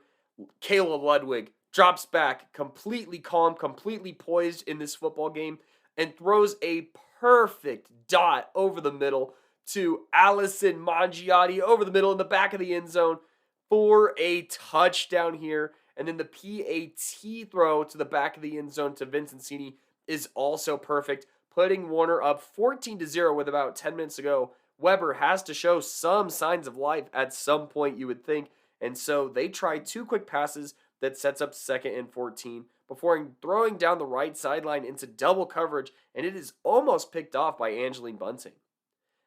Speaker 1: Kayla Ludwig drops back, completely calm, completely poised in this football game, and throws a perfect dot over the middle to Allison Mangiati over the middle in the back of the end zone for a touchdown here. And then the PAT throw to the back of the end zone to Vincentini is also perfect, putting Warner up 14-0 with about 10 minutes to go. Weber has to show some signs of life at some point, you would think, and so they try 2 quick passes that sets up 2nd and 14 before throwing down the right sideline into double coverage, and it is almost picked off by Angeline Bunting.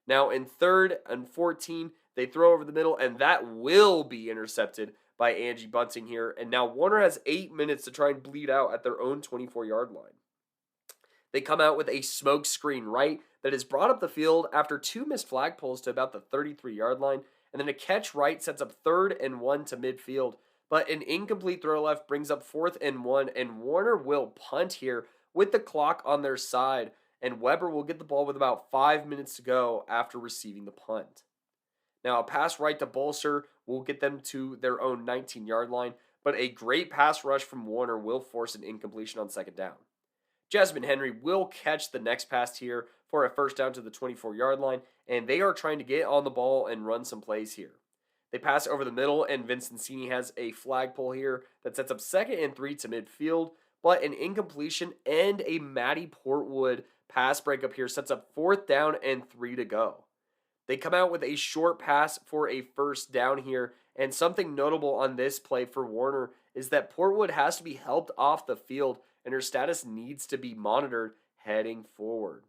Speaker 1: Now in 3rd and 14, they throw over the middle, and that will be intercepted by Angie Bunting here, and now Warner has 8 minutes to try and bleed out at their own 24-yard line. They come out with a smoke screen right that is brought up the field after 2 missed flag pulls to about the 33-yard line, and then a catch right sets up 3rd and 1 to midfield. But an incomplete throw left brings up 4th and 1, and Warner will punt here with the clock on their side, and Weber will get the ball with about 5 minutes to go after receiving the punt. Now, a pass right to Bolser will get them to their own 19-yard line, but a great pass rush from Warner will force an incompletion on 2nd down. Jasmine Henry will catch the next pass here for a 1st down to the 24-yard line, and they are trying to get on the ball and run some plays here. They pass over the middle, and Vincentini has a flagpole here that sets up 2nd and 3 to midfield, but an incompletion and a Maddie Portwood pass breakup here sets up 4th down and 3 to go. They come out with a short pass for a 1st down here, and something notable on this play for Warner is that Portwood has to be helped off the field, and her status needs to be monitored heading forward.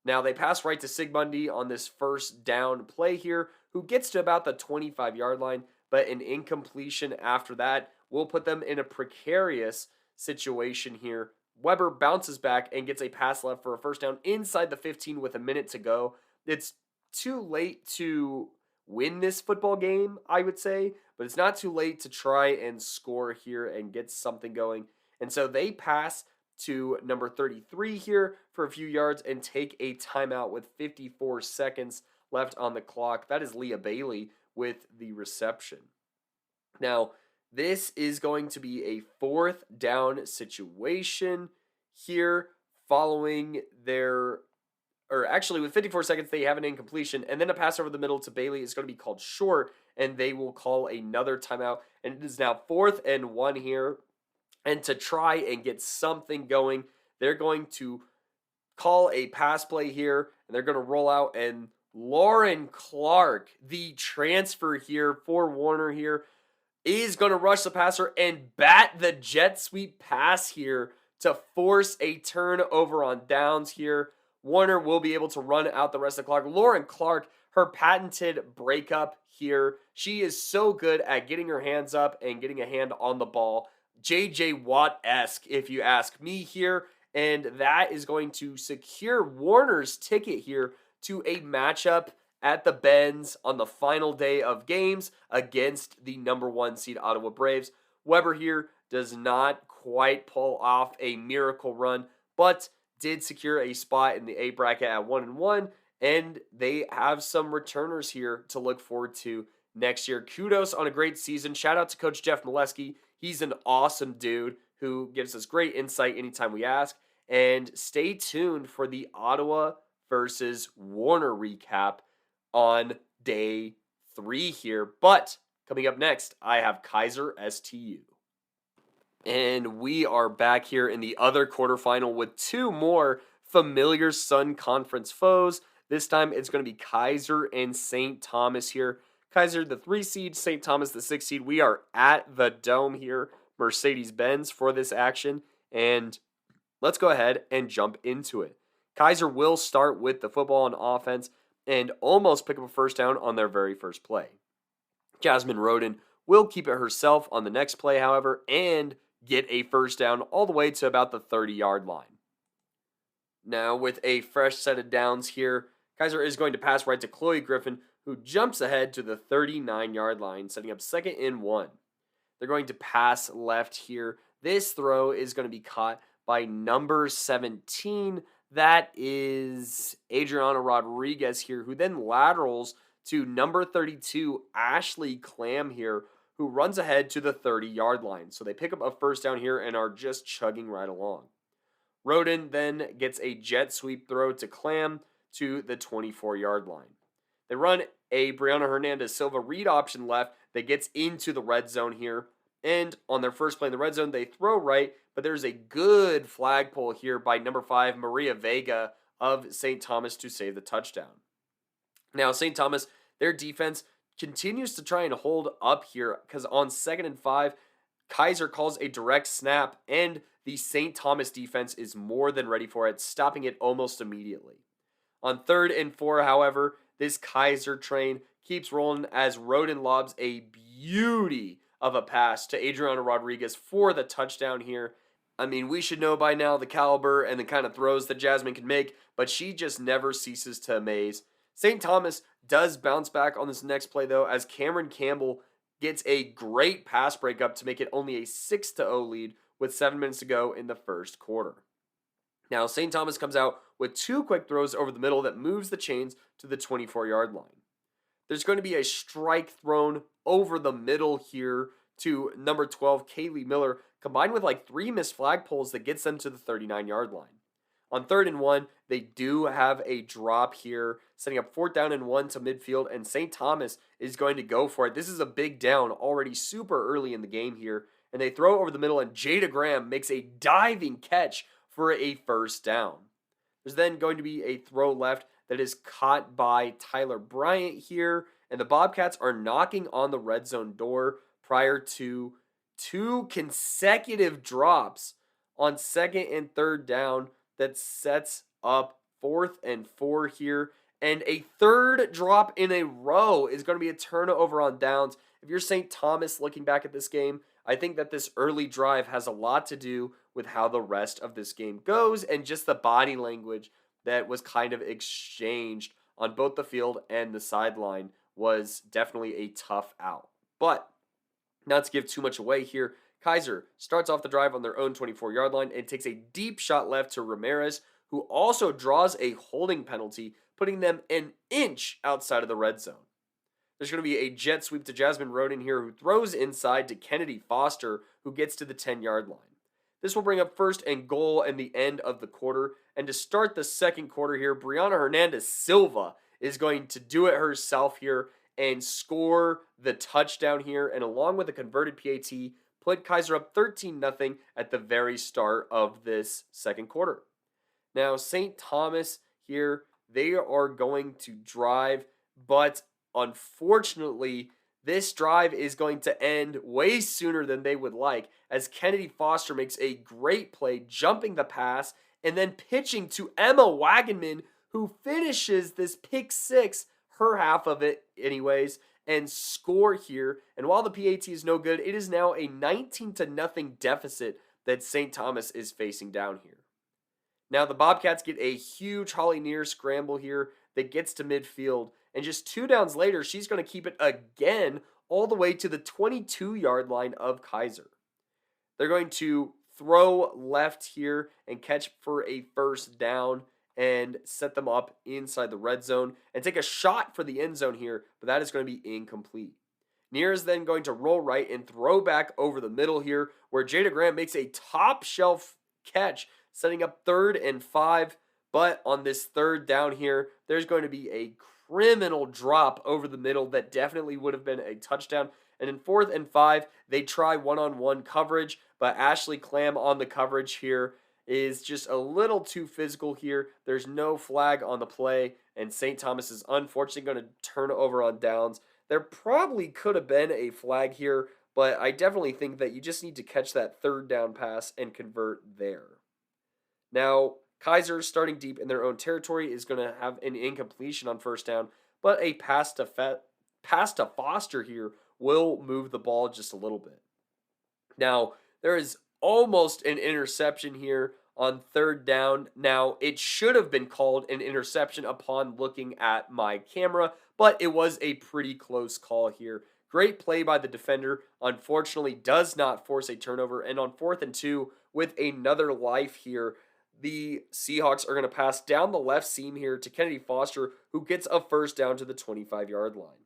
Speaker 1: Now, they pass right to Sigmundi on this 1st down play here, who gets to about the 25-yard line, but an incompletion after that will put them in a precarious situation here. Weber bounces back and gets a pass left for a 1st down inside the 15 with a minute to go. It's too late to win this football game, I would say, but it's not too late to try and score here and get something going. And so they pass to number 33 here for a few yards and take a timeout with 54 seconds left on the clock. That is Leah Bailey with the reception. Now, this is going to be a 4th down situation here following their, or actually with 54 seconds, they have an incompletion, and then a pass over the middle to Bailey is going to be called short, and they will call another timeout, and it is now 4th and 1 here. And to try and get something going, they're going to call a pass play here, and they're going to roll out, and Lauren Clark, the transfer here for Warner here, is going to rush the passer and bat the jet sweep pass here to force a turnover on downs here. Warner will be able to run out the rest of the clock. Lauren Clark, her patented breakup here, she is so good at getting her hands up and getting a hand on the ball. J.J. Watt-esque, if you ask me here, and that is going to secure Warner's ticket here to a matchup at the Benz on the final day of games against the number 1 seed Ottawa Braves. Weber here does not quite pull off a miracle run, but did secure a spot in the A bracket at 1-1, and they have some returners here to look forward to next year. Kudos on a great season. Shout out to Coach Jeff Molesky. He's an awesome dude who gives us great insight anytime we ask. And stay tuned for the Ottawa versus Warner recap on day 3 here. But coming up next, I have Keiser STU. And we are back here in the other quarterfinal with 2 more familiar Sun Conference foes. This time it's going to be Keiser and St. Thomas here. Keiser, the 3 seed, St. Thomas, the 6 seed. We are at the Dome here, Mercedes-Benz, for this action. And let's go ahead and jump into it. Keiser will start with the football on offense. and almost pick up a first down on their very first play. Jasmine Roden will keep it herself on the next play, however, and get a first down all the way to about the 30-yard line. Now, with a fresh set of downs here, Keiser is going to pass right to Chloe Griffin, who jumps ahead to the 39-yard line, setting up 2nd and 1. They're going to pass left here. This throw is going to be caught by number 17. That is Adriana Rodriguez here, who then laterals to number 32, Ashley Clam here, who runs ahead to the 30-yard line. So they pick up a first down here and are just chugging right along. Roden then gets a jet sweep throw to Clam to the 24-yard line. They run a Brianna Hernandez Silva read option left that gets into the red zone here. And on their first play in the red zone, they throw right, but there's a good flag pull here by number 5, Maria Vega of St. Thomas to save the touchdown. Now, St. Thomas, their defense continues to try and hold up here because on 2nd and 5, Keiser calls a direct snap, and the St. Thomas defense is more than ready for it, stopping it almost immediately. On 3rd and 4, however, this Keiser train keeps rolling as Roden lobs a beauty of a pass to Adriana Rodriguez for the touchdown here. I mean, we should know by now the caliber and the kind of throws that Jasmine can make, but she just never ceases to amaze. St. Thomas does bounce back on this next play, though, as Cameron Campbell gets a great pass breakup to make it only a 6-0 lead with 7 minutes to go in the first quarter. Now, St. Thomas comes out with 2 quick throws over the middle that moves the chains to the 24-yard line. There's going to be a strike thrown over the middle here to number 12, Kaylee Miller, combined with like 3 missed flag pulls that gets them to the 39-yard line. On 3rd and 1, they do have a drop here, setting up 4th down and 1 to midfield, and St. Thomas is going to go for it. This is a big down already super early in the game here, and they throw over the middle, and Jada Graham makes a diving catch for a first down. There's then going to be a throw left that is caught by Tyler Bryant here, and the Bobcats are knocking on the red zone door prior to 2 consecutive drops on 2nd and 3rd down that sets up 4th and 4 here, and a 3rd drop in a row is going to be a turnover on downs. If you're St. Thomas looking back at this game, I think that this early drive has a lot to do with how the rest of this game goes and just the body language that was kind of exchanged on both the field and the sideline was definitely a tough out. But not to give too much away here, Keiser starts off the drive on their own 24-yard line and takes a deep shot left to Ramirez, who also draws a holding penalty, putting them an inch outside of the red zone. There's going to be a jet sweep to Jasmine Roden here, who throws inside to Kennedy Foster, who gets to the 10-yard line. This will bring up 1st and goal in the end of the quarter. And to start the second quarter here, Brianna Hernandez Silva is going to do it herself here and score the touchdown here. And along with a converted PAT, put Keiser up 13-0 at the very start of this second quarter. Now, St. Thomas here, they are going to drive, but unfortunately, this drive is going to end way sooner than they would like, as Kennedy Foster makes a great play, jumping the pass, and then pitching to Emma Wagenman, who finishes this pick 6, her half of it anyways, and score here. And while the PAT is no good, it is now a 19-0 deficit that St. Thomas is facing down here. Now the Bobcats get a huge Holly Neer scramble here that gets to midfield, and just 2 downs later, she's going to keep it again all the way to the 22-yard line of Keiser. They're going to throw left here and catch for a first down and set them up inside the red zone and take a shot for the end zone here, but that is going to be incomplete. Neer is then going to roll right and throw back over the middle here, where Jada Graham makes a top shelf catch, setting up 3rd and 5. But on this 3rd down here, there's going to be a criminal drop over the middle that definitely would have been a touchdown. And in 4th and 5, they try one-on-one coverage, but Ashley Clam on the coverage here is just a little too physical here. There's no flag on the play, and St. Thomas is unfortunately going to turn over on downs. There probably could have been a flag here, but I definitely think that you just need to catch that 3rd down pass and convert there. Now, Keiser, starting deep in their own territory, is going to have an incompletion on first down, but a pass to Foster here will move the ball just a little bit. Now, there is almost an interception here on third down. Now, it should have been called an interception upon looking at my camera, but it was a pretty close call here. Great play by the defender. Unfortunately, does not force a turnover. And on 4th and 2, with another life here, the Seahawks are going to pass down the left seam here to Kennedy Foster, who gets a first down to the 25-yard line.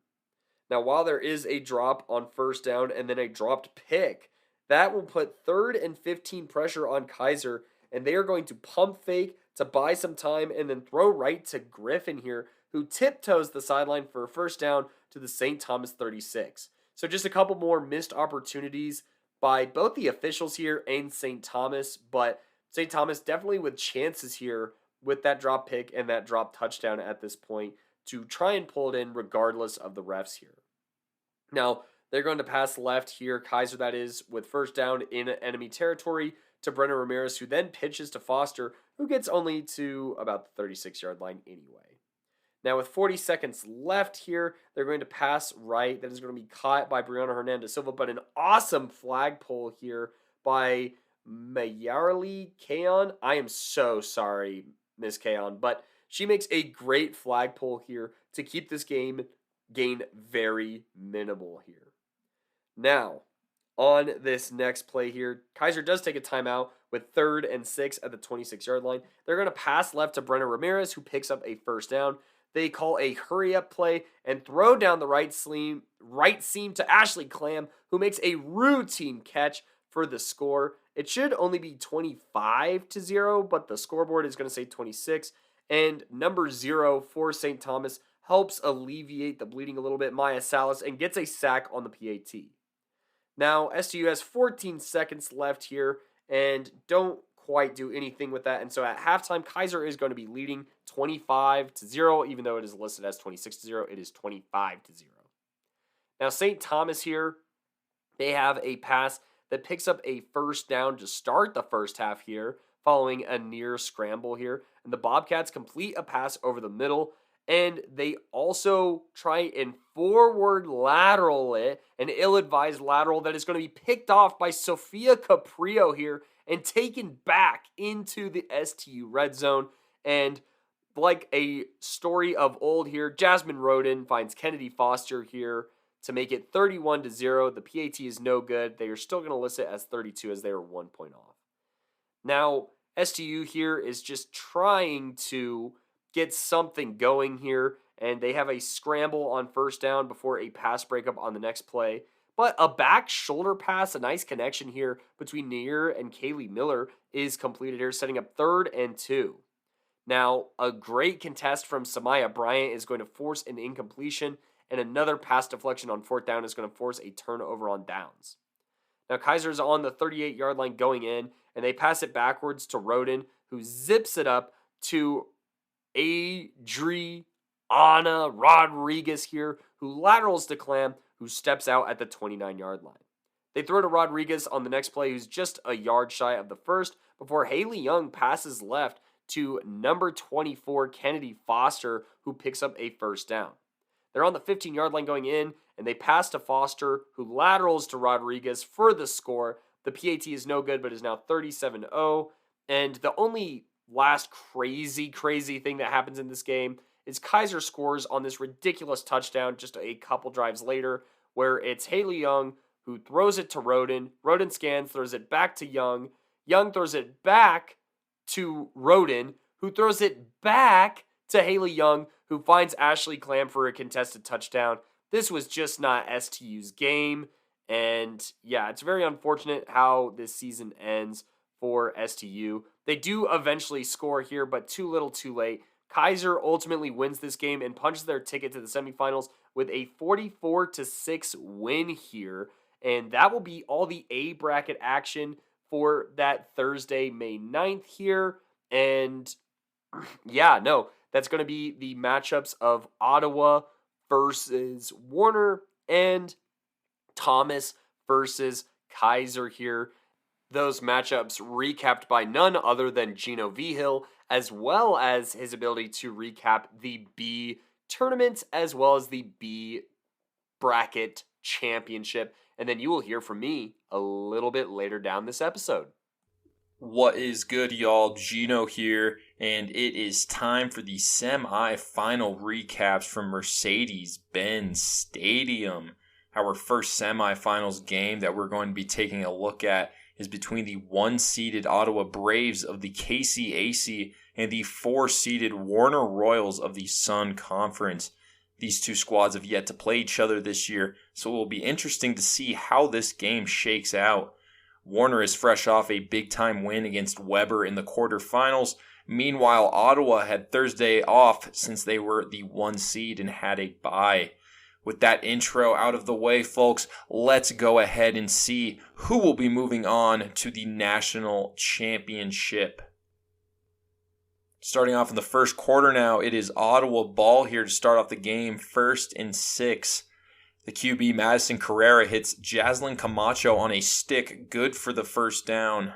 Speaker 1: Now, while there is a drop on first down and then a dropped pick, that will put 3rd and 15 pressure on Keiser, and they are going to pump fake to buy some time and then throw right to Griffin here, who tiptoes the sideline for a first down to the St. Thomas 36. So just a couple more missed opportunities by both the officials here and St. Thomas, but St. Thomas definitely with chances here with that drop pick and that drop touchdown at this point to try and pull it in regardless of the refs here. Now, they're going to pass left here, Keiser that is, with first down in enemy territory to Brennan Ramirez, who then pitches to Foster, who gets only to about the 36-yard line anyway. Now, with 40 seconds left here, they're going to pass right. That is going to be caught by Brianna Hernandez Silva, but an awesome flag pull here by Mayarli Kaon. I am so sorry, Miss Kaon, but she makes a great flag pull here to keep this gain very minimal here. Now, on this next play here, Keiser does take a timeout with 3rd and 6 at the 26-yard line. They're going to pass left to Brennan Ramirez, who picks up a first down. They call a hurry-up play and throw down the right seam to Ashley Clam, who makes a routine catch for the score. It should only be 25-0, but the scoreboard is going to say 26. And number 0 for St. Thomas helps alleviate the bleeding a little bit, Maya Salas, and gets a sack on the PAT. Now, STU has 14 seconds left here and don't quite do anything with that. And so at halftime, Keiser is going to be leading 25-0, even though it is listed as 26-0. It is 25-0. Now, St. Thomas here, they have a pass that picks up a first down to start the first half here, following a near scramble here. And the Bobcats complete a pass over the middle, and they also try and forward lateral it, an ill-advised lateral that is going to be picked off by Sophia Caprio here and taken back into the STU red zone. And like a story of old here, Jasmine Roden finds Kennedy Foster here to make it 31-0. The PAT is no good. They are still going to list it as 32 as they are 1 point off. Now, STU here is just trying to get something going here, and they have a scramble on first down before a pass breakup on the next play. But a back shoulder pass, a nice connection here between Nair and Kaylee Miller is completed here, setting up 3rd and 2. Now, a great contest from Samaya Bryant is going to force an incompletion, and another pass deflection on 4th down is going to force a turnover on downs. Now, Keiser's on the 38-yard line going in, and they pass it backwards to Roden, who zips it up to Adriana Rodriguez here, who laterals to Clam, who steps out at the 29-yard line. They throw to Rodriguez on the next play, who's just a yard shy of the first, before Haley Young passes left to number 24, Kennedy Foster, who picks up a first down. They're on the 15-yard line going in, and they pass to Foster, who laterals to Rodriguez for the score. The PAT is no good, but is now 37-0. And the only last crazy thing that happens in this game is Keiser scores on this ridiculous touchdown just a couple drives later, where it's Haley Young who throws it to Roden. Roden scans, throws it back to Young. Young throws it back to Roden, who throws it back to Haley Young, who finds Ashley Clam for a contested touchdown. This was just not STU's game. And yeah, it's very unfortunate how this season ends for STU. They do eventually score here, but too little too late. Keiser ultimately wins this game and punches their ticket to the semifinals with a 44-6 win here. And that will be all the A bracket action for that Thursday, May 9th here. And yeah, no, that's going to be the matchups of Ottawa versus Warner and Thomas versus Keiser here. Those matchups recapped by none other than Gino Vigil, as well as his ability to recap the B tournament as well as the B bracket championship. And then you will hear from me a little bit later down this episode.
Speaker 2: What is good, y'all? Gino here, and it is time for the semi-final recaps from Mercedes-Benz Stadium. Our first semi-finals game that we're going to be taking a look at is between the 1-seeded Ottawa Braves of the KCAC and the 4-seeded Warner Royals of the Sun Conference. These two squads have yet to play each other this year, so it will be interesting to see how this game shakes out. Warner is fresh off a big-time win against Weber in the quarterfinals. Meanwhile, Ottawa had Thursday off since they were the 1 seed and had a bye. With that intro out of the way, folks, let's go ahead and see who will be moving on to the national championship. Starting off in the first quarter now, it is Ottawa ball here to start off the game, 1st and 6. The QB Madison Carrera hits Jaslyn Camacho on a stick, good for the first down.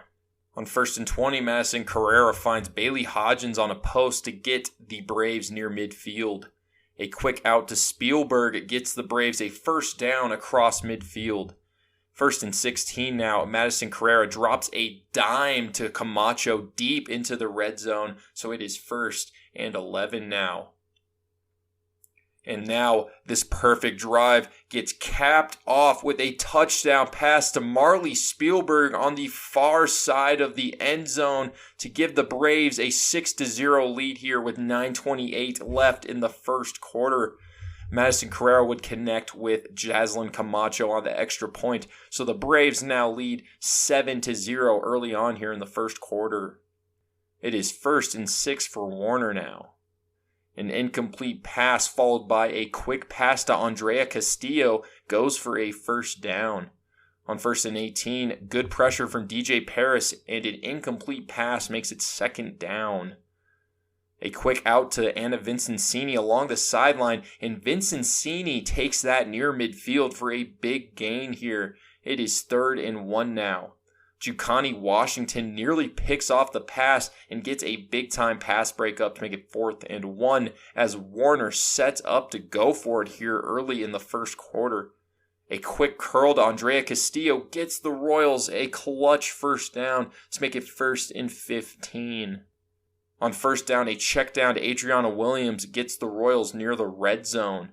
Speaker 2: On 1st and 20, Madison Carrera finds Bailey Hodgins on a post to get the Braves near midfield. A quick out to Spielberg gets the Braves a first down across midfield. 1st and 16 now, Madison Carrera drops a dime to Camacho deep into the red zone, so it is 1st and 11 now. And now this perfect drive gets capped off with a touchdown pass to Marley Spielberg on the far side of the end zone to give the Braves a 6-0 lead here with 9:28 left in the first quarter. Madison Carrera would connect with Jaslyn Camacho on the extra point, so the Braves now lead 7-0 early on here in the first quarter. It is 1st and 6 for Warner now. An incomplete pass followed by a quick pass to Andrea Castillo goes for a first down. On 1st and 18, good pressure from DJ Paris and an incomplete pass makes it 2nd down. A quick out to Anna Vincenzini along the sideline, and Vincenzini takes that near midfield for a big gain here. It is 3rd and 1 now. Jucani Washington nearly picks off the pass and gets a big-time pass breakup to make it 4th and 1 as Warner sets up to go for it here early in the first quarter. A quick curl to Andrea Castillo gets the Royals a clutch first down to make it 1st and 15. On 1st down, a check down to Adriana Williams gets the Royals near the red zone.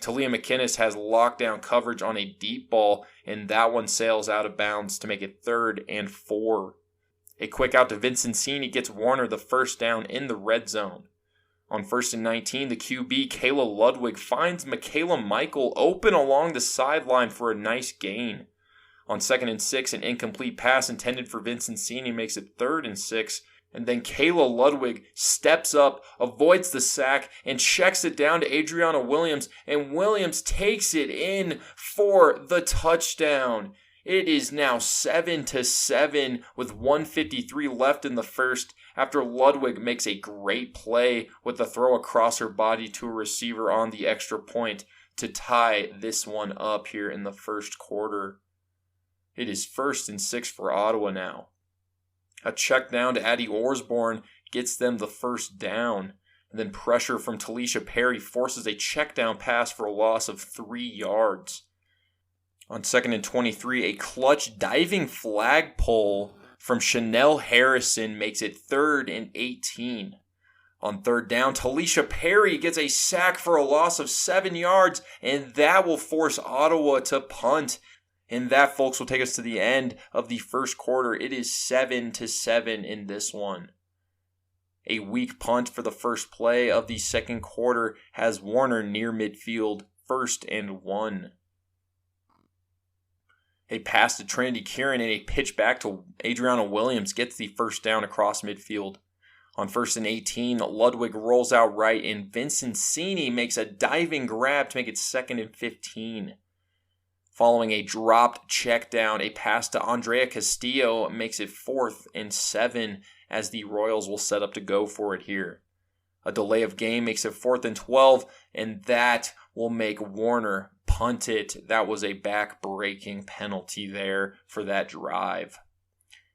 Speaker 2: Talia McInnes has lockdown coverage on a deep ball, and that one sails out of bounds to make it 3rd and 4. A quick out to Vincenzini gets Warner the first down in the red zone. On 1st and 19, the QB, Kayla Ludwig, finds Michaela Michael open along the sideline for a nice gain. On 2nd and 6, an incomplete pass intended for Vincenzini makes it 3rd and 6. And then Kayla Ludwig steps up, avoids the sack, and checks it down to Adriana Williams. And Williams takes it in for the touchdown. It is now 7-7 with 1:53 left in the first after Ludwig makes a great play with a throw across her body to a receiver on the extra point to tie this one up here in the first quarter. It is 1st and 6 for Ottawa now. A check down to Addie Osborne gets them the first down. And then pressure from Talisha Perry forces a check down pass for a loss of 3 yards. On 2nd and 23, a clutch diving flag pull from Chanel Harrison makes it 3rd and 18. On 3rd down, Talisha Perry gets a sack for a loss of 7 yards, and that will force Ottawa to punt. And that, folks, will take us to the end of the first quarter. It is 7-7 in this one. A weak punt for the first play of the second quarter has Warner near midfield, 1st and 1. A pass to Trinity Kieran and a pitch back to Adriana Williams gets the first down across midfield. On 1st and 18, Ludwig rolls out right, and Vincenzini makes a diving grab to make it 2nd and 15. Following a dropped check down, a pass to Andrea Castillo makes it 4th and 7 as the Royals will set up to go for it here. A delay of game makes it 4th and 12, and that will make Warner punt it. That was a back-breaking penalty there for that drive.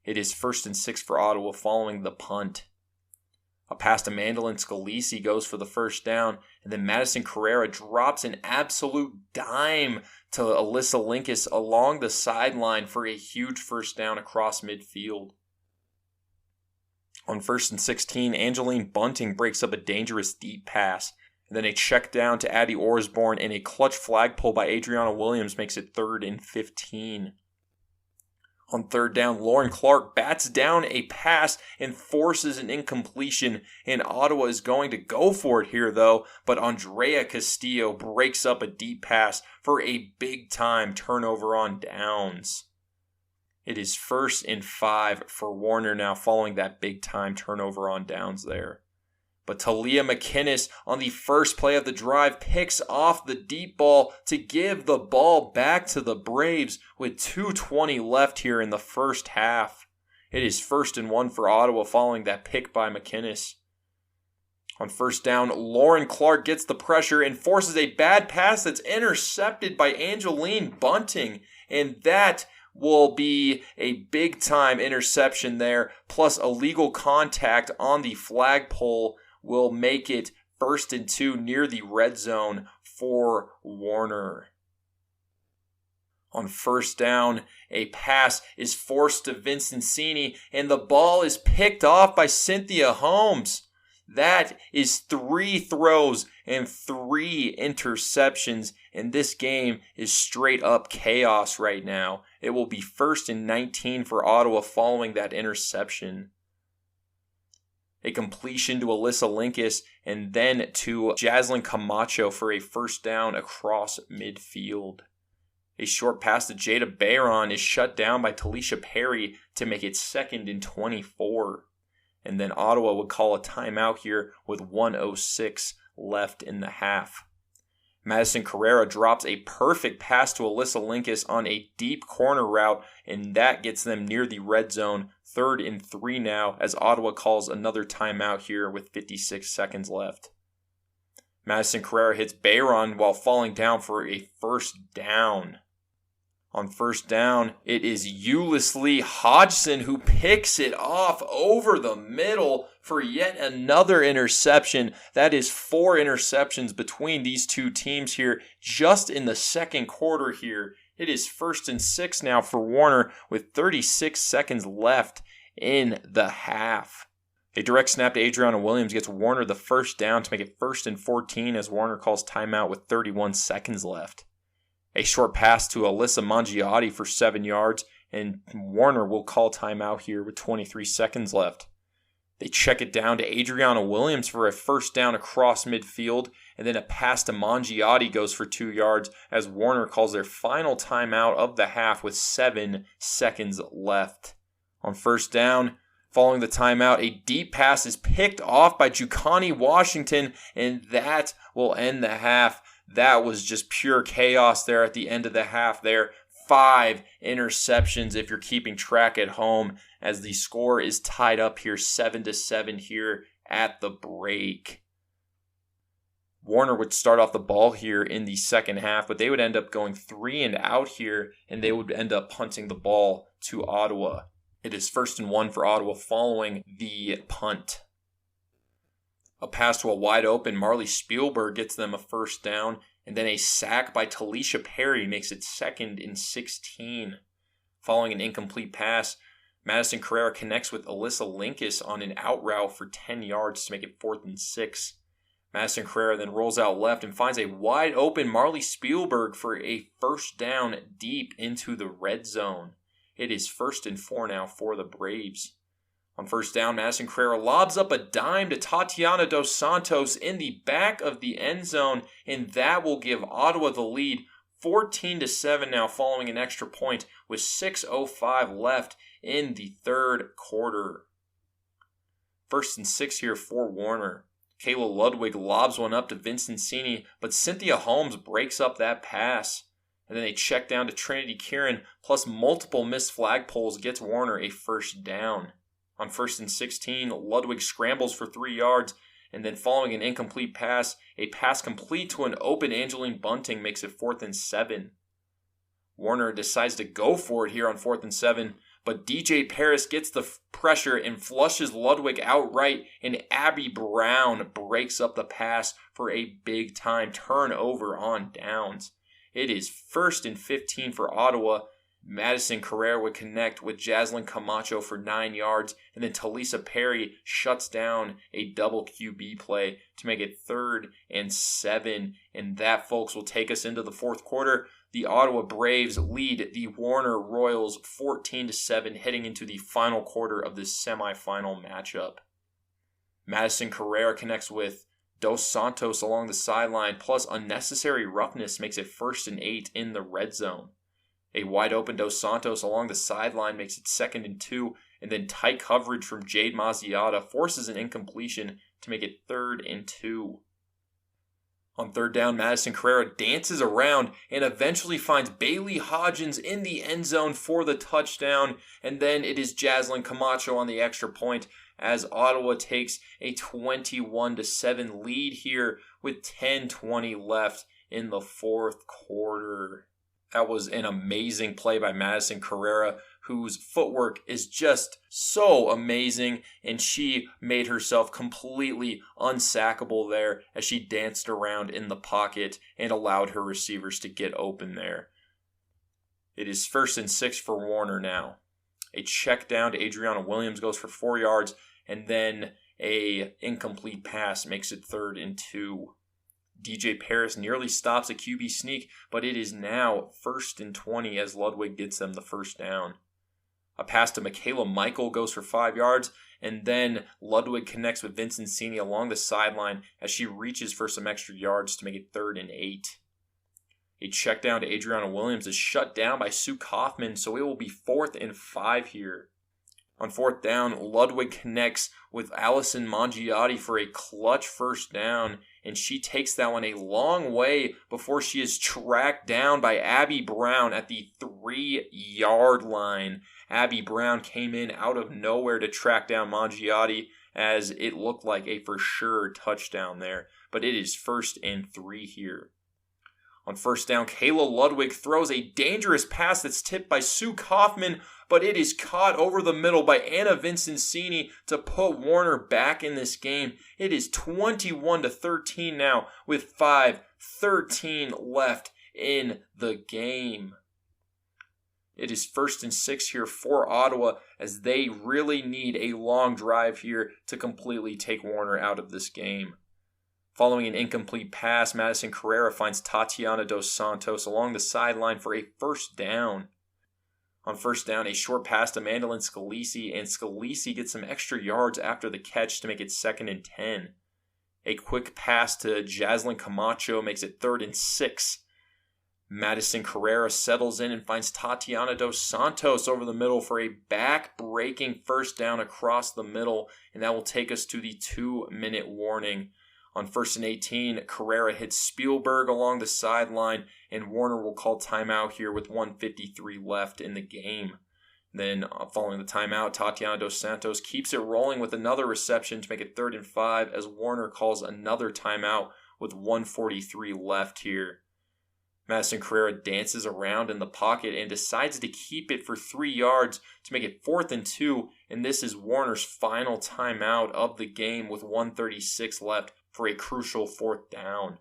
Speaker 2: It is 1st and 6 for Ottawa following the punt. A pass to Mandolin Scalisi goes for the first down, and then Madison Carrera drops an absolute dime to Alyssa Linkus along the sideline for a huge first down across midfield. On 1st and 16, Angeline Bunting breaks up a dangerous deep pass, and then a check down to Addie Osborne and a clutch flag pull by Adriana Williams makes it 3rd and 15. On 3rd down, Lauren Clark bats down a pass and forces an incompletion, and Ottawa is going to go for it here though, but Andrea Castillo breaks up a deep pass for a big-time turnover on downs. It is 1st and 5 for Warner now following that big-time turnover on downs there. But Talia McInnes on the first play of the drive picks off the deep ball to give the ball back to the Braves with 2:20 left here in the first half. It is 1st and 1 for Ottawa following that pick by McInnes. On 1st down, Lauren Clark gets the pressure and forces a bad pass that's intercepted by Angeline Bunting, and that will be a big-time interception there, plus illegal contact on the flagpole will make it 1st and 2 near the red zone for Warner. On 1st down, a pass is forced to Vincenzini, and the ball is picked off by Cynthia Holmes. That is 3 throws and 3 interceptions, and this game is straight up chaos right now. It will be 1st and 19 for Ottawa following that interception. A completion to Alyssa Linkus, and then to Jaslyn Camacho for a first down across midfield. A short pass to Jada Bayron is shut down by Talisha Perry to make it 2nd and 24. And then Ottawa would call a timeout here with 1:06 left in the half. Madison Carrera drops a perfect pass to Alyssa Linkus on a deep corner route, and that gets them near the red zone, 3rd and 3 now, as Ottawa calls another timeout here with 56 seconds left. Madison Carrera hits Bayron while falling down for a first down. On 1st down, it is Ulysses Hodgson who picks it off over the middle for yet another interception. That is 4 interceptions between these two teams here just in the second quarter here. It is 1st and 6 now for Warner with 36 seconds left in the half. A direct snap to Adriana Williams gets Warner the first down to make it 1st and 14 as Warner calls timeout with 31 seconds left. A short pass to Alyssa Mangiotti for 7 yards, and Warner will call timeout here with 23 seconds left. They check it down to Adriana Williams for a first down across midfield, and then a pass to Mangiotti goes for 2 yards as Warner calls their final timeout of the half with 7 seconds left. On 1st down, following the timeout, a deep pass is picked off by Jukani Washington, and that will end the half. That was just pure chaos there at the end of the half there. 5 interceptions if you're keeping track at home as the score is tied up here 7-7 here at the break. Warner would start off the ball here in the second half, but they would end up going 3 and out here, and they would end up punting the ball to Ottawa. It is 1st and 1 for Ottawa following the punt. A pass to a wide open Marley Spielberg gets them a first down, and then a sack by Talisha Perry makes it 2nd and 16. Following an incomplete pass, Madison Carrera connects with Alyssa Linkus on an out route for 10 yards to make it 4th and 6. Madison Carrera then rolls out left and finds a wide open Marley Spielberg for a first down deep into the red zone. It is 1st and 4 now for the Braves. On 1st down, Madison Carrera lobs up a dime to Tatiana Dos Santos in the back of the end zone, and that will give Ottawa the lead 14-7 now following an extra point with 6:05 left in the third quarter. 1st and 6 here for Warner. Kayla Ludwig lobs one up to Vincenzini, but Cynthia Holmes breaks up that pass. And then they check down to Trinity Kieran, plus multiple missed flagpoles gets Warner a first down. On 1st and 16, Ludwig scrambles for 3 yards, and then following an incomplete pass, a pass complete to an open Angeline Bunting makes it 4th and 7. Warner decides to go for it here on 4th and 7, but DJ Paris gets the pressure and flushes Ludwig outright, and Abby Brown breaks up the pass for a big-time turnover on downs. It is 1st and 15 for Ottawa. Madison Carrera would connect with Jaslyn Camacho for 9 yards, and then Talisa Perry shuts down a double QB play to make it 3rd and 7. And that, folks, will take us into the 4th quarter. The Ottawa Braves lead the Warner Royals 14-7 heading into the final quarter of this semifinal matchup. Madison Carrera connects with Dos Santos along the sideline, plus unnecessary roughness makes it 1st and 8 in the red zone. A wide open Dos Santos along the sideline makes it 2nd and 2, and then tight coverage from Jade Mazziata forces an incompletion to make it 3rd and 2. On 3rd down, Madison Carrera dances around and eventually finds Bailey Hodgins in the end zone for the touchdown, and then it is Jaslyn Camacho on the extra point as Ottawa takes a 21-7 lead here with 10:20 left in the 4th quarter. That was an amazing play by Madison Carrera, whose footwork is just so amazing, and she made herself completely unsackable there as she danced around in the pocket and allowed her receivers to get open there. It is 1st and 6 for Warner now. A check down to Adriana Williams goes for 4 yards, and then a incomplete pass makes it 3rd and 2. DJ Paris nearly stops a QB sneak, but it is now 1st and 20 as Ludwig gets them the 1st down. A pass to Michaela Michael goes for 5 yards, and then Ludwig connects with Vincenzini along the sideline as she reaches for some extra yards to make it 3rd and 8. A check down to Adriana Williams is shut down by Sue Kaufman, so it will be 4th and 5 here. On 4th down, Ludwig connects with Allison Mangiati for a clutch 1st down, and she takes that one a long way before she is tracked down by Abby Brown at the 3-yard line. Abby Brown came in out of nowhere to track down Mangiati as it looked like a for sure touchdown there, but it is 1st and 3 here. On 1st down, Kayla Ludwig throws a dangerous pass that's tipped by Sue Kaufman, but it is caught over the middle by Anna Vincenzini to put Warner back in this game. It is 21-13 now with 5:13 left in the game. It is 1st and 6 here for Ottawa as they really need a long drive here to completely take Warner out of this game. Following an incomplete pass, Madison Carrera finds Tatiana Dos Santos along the sideline for a 1st down. On 1st down, a short pass to Mandolin Scalisi, and Scalisi gets some extra yards after the catch to make it 2nd and 10. A quick pass to Jaslyn Camacho makes it 3rd and 6. Madison Carrera settles in and finds Tatiana Dos Santos over the middle for a back-breaking 1st down across the middle, and that will take us to the 2-minute warning. On 1st and 18, Carrera hits Spielberg along the sideline, and Warner will call timeout here with 1:53 left in the game. Then, following the timeout, Tatiana Dos Santos keeps it rolling with another reception to make it 3rd and 5 as Warner calls another timeout with 1:43 left here. Madison Carrera dances around in the pocket and decides to keep it for 3 yards to make it 4th and 2, and this is Warner's final timeout of the game with 1:36 left for a crucial 4th down.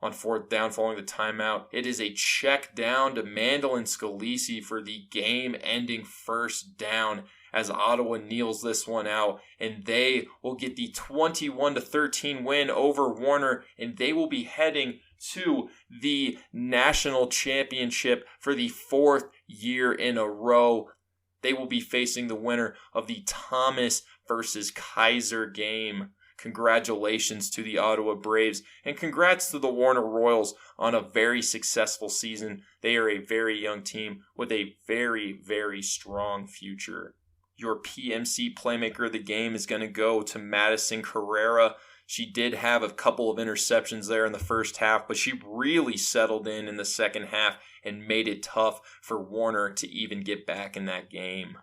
Speaker 2: On 4th down, following the timeout, it is a check down to Mandolin Scalisi for the game-ending 1st down as Ottawa kneels this one out, and they will get the 21-13 win over Warner, and they will be heading to the national championship for the 4th year in a row. They will be facing the winner of the Thomas versus Keiser game. Congratulations to the Ottawa Braves, and congrats to the Warner Royals on a very successful season. They are a very young team with a very, very strong future. Your PMC Playmaker of the game is going to go to Madison Carrera. She did have a couple of interceptions there in the first half, but she really settled in the second half and made it tough for Warner to even get back in that game.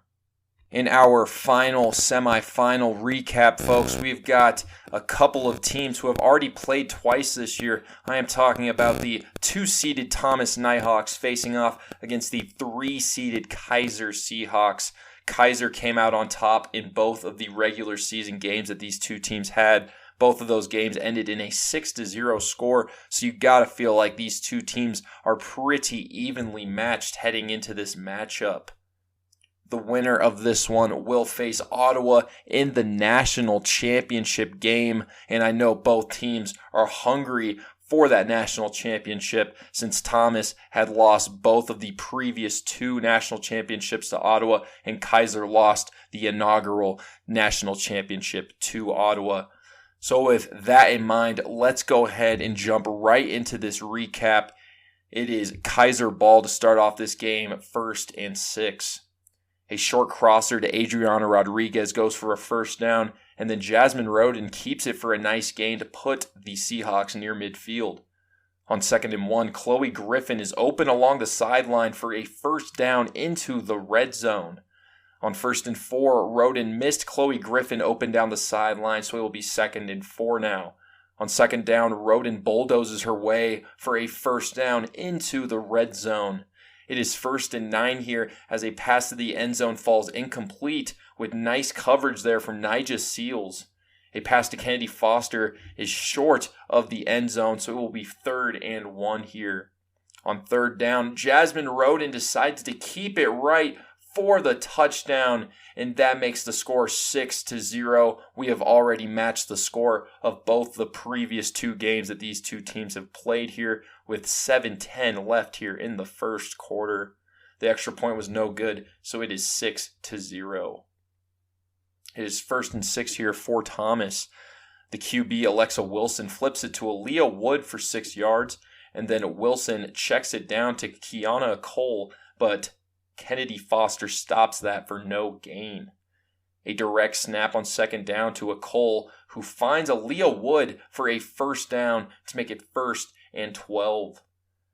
Speaker 2: In our final semifinal recap, folks, we've got a couple of teams who have already played twice this year. I am talking about the 2-seeded Thomas Nighthawks facing off against the 3-seeded Keiser Seahawks. Keiser came out on top in both of the regular season games that these two teams had. Both of those games ended in a 6-0 score, so you gotta feel like these two teams are pretty evenly matched heading into this matchup. The winner of this one will face Ottawa in the national championship game, and I know both teams are hungry for that national championship since Thomas had lost both of the previous 2 national championships to Ottawa, and Keiser lost the inaugural national championship to Ottawa. So with that in mind, let's go ahead and jump right into this recap. It is Keiser ball to start off this game, 1st and 6. A short crosser to Adriana Rodriguez goes for a first down, and then Jasmine Roden keeps it for a nice gain to put the Seahawks near midfield. On 2nd and 1, Chloe Griffin is open along the sideline for a first down into the red zone. On 1st and 4, Roden missed Chloe Griffin open down the sideline, so it will be 2nd and 4 now. On 2nd down, Roden bulldozes her way for a first down into the red zone. It is 1st and 9 here as a pass to the end zone falls incomplete with nice coverage there from Nija Seals. A pass to Kennedy Foster is short of the end zone, so it will be 3rd and 1 here. On 3rd down, Jasmine Roden decides to keep it right for the touchdown, and that makes the score 6-0. We have already matched the score of both the previous 2 games that these two teams have played here, with 7:10 left here in the first quarter. The extra point was no good, so it is 6-0. It is 1st and 6 here for Thomas. The QB, Alexa Wilson, flips it to Aaliyah Wood for 6 yards, and then Wilson checks it down to Kiana Cole, but Kennedy Foster stops that for no gain. A direct snap on 2nd down to a Cole, who finds Aaliyah Wood for a first down to make it 1st and 12.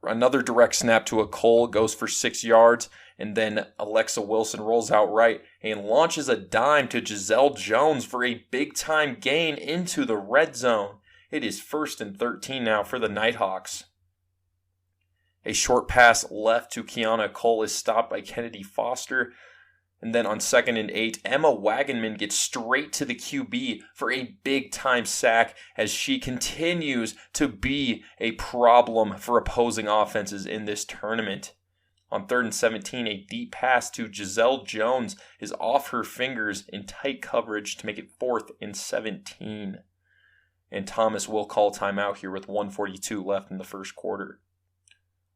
Speaker 2: Another direct snap to a Cole goes for 6 yards, and then Alexa Wilson rolls out right and launches a dime to Giselle Jones for a big-time gain into the red zone. It is 1st and 13 now for the Nighthawks. A short pass left to Kiana Cole is stopped by Kennedy Foster. And then on 2nd and 8, Emma Wagenman gets straight to the QB for a big-time sack as she continues to be a problem for opposing offenses in this tournament. On 3rd and 17, a deep pass to Giselle Jones is off her fingers in tight coverage to make it 4th and 17. And Thomas will call timeout here with 1:42 left in the first quarter.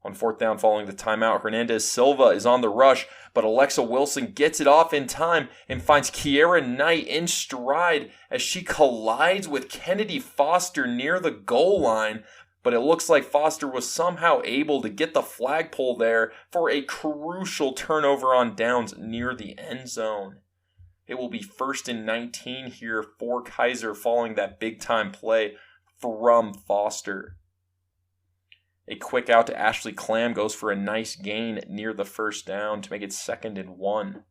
Speaker 2: On 4th down following the timeout, Hernandez Silva is on the rush, but Alexa Wilson gets it off in time and finds Kiera Knight in stride as she collides with Kennedy Foster near the goal line, but it looks like Foster was somehow able to get the flagpole there for a crucial turnover on downs near the end zone. It will be 1st and 19 here for Keiser following that big-time play from Foster. A quick out to Ashley Clam goes for a nice gain near the first down to make it 2nd and 1.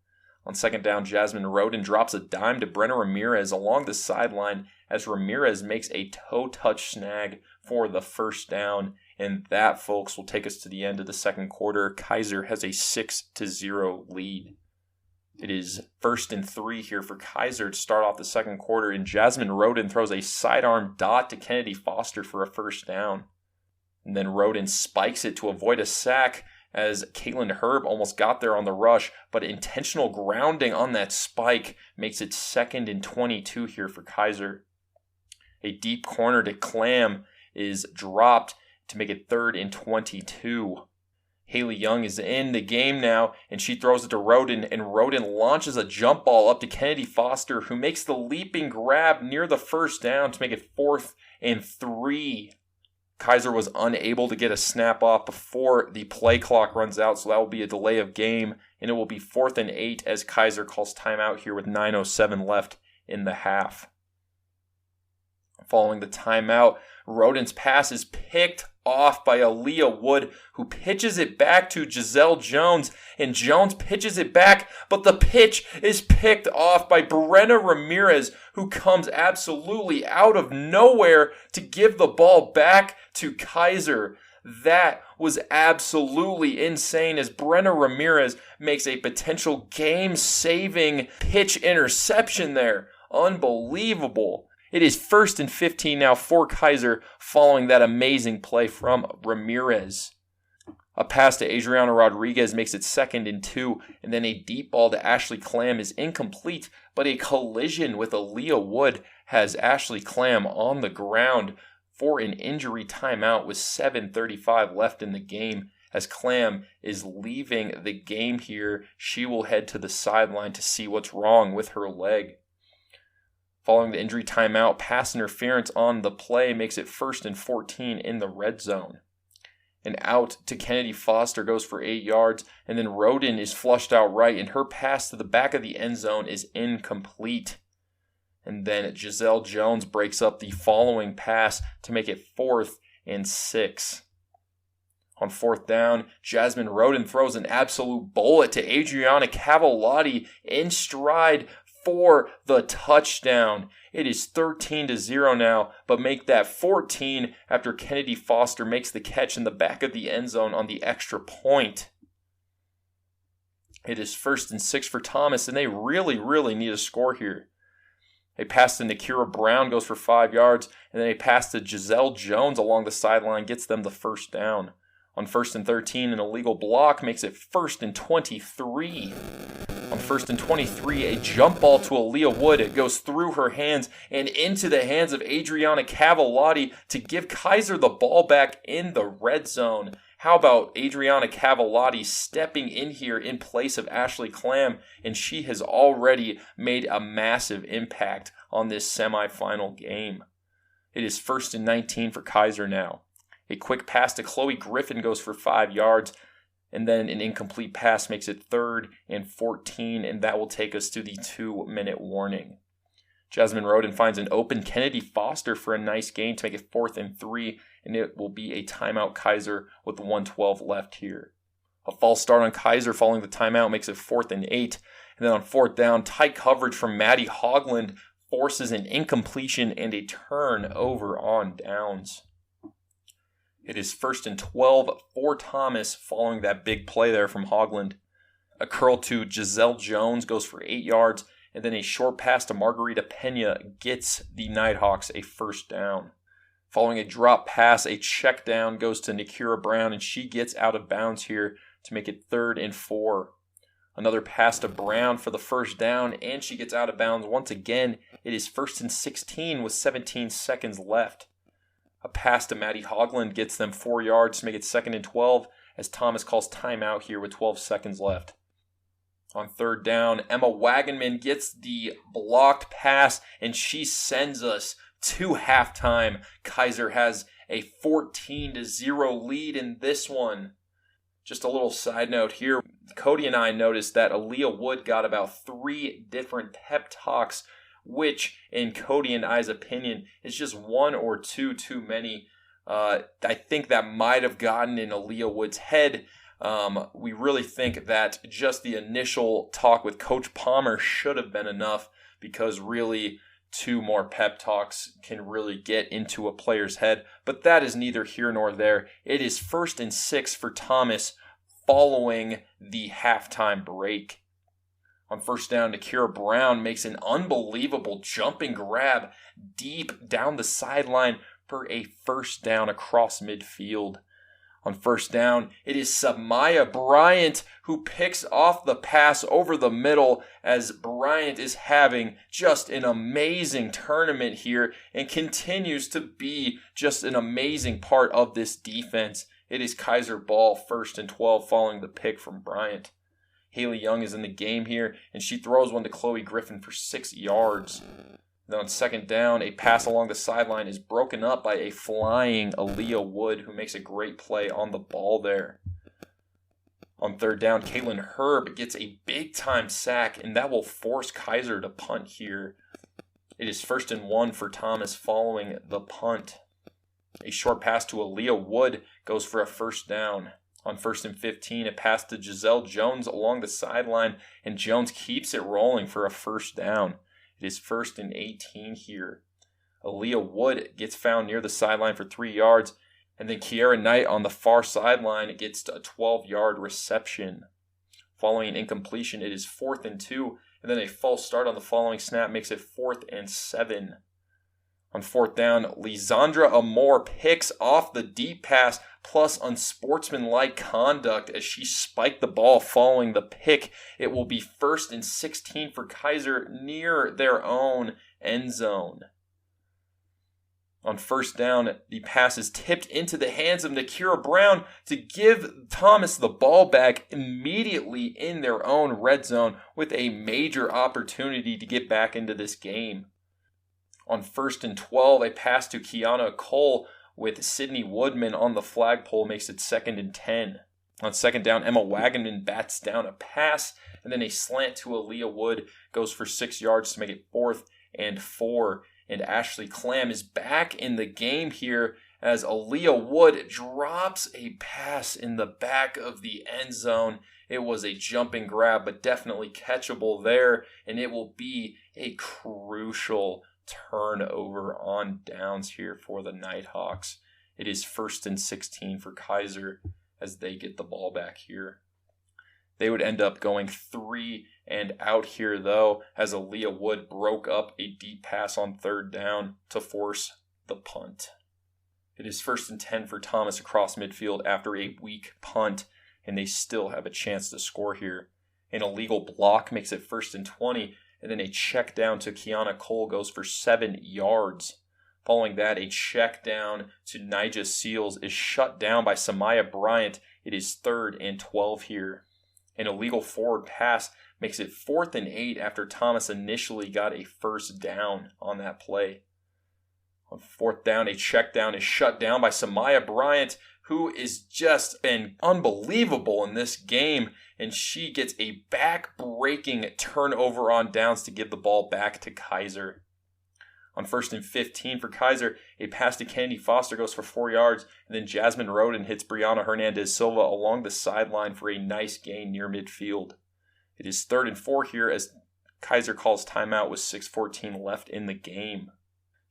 Speaker 2: On 2nd down, Jasmine Roden drops a dime to Brenna Ramirez along the sideline as Ramirez makes a toe touch snag for the first down. And that, folks, will take us to the end of the second quarter. Keiser has a 6-0 lead. It is 1st and 3 here for Keiser to start off the second quarter, and Jasmine Roden throws a sidearm dot to Kennedy Foster for a first down. And then Roden spikes it to avoid a sack as Caitlin Herb almost got there on the rush, but intentional grounding on that spike makes it 2nd and 22 here for Keiser. A deep corner to Clam is dropped to make it 3rd and 22. Haley Young is in the game now, and she throws it to Roden, and Roden launches a jump ball up to Kennedy Foster, who makes the leaping grab near the first down to make it 4th and 3. Keiser was unable to get a snap off before the play clock runs out, so that will be a delay of game, and it will be 4th and 8 as Keiser calls timeout here with 9:07 left in the half. Following the timeout, Roden's pass is picked off by Aaliyah Wood, who pitches it back to Giselle Jones, and Jones pitches it back, but the pitch is picked off by Brenna Ramirez, who comes absolutely out of nowhere to give the ball back to Keiser. That was absolutely insane as Brenna Ramirez makes a potential game-saving pitch interception there. Unbelievable. It is 1st and 15 now for Keiser following that amazing play from Ramirez. A pass to Adriana Rodriguez makes it 2nd and 2, and then a deep ball to Ashley Clam is incomplete, but a collision with Aaliyah Wood has Ashley Clam on the ground for an injury timeout with 7:35 left in the game. As Clam is leaving the game here, she will head to the sideline to see what's wrong with her leg. Following the injury timeout, pass interference on the play makes it 1st and 14 in the red zone. An out to Kennedy Foster goes for 8 yards, and then Roden is flushed out right, and her pass to the back of the end zone is incomplete. And then Giselle Jones breaks up the following pass to make it 4th and 6. On 4th down, Jasmine Roden throws an absolute bullet to Adriana Cavallati in stride for the touchdown. It is 13-0 now, but make that 14 after Kennedy Foster makes the catch in the back of the end zone on the extra point. It is 1st and 6 for Thomas, and they really need a score here. A pass to Nakira Brown goes for 5 yards, and then a pass to Giselle Jones along the sideline gets them the 1st down. On 1st and 13, an illegal block makes it 1st and 23. On 1st and 23, a jump ball to Aaliyah Wood. It goes through her hands and into the hands of Adriana Cavallati to give Keiser the ball back in the red zone. How about Adriana Cavallati stepping in here in place of Ashley Clam, and she has already made a massive impact on this semifinal game. It is 1st and 19 for Keiser now. A quick pass to Chloe Griffin goes for 5 yards, and then an incomplete pass makes it 3rd and 14, and that will take us to the 2-minute warning. Jasmine Roden finds an open Kennedy Foster for a nice gain to make it 4th and 3, and it will be a timeout Keiser with 1:12 left here. A false start on Keiser following the timeout makes it 4th and 8, and then on 4th down, tight coverage from Maddie Hogland forces an incompletion and a turnover on downs. It is 1st and 12 for Thomas following that big play there from Hogland. A curl to Giselle Jones goes for 8 yards, and then a short pass to Margarita Pena gets the Nighthawks a 1st down. Following a drop pass, a check down goes to Nakira Brown, and she gets out of bounds here to make it 3rd and 4. Another pass to Brown for the 1st down, and she gets out of bounds once again. It is 1st and 16 with 17 seconds left. A pass to Maddie Hogland gets them 4 yards to make it 2nd and 12 as Thomas calls timeout here with 12 seconds left. On 3rd down, Emma Wagenman gets the blocked pass, and she sends us to halftime. Keiser has a 14-0 lead in this one. Just a little side note here. Cody and I noticed that Aaliyah Wood got about 3 different pep talks, which, in Cody and I's opinion, is just 1 or 2 too many. I think that might have gotten in Aaliyah Wood's head. We really think that just the initial talk with Coach Palmer should have been enough, because really 2 more pep talks can really get into a player's head. But that is neither here nor there. It is 1st and 6 for Thomas following the halftime break. On 1st down, Nakira Brown makes an unbelievable jumping grab deep down the sideline for a 1st down across midfield. On 1st down, it is Samaya Bryant who picks off the pass over the middle, as Bryant is having just an amazing tournament here and continues to be just an amazing part of this defense. It is Keiser ball, 1st and 12 following the pick from Bryant. Haley Young is in the game here, and she throws one to Chloe Griffin for 6 yards. Then on 2nd down, a pass along the sideline is broken up by a flying Aaliyah Wood, who makes a great play on the ball there. On 3rd down, Caitlin Herb gets a big-time sack, and that will force Keiser to punt here. It is 1st and 1 for Thomas following the punt. A short pass to Aaliyah Wood goes for a first down. On 1st and 15, a pass to Giselle Jones along the sideline, and Jones keeps it rolling for a first down. It is 1st and 18 here. Aaliyah Wood gets found near the sideline for 3 yards, and then Kiera Knight on the far sideline gets a 12-yard reception. Following an incompletion, it is 4th and 2, and then a false start on the following snap makes it 4th and 7. On 4th down, Lisandra Amore picks off the deep pass plus unsportsmanlike conduct as she spiked the ball following the pick. It will be 1st and 16 for Keiser near their own end zone. On 1st down, the pass is tipped into the hands of Nakira Brown to give Thomas the ball back immediately in their own red zone with a major opportunity to get back into this game. On 1st and 12, a pass to Kiana Cole with Sydney Woodman on the flagpole makes it 2nd and 10. On 2nd down, Emma Wagonman bats down a pass, and then a slant to Aaliyah Wood goes for 6 yards to make it 4th and 4. And Ashley Clam is back in the game here as Aaliyah Wood drops a pass in the back of the end zone. It was a jumping grab, but definitely catchable there, and it will be a crucial turnover on downs here for the Nighthawks. It is 1st and 16 for Keiser as they get the ball back here. They would end up going 3 and out here, though, as Aaliyah Wood broke up a deep pass on 3rd down to force the punt. It is 1st and 10 for Thomas across midfield after a weak punt, and they still have a chance to score here. An illegal block makes it 1st and 20, and then a check down to Kiana Cole goes for 7 yards. Following that, a check down to Nija Seals is shut down by Samaya Bryant. It is 3rd and 12 here. An illegal forward pass makes it 4th and 8 after Thomas initially got a first down on that play. On 4th down, a check down is shut down by Samaya Bryant, who has just been unbelievable in this game, and she gets a back-breaking turnover on downs to give the ball back to Keiser. On 1st and 15 for Keiser, a pass to Candy Foster goes for 4 yards, and then Jasmine Roden hits Brianna Hernandez-Silva along the sideline for a nice gain near midfield. It is 3rd and 4 here as Keiser calls timeout with 6:14 left in the game.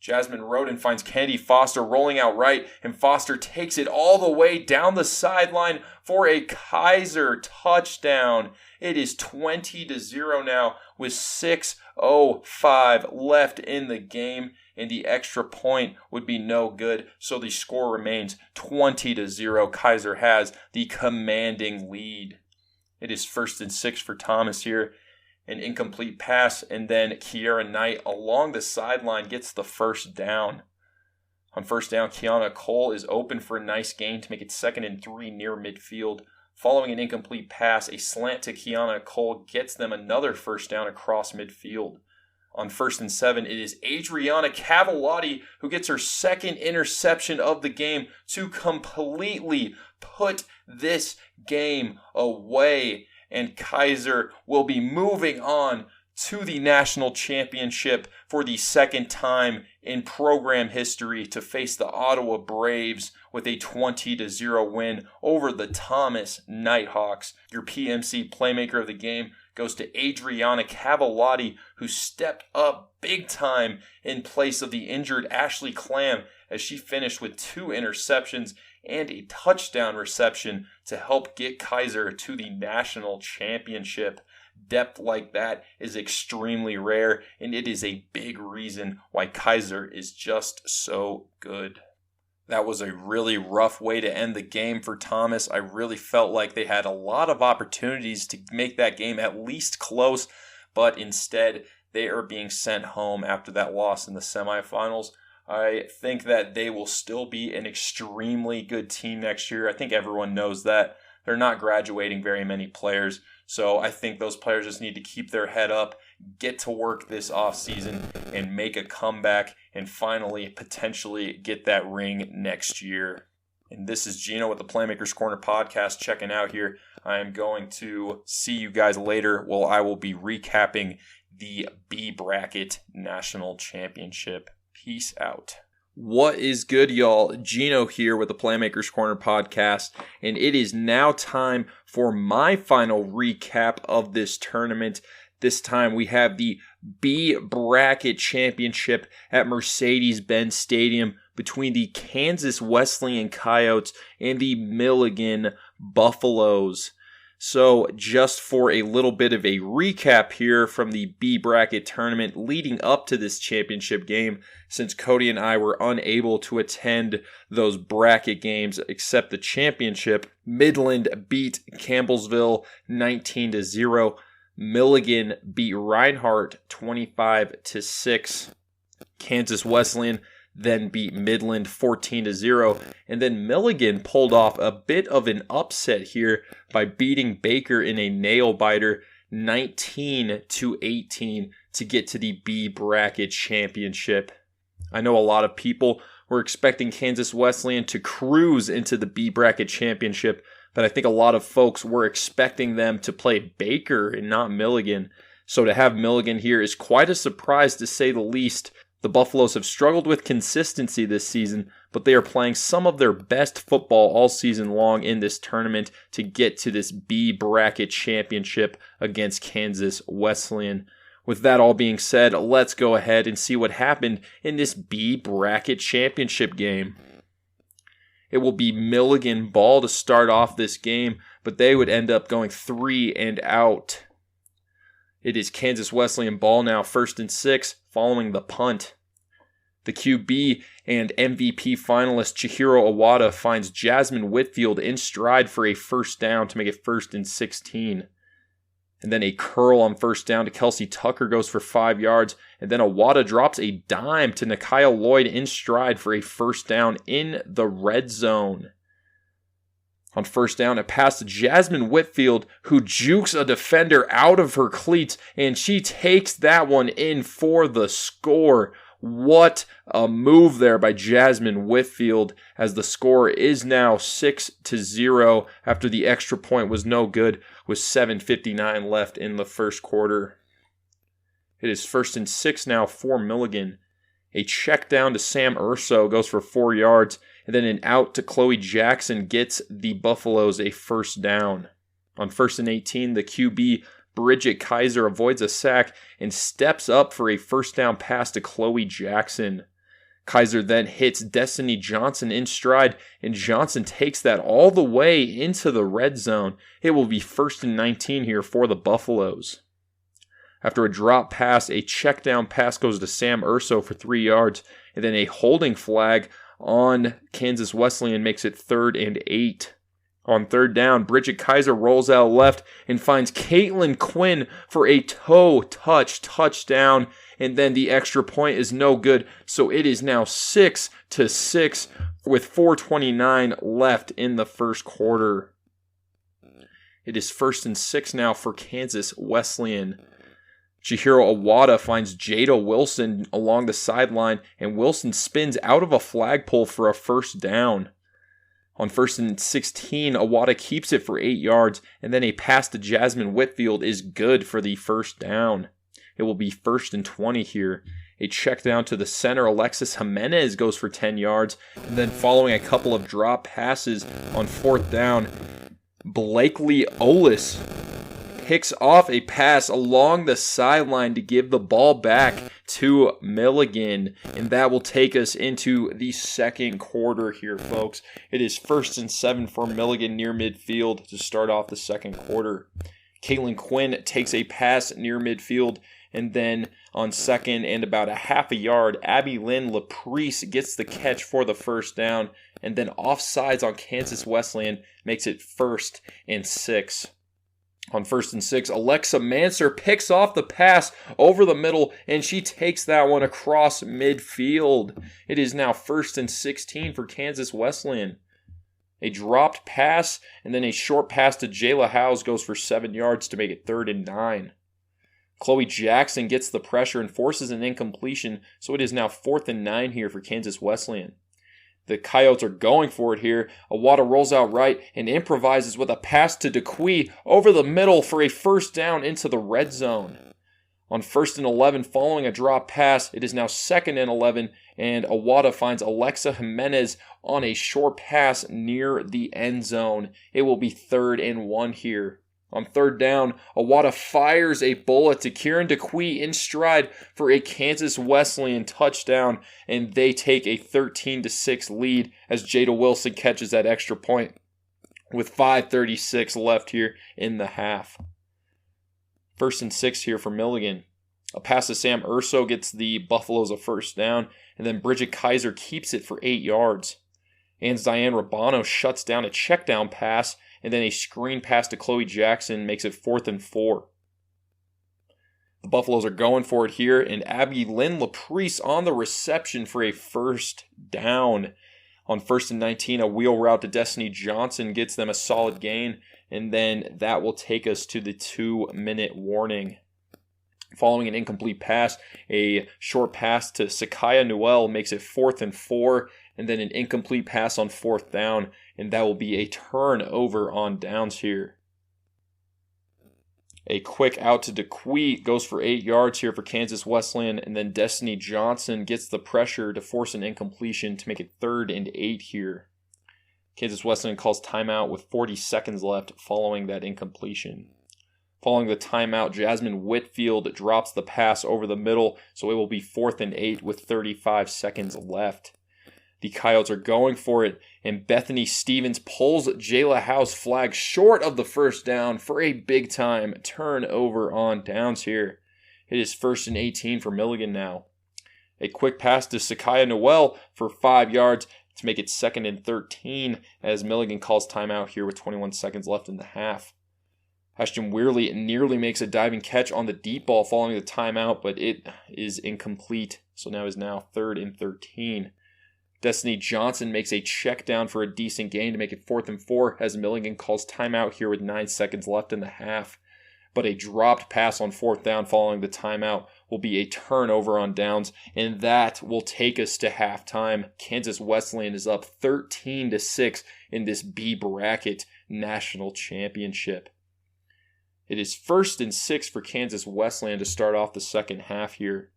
Speaker 2: Jasmine Roden finds Candy Foster rolling out right, and Foster takes it all the way down the sideline for a Keiser touchdown. It is 20-0 now with 6:05 left in the game, and the extra point would be no good, so the score remains 20-0. Keiser has the commanding lead. It is 1st and 6 for Thomas here. An incomplete pass, and then Kiera Knight along the sideline gets the first down. On 1st down, Kiana Cole is open for a nice gain to make it 2nd and 3 near midfield. Following an incomplete pass, a slant to Kiana Cole gets them another first down across midfield. On 1st and 7, it is Adriana Cavallati who gets her 2nd interception of the game to completely put this game away. And Keiser will be moving on to the national championship for the 2nd time in program history to face the Ottawa Braves with a 20-0 win over the Thomas Nighthawks. Your PMC Playmaker of the game goes to Adriana Cavallati, who stepped up big time in place of the injured Ashley Clam as she finished with 2 interceptions and a touchdown reception to help get Keiser to the national championship. Depth like that is extremely rare, and it is a big reason why Keiser is just so good. That was a really rough way to end the game for Thomas. I really felt like they had a lot of opportunities to make that game at least close, but instead they are being sent home after that loss in the semifinals. I think that they will still be an extremely good team next year. I think everyone knows that. They're not graduating very many players, so I think those players just need to keep their head up, get to work this offseason, and make a comeback, and finally potentially get that ring next year. And this is Gino with the Playmakers Corner podcast checking out here. I am going to see you guys later. Well, I will be recapping the B Bracket National Championship. Peace out. What is good, y'all? Gino here with the Playmakers Corner podcast, and it is now time for my final recap of this tournament. This time we have the B Bracket Championship at Mercedes-Benz Stadium between the Kansas Wesleyan Coyotes and the Milligan Buffaloes. So just for a little bit of a recap here from the B Bracket tournament leading up to this championship game, since Cody and I were unable to attend those bracket games except the championship, Midland beat Campbellsville 19-0. Milligan beat Reinhardt 25-6. Kansas Wesleyan then beat Midland 14-0. And then Milligan pulled off a bit of an upset here by beating Baker in a nail-biter 19-18 to get to the B Bracket Championship. I know a lot of people were expecting Kansas Wesleyan to cruise into the B Bracket Championship, but I think a lot of folks were expecting them to play Baker and not Milligan. So to have Milligan here is quite a surprise, to say the least. The Buffaloes have struggled with consistency this season, but they are playing some of their best football all season long in this tournament to get to this B Bracket Championship against Kansas Wesleyan. With that all being said, let's go ahead and see what happened in this B Bracket Championship game. It will be Milligan ball to start off this game, but they would end up going 3 and out. It is Kansas Wesleyan ball now, 1st and 6, following the punt. The QB and MVP finalist Chihiro Awada finds Jasmine Whitfield in stride for a first down to make it 1st and 16. And then a curl on first down to Kelsey Tucker goes for 5 yards. And then Awada drops a dime to Nikiah Lloyd in stride for a first down in the red zone. On first down, a pass to Jasmine Whitfield, who jukes a defender out of her cleats, and she takes that one in for the score. What a move there by Jasmine Whitfield, as the score is now 6-0 after the extra point was no good with 7:59 left in the first quarter. It is 1st and 6 now for Milligan. A check down to Sam Urso goes for 4 yards, and then an out to Chloe Jackson gets the Buffaloes a first down. On 1st and 18, the QB Bridget Keiser avoids a sack and steps up for a first down pass to Chloe Jackson. Keiser then hits Destiny Johnson in stride, and Johnson takes that all the way into the red zone. It will be 1st and 19 here for the Buffaloes. After a drop pass, a check down pass goes to Sam Urso for 3 yards, and then a holding flag on Kansas Wesleyan makes it 3rd and 8. On 3rd down, Bridget Keiser rolls out left and finds Caitlin Quinn for a toe-touch touchdown, and then the extra point is no good, so it is now 6-6 with 4:29 left in the first quarter. It is 1st and 6 now for Kansas Wesleyan. Chihiro Awada finds Jada Wilson along the sideline, and Wilson spins out of a flagpole for a first down. On 1st and 16, Awada keeps it for 8 yards, and then a pass to Jasmine Whitfield is good for the first down. It will be 1st and 20 here. A check down to the center, Alexis Jimenez goes for 10 yards, and then following a couple of drop passes on 4th down, Blakely Olis picks off a pass along the sideline to give the ball back to Milligan, and that will take us into the second quarter here, folks. It is 1st and 7 for Milligan near midfield to start off the second quarter. Caitlin Quinn takes a pass near midfield, and then on 2nd and about a half a yard, Abby Lynn Laprice gets the catch for the first down, and then offsides on Kansas Wesleyan makes it 1st and 6. On 1st and 6, Alexa Manser picks off the pass over the middle, and she takes that one across midfield. It is now 1st and 16 for Kansas Wesleyan. A dropped pass, and then a short pass to Jayla Howes goes for 7 yards to make it 3rd and 9. Chloe Jackson gets the pressure and forces an incompletion, so it is now 4th and 9 here for Kansas Wesleyan. The Coyotes are going for it here. Awada rolls out right and improvises with a pass to DeQuee over the middle for a first down into the red zone.
Speaker 3: On 1st and 11, following a drop pass, it is now 2nd and 11, and Awada finds Alexa Jimenez on a short pass near the end zone. It will be 3rd and 1 here. On 3rd down, Awada fires a bullet to Kieran DeQuee in stride for a Kansas Wesleyan touchdown, and they take a 13-6 lead as Jada Wilson catches that extra point with 5:36 left here in the half. 1st and 6 here for Milligan. A pass to Sam Urso gets the Buffaloes a 1st down, and then Bridget Keiser keeps it for 8 yards. Diane Rabano shuts down a check down pass, and then a screen pass to Chloe Jackson makes it 4th and 4. The Buffaloes are going for it here, and Abby Lynn Laprice on the reception for a 1st down. On 1st and 19, a wheel route to Destiny Johnson gets them a solid gain, and then that will take us to the 2-minute warning. Following an incomplete pass, a short pass to Sakaya Noel makes it 4th and 4, and then an incomplete pass on 4th down, and that will be a turnover on downs here. A quick out to DeQuee goes for 8 yards here for Kansas Wesleyan, and then Destiny Johnson gets the pressure to force an incompletion to make it 3rd and 8 here. Kansas Wesleyan calls timeout with 40 seconds left following that incompletion. Following the timeout, Jasmine Whitfield drops the pass over the middle, so it will be 4th and 8 with 35 seconds left. The Coyotes are going for it, and Bethany Stevens pulls Jayla Howe's flag short of the 1st down for a big-time turnover on downs here. It is 1st and 18 for Milligan now. A quick pass to Sakaya Noel for 5 yards to make it 2nd and 13 as Milligan calls timeout here with 21 seconds left in the half. Ashton Weirley nearly makes a diving catch on the deep ball following the timeout, but it is incomplete, so now is 3rd and 13. Destiny Johnson makes a check down for a decent gain to make it 4th and 4 as Milligan calls timeout here with 9 seconds left in the half. But a dropped pass on 4th down following the timeout will be a turnover on downs, and that will take us to halftime. Kansas Wesleyan is up 13-6 in this B bracket national championship. It is 1st and 6 for Kansas Wesleyan to start off the second half here.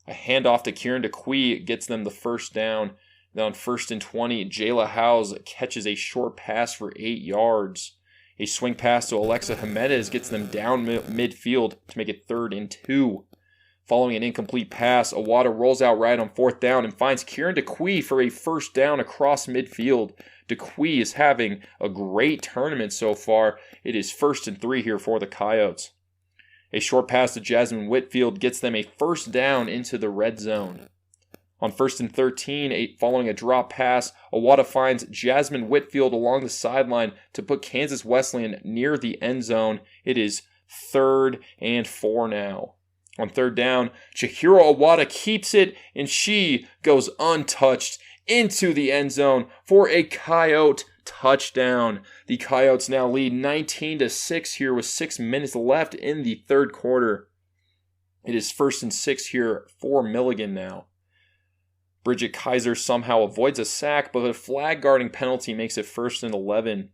Speaker 3: A handoff to Kieran DeQuee gets them the 1st down. Then on 1st and 20, Jayla Howes catches a short pass for 8 yards. A swing pass to Alexa Jimenez gets them down midfield to make it 3rd and 2. Following an incomplete pass, Awada rolls out right on 4th down and finds Kieran DeQuee for a 1st down across midfield. DeQuee is having a great tournament so far. It is 1st and 3 here for the Coyotes. A short pass to Jasmine Whitfield gets them a 1st down into the red zone. On 1st and 13, following a drop pass, Awada finds Jasmine Whitfield along the sideline to put Kansas Wesleyan near the end zone. It is 3rd and 4 now. On 3rd down, Chihiro Awada keeps it, and she goes untouched into the end zone for a Coyote touchdown. The Coyotes now lead 19-6 here with 6 minutes left in the 3rd quarter. It is 1st and 6 here for Milligan now. Bridget Keiser somehow avoids a sack, but a flag guarding penalty makes it 1st and 11.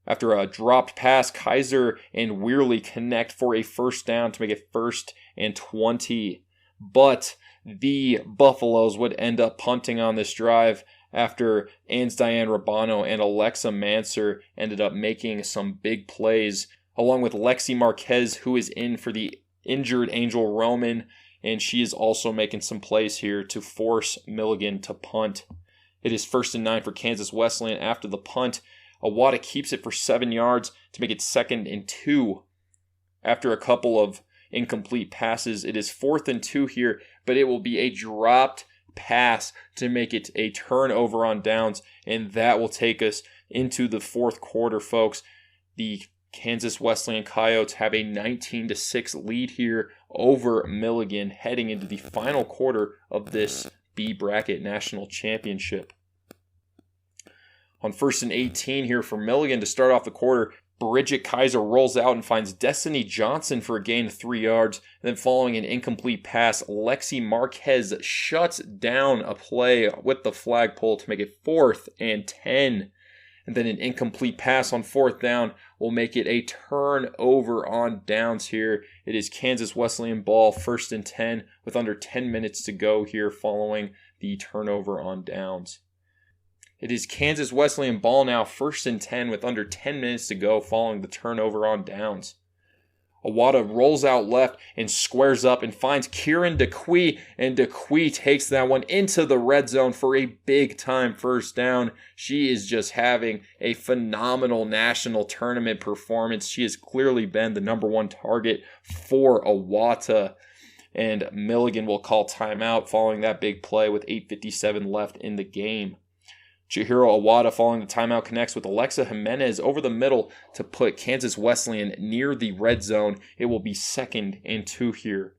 Speaker 3: After a dropped pass, Keiser and Weirley connect for a 1st down to make it 1st and 20. But the Buffaloes would end up punting on this drive after Diane Rabano and Alexa Manser ended up making some big plays, along with Lexi Marquez, who is in for the injured Angel Roman, and she is also making some plays here to force Milligan to punt. It is 1st and 9 for Kansas Wesleyan after the punt. Awada keeps it for 7 yards to make it 2nd and 2. After a couple of incomplete passes, it is 4th and 2 here, but it will be a dropped pass to make it a turnover on downs, and that will take us into the 4th quarter, folks. The Kansas Wesleyan Coyotes have a 19-6 lead here over Milligan heading into the final quarter of this B bracket national championship. On 1st and 18 here for Milligan to start off the quarter, Bridget Keiser rolls out and finds Destiny Johnson for a gain of 3 yards. And then following an incomplete pass, Lexi Marquez shuts down a play with the flagpole to make it 4th and 10. And then an incomplete pass on 4th down will make it a turnover on downs here. It is Kansas Wesleyan ball, 1st and 10, with under 10 minutes to go here following the turnover on downs. It is Kansas Wesleyan ball now, 1st and 10, with under 10 minutes to go following the turnover on downs. Awada rolls out left and squares up and finds Kieran DeQuee, and DeQuee takes that one into the red zone for a big-time 1st down. She is just having a phenomenal national tournament performance. She has clearly been the number 1 target for Awada, and Milligan will call timeout following that big play with 8:57 left in the game. Chihiro Awada following the timeout connects with Alexa Jimenez over the middle to put Kansas Wesleyan near the red zone. It will be 2nd and 2 here.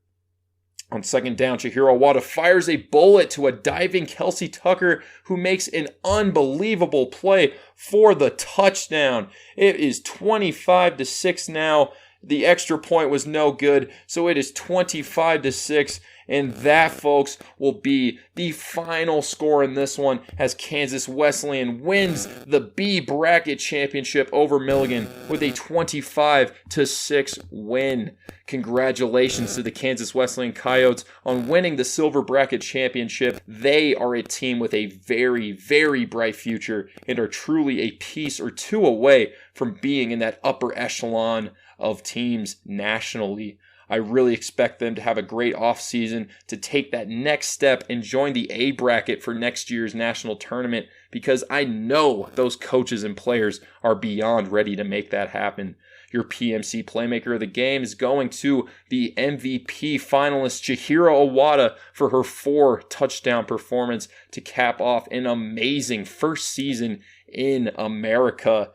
Speaker 3: On 2nd down, Chihiro Awada fires a bullet to a diving Kelsey Tucker, who makes an unbelievable play for the touchdown. It is 25-6 now. The extra point was no good, so it is 25-6. And that, folks, will be the final score in this one as Kansas Wesleyan wins the B bracket championship over Milligan with a 25-6 win. Congratulations to the Kansas Wesleyan Coyotes on winning the silver bracket championship. They are a team with a very, very bright future and are truly a piece or two away from being in that upper echelon of teams nationally. I really expect them to have a great offseason to take that next step and join the A bracket for next year's national tournament, because I know those coaches and players are beyond ready to make that happen. Your PMC Playmaker of the game is going to the MVP finalist Chihiro Awada for her 4-touchdown performance to cap off an amazing first season in America.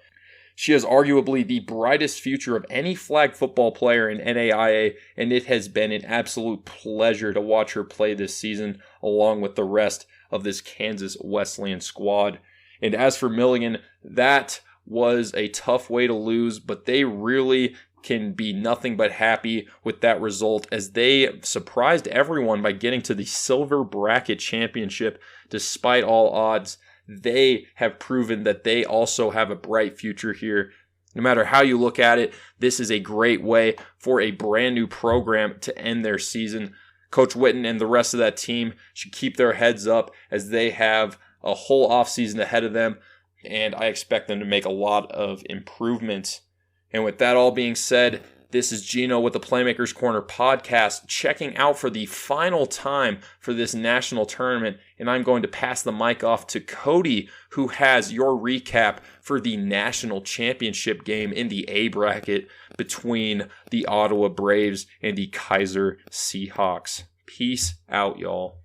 Speaker 3: She has arguably the brightest future of any flag football player in NAIA, and it has been an absolute pleasure to watch her play this season along with the rest of this Kansas Wesleyan squad. And as for Milligan, that was a tough way to lose, but they really can be nothing but happy with that result, as they surprised everyone by getting to the silver bracket championship despite all odds. They have proven that they also have a bright future here. No matter how you look at it, this is a great way for a brand new program to end their season. Coach Witten and the rest of that team should keep their heads up as they have a whole offseason ahead of them, and I expect them to make a lot of improvements. And with that all being said, this is Gino with the Playmakers Corner podcast, checking out for the final time for this national tournament, and I'm going to pass the mic off to Cody, who has your recap for the national championship game in the A bracket between the Ottawa Braves and the Keiser Seahawks. Peace out, y'all.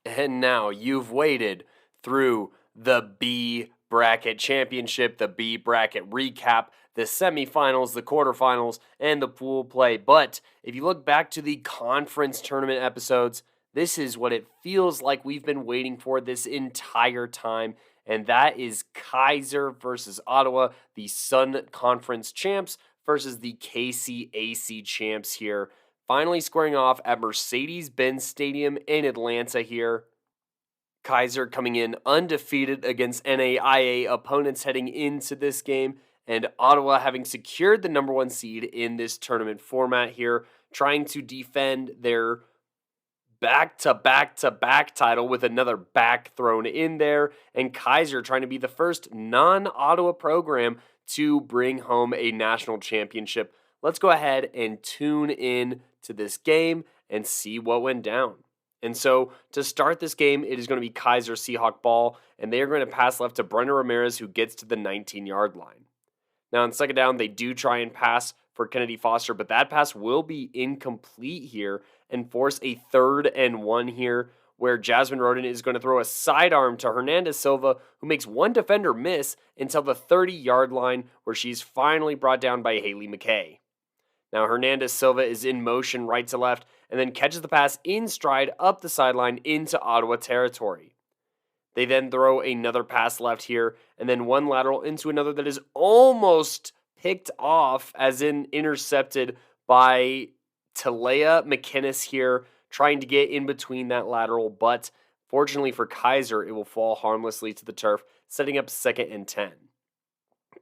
Speaker 1: And now you've waited through the B bracket championship, the B bracket recap, the semifinals, the quarterfinals, and the pool play. But if you look back to the conference tournament episodes, this is what it feels like we've been waiting for this entire time, and that is Keiser versus Ottawa, the Sun Conference champs versus the KCAC champs here. Finally squaring off at Mercedes-Benz Stadium in Atlanta here. Keiser coming in undefeated against NAIA opponents heading into this game, and Ottawa having secured the number 1 seed in this tournament format here, trying to defend their back-to-back-to-back title with another back thrown in there, and Keiser trying to be the first non-Ottawa program to bring home a national championship. Let's go ahead and tune in to this game and see what went down. And so to start this game, it is going to be Keiser Seahawk ball, and they are going to pass left to Brenda Ramirez, who gets to the 19-yard line. Now, on 2nd down, they do try and pass for Kennedy Foster, but that pass will be incomplete here and force a 3rd and 1 here, where Jasmine Roden is going to throw a sidearm to Hernandez Silva, who makes one defender miss until the 30-yard line, where she's finally brought down by Haley McKay. Now, Hernandez Silva is in motion right to left and then catches the pass in stride up the sideline into Ottawa territory. They then throw another pass left here, and then one lateral into another that is almost picked off, as in intercepted by Talea McInnes here, trying to get in between that lateral, but fortunately for Keiser, it will fall harmlessly to the turf, setting up 2nd and 10.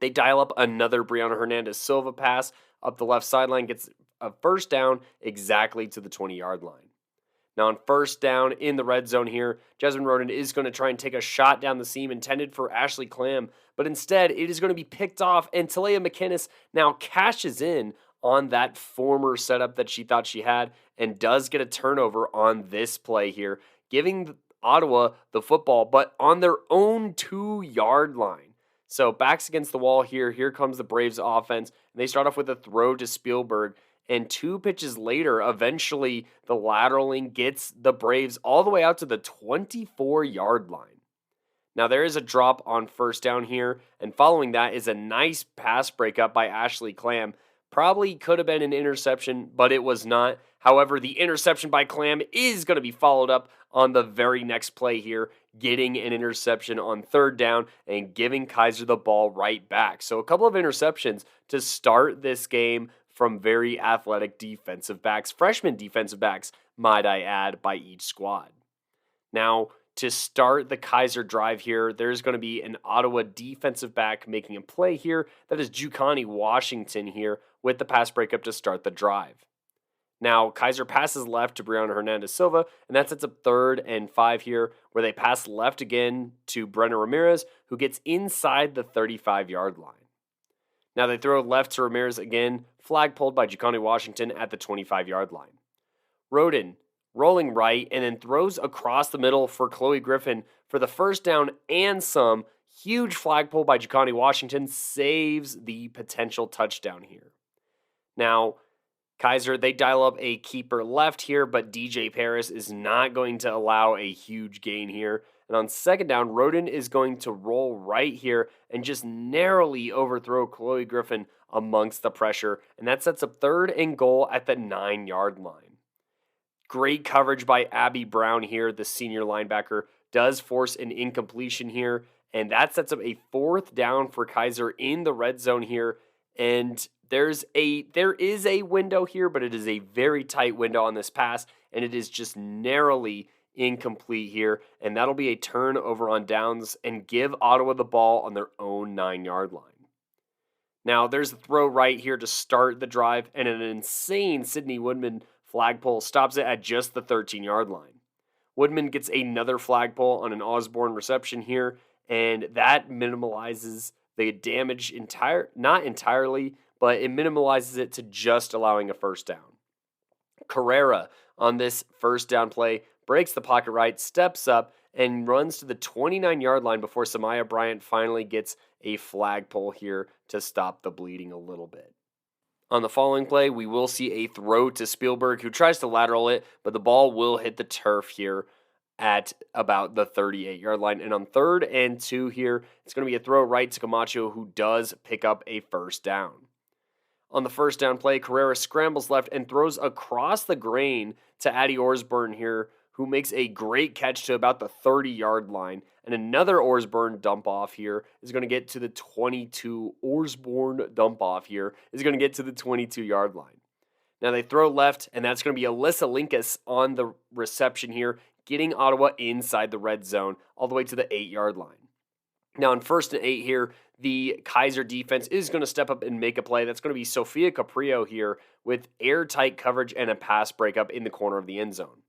Speaker 1: They dial up another Brianna Hernandez Silva pass up the left sideline, gets a first down exactly to the 20-yard line. Now on first down in the red zone here, Jasmine Roden is going to try and take a shot down the seam intended for Ashley Clam, but instead it is going to be picked off, and Talia McInnes now cashes in on that former setup that she thought she had and does get a turnover on this play here, giving Ottawa the football, but on their own 2-yard line. So backs against the wall here. Here comes the Braves offense, and they start off with a throw to Spielberg. And 2 pitches later, eventually the lateraling gets the Braves all the way out to the 24-yard line. Now there is a drop on first down here, and following that is a nice pass breakup by Ashley Clam. Probably could have been an interception, but it was not. However, the interception by Clam is going to be followed up on the very next play here, getting an interception on third down and giving Keiser the ball right back. So a couple of interceptions to start this game from very athletic defensive backs, freshman defensive backs, might I add, by each squad. Now, to start the Keiser drive here, there's going to be an Ottawa defensive back making a play here. That is Jucani Washington here with the pass breakup to start the drive. Now, Keiser passes left to Brianna Hernandez Silva, and that sets up 3rd and 5 here, where they pass left again to Brenna Ramirez, who gets inside the 35-yard line. Now they throw left to Ramirez again, flag pulled by Jucani Washington at the 25-yard line. Roden rolling right and then throws across the middle for Chloe Griffin for the first down and some. Huge flag pull by Jucani Washington saves the potential touchdown here. Now, Keiser, they dial up a keeper left here, but DJ Paris is not going to allow a huge gain here. And on second down, Roden is going to roll right here and just narrowly overthrow Chloe Griffin amongst the pressure. And that sets up 3rd and goal at the 9-yard line. Great coverage by Abby Brown here, the senior linebacker, does force an incompletion here. And that sets up a 4th down for Keiser in the red zone here. And there is a window here, but it is a very tight window on this pass. And it is just narrowly incomplete here, and that'll be a turnover on downs and give Ottawa the ball on their own 9-yard line. Now, there's a throw right here to start the drive, and an insane Sydney Woodman flagpole stops it at just the 13-yard line. Woodman gets another flagpole on an Osborne reception here, and that minimalizes the damage not entirely, but it minimalizes it to just allowing a first down. Carrera on this first down play breaks the pocket right, steps up, and runs to the 29-yard line before Samaya Bryant finally gets a flagpole here to stop the bleeding a little bit. On the following play, we will see a throw to Spielberg, who tries to lateral it, but the ball will hit the turf here at about the 38-yard line. And on 3rd and 2 here, it's going to be a throw right to Camacho, who does pick up a first down. On the first down play, Carrera scrambles left and throws across the grain to Addie Osborne here, who makes a great catch to about the 30-yard line. And another Osborne dump-off here is going to get to the 22-yard line. Now they throw left, and that's going to be Alyssa Linkus on the reception here, getting Ottawa inside the red zone all the way to the 8-yard line. Now on 1st and 8 here, the Keiser defense is going to step up and make a play. That's going to be Sophia Caprio here with airtight coverage and a pass breakup in the corner of the end zone.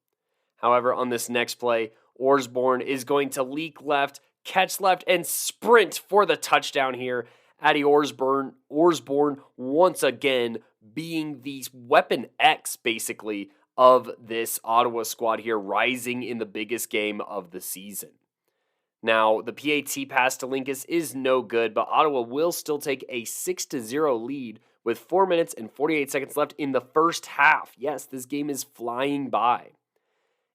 Speaker 1: However, on this next play, Osborne is going to leak left, catch left, and sprint for the touchdown here. Addie Osborne once again being the weapon X, basically, of this Ottawa squad here, rising in the biggest game of the season. Now, the PAT pass to Linkus is no good, but Ottawa will still take a 6-0 lead with 4 minutes and 48 seconds left in the first half. Yes, this game is flying by.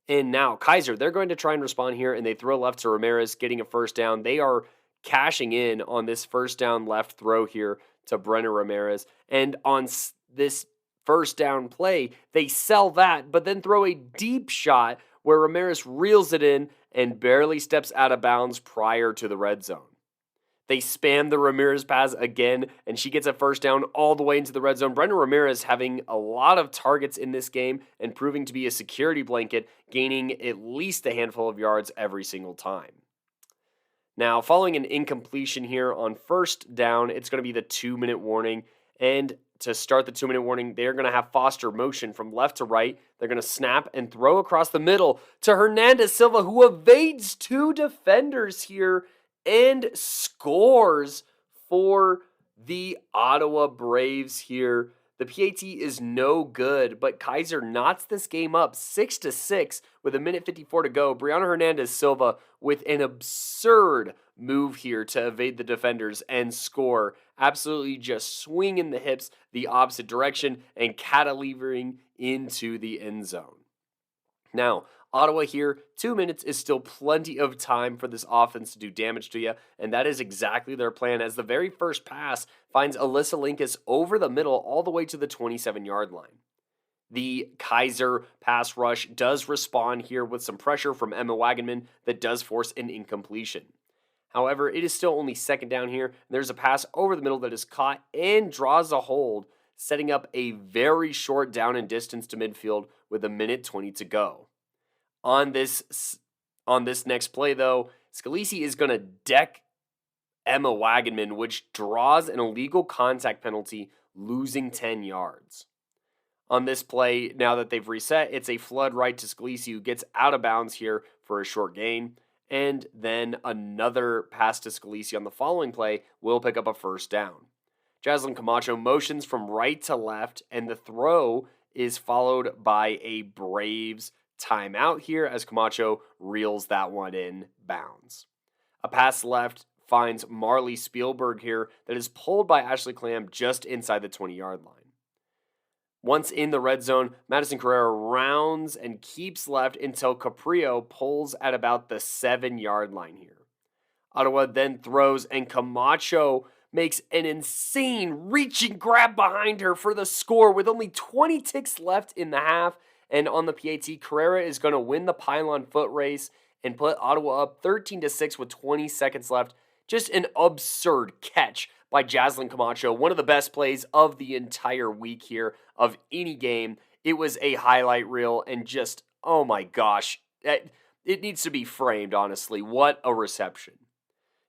Speaker 1: And now, Keiser, they're going to try and respond here, and they throw left to Ramirez, getting a first down. They are cashing in on this first down left throw here to Brenna Ramirez. And on this first down play, they sell that, but then throw a deep shot where Ramirez reels it in and barely steps out of bounds prior to the red zone. They spam the Ramirez pass again, and she gets a first down all the way into the red zone. Brenna Ramirez having a lot of targets in this game and proving to be a security blanket, gaining at least a handful of yards every single time. Now, following an incompletion here on first down, it's going to be the 2-minute warning. And to start the 2-minute warning, they're going to have Foster motion from left to right. They're going to snap and throw across the middle to Hernandez Silva, who evades 2 defenders here and scores for the Ottawa Braves here. The PAT is no good, but Keiser knots this game up 6-6 with 1:54 to go. Brianna Hernandez Silva with an absurd move here to evade the defenders and score. Absolutely just swinging the hips the opposite direction and cantilevering into the end zone. Now, Ottawa here, 2 minutes is still plenty of time for this offense to do damage to you, and that is exactly their plan, as the very first pass finds Alyssa Linkus over the middle all the way to the 27-yard line. The Keiser pass rush does respond here with some pressure from Emma Wagenman that does force an incompletion. However, it is still only second down here, and there's a pass over the middle that is caught and draws a hold, setting up a very short down and distance to midfield with 1:20 to go. On this next play, though, Scalisi is going to deck Emma Wagenman, which draws an illegal contact penalty, losing 10 yards. On this play, now that they've reset, it's a flood right to Scalisi, who gets out of bounds here for a short gain. And then another pass to Scalisi on the following play will pick up a first down. Jaslyn Camacho motions from right to left, and the throw is followed by a Braves timeout here as Camacho reels that one in bounds. A pass left finds Marley Spielberg here that is pulled by Ashley Clam just inside the 20-yard line. Once in the red zone, Madison Carrera rounds and keeps left until Caprio pulls at about the 7-yard line here. Ottawa then throws, and Camacho makes an insane reaching grab behind her for the score with only 20 ticks left in the half. And on the PAT, Carrera is going to win the pylon foot race and put Ottawa up 13-6 with 20 seconds left. Just an absurd catch by Jaslyn Camacho. One of the best plays of the entire week here of any game. It was a highlight reel, and just, oh my gosh, it needs to be framed, honestly. What a reception.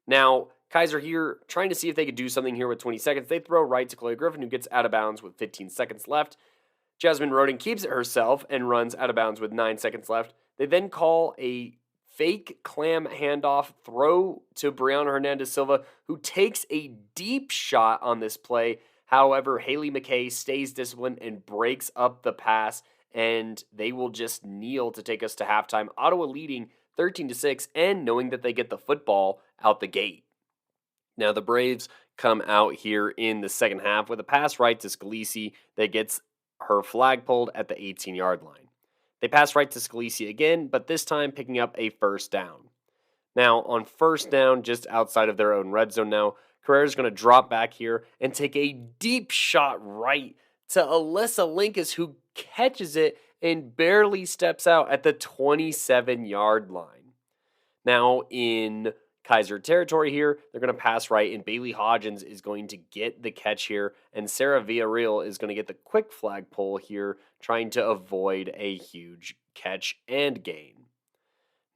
Speaker 1: Now, Keiser here trying to see if they could do something here with 20 seconds. They throw right to Chloe Griffin, who gets out of bounds with 15 seconds left. Jasmine Roden keeps it herself and runs out of bounds with 9 seconds left. They then call a fake Clam handoff throw to Brianna Hernandez Silva, who takes a deep shot on this play. However, Haley McKay stays disciplined and breaks up the pass, and they will just kneel to take us to halftime. Ottawa leading 13-6 and knowing that they get the football out the gate. Now, the Braves come out here in the second half with a pass right to Scalisi that gets her flag pulled at the 18-yard line. They pass right to Scalisi again, but this time picking up a first down. Now, on first down, just outside of their own red zone now, Carrera's going to drop back here and take a deep shot right to Alyssa Linkus, who catches it and barely steps out at the 27-yard line. Now, in Keiser territory here, they're going to pass right, and Bailey Hodgins is going to get the catch here, and Sarah Villarreal is going to get the quick flag pull here, trying to avoid a huge catch and gain.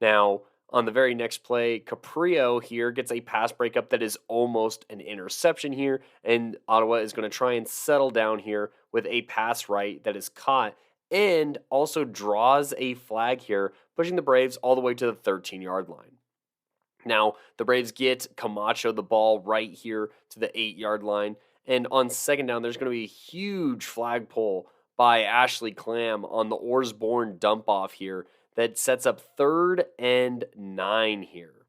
Speaker 1: Now, on the very next play, Caprio here gets a pass breakup that is almost an interception here, and Ottawa is going to try and settle down here with a pass right that is caught and also draws a flag here, pushing the Braves all the way to the 13-yard line. Now, the Braves get Camacho the ball right here to the 8-yard line. And on second down, there's going to be a huge flag pull by Ashley Clam on the Orsborn dump-off here that sets up 3rd and 9 here.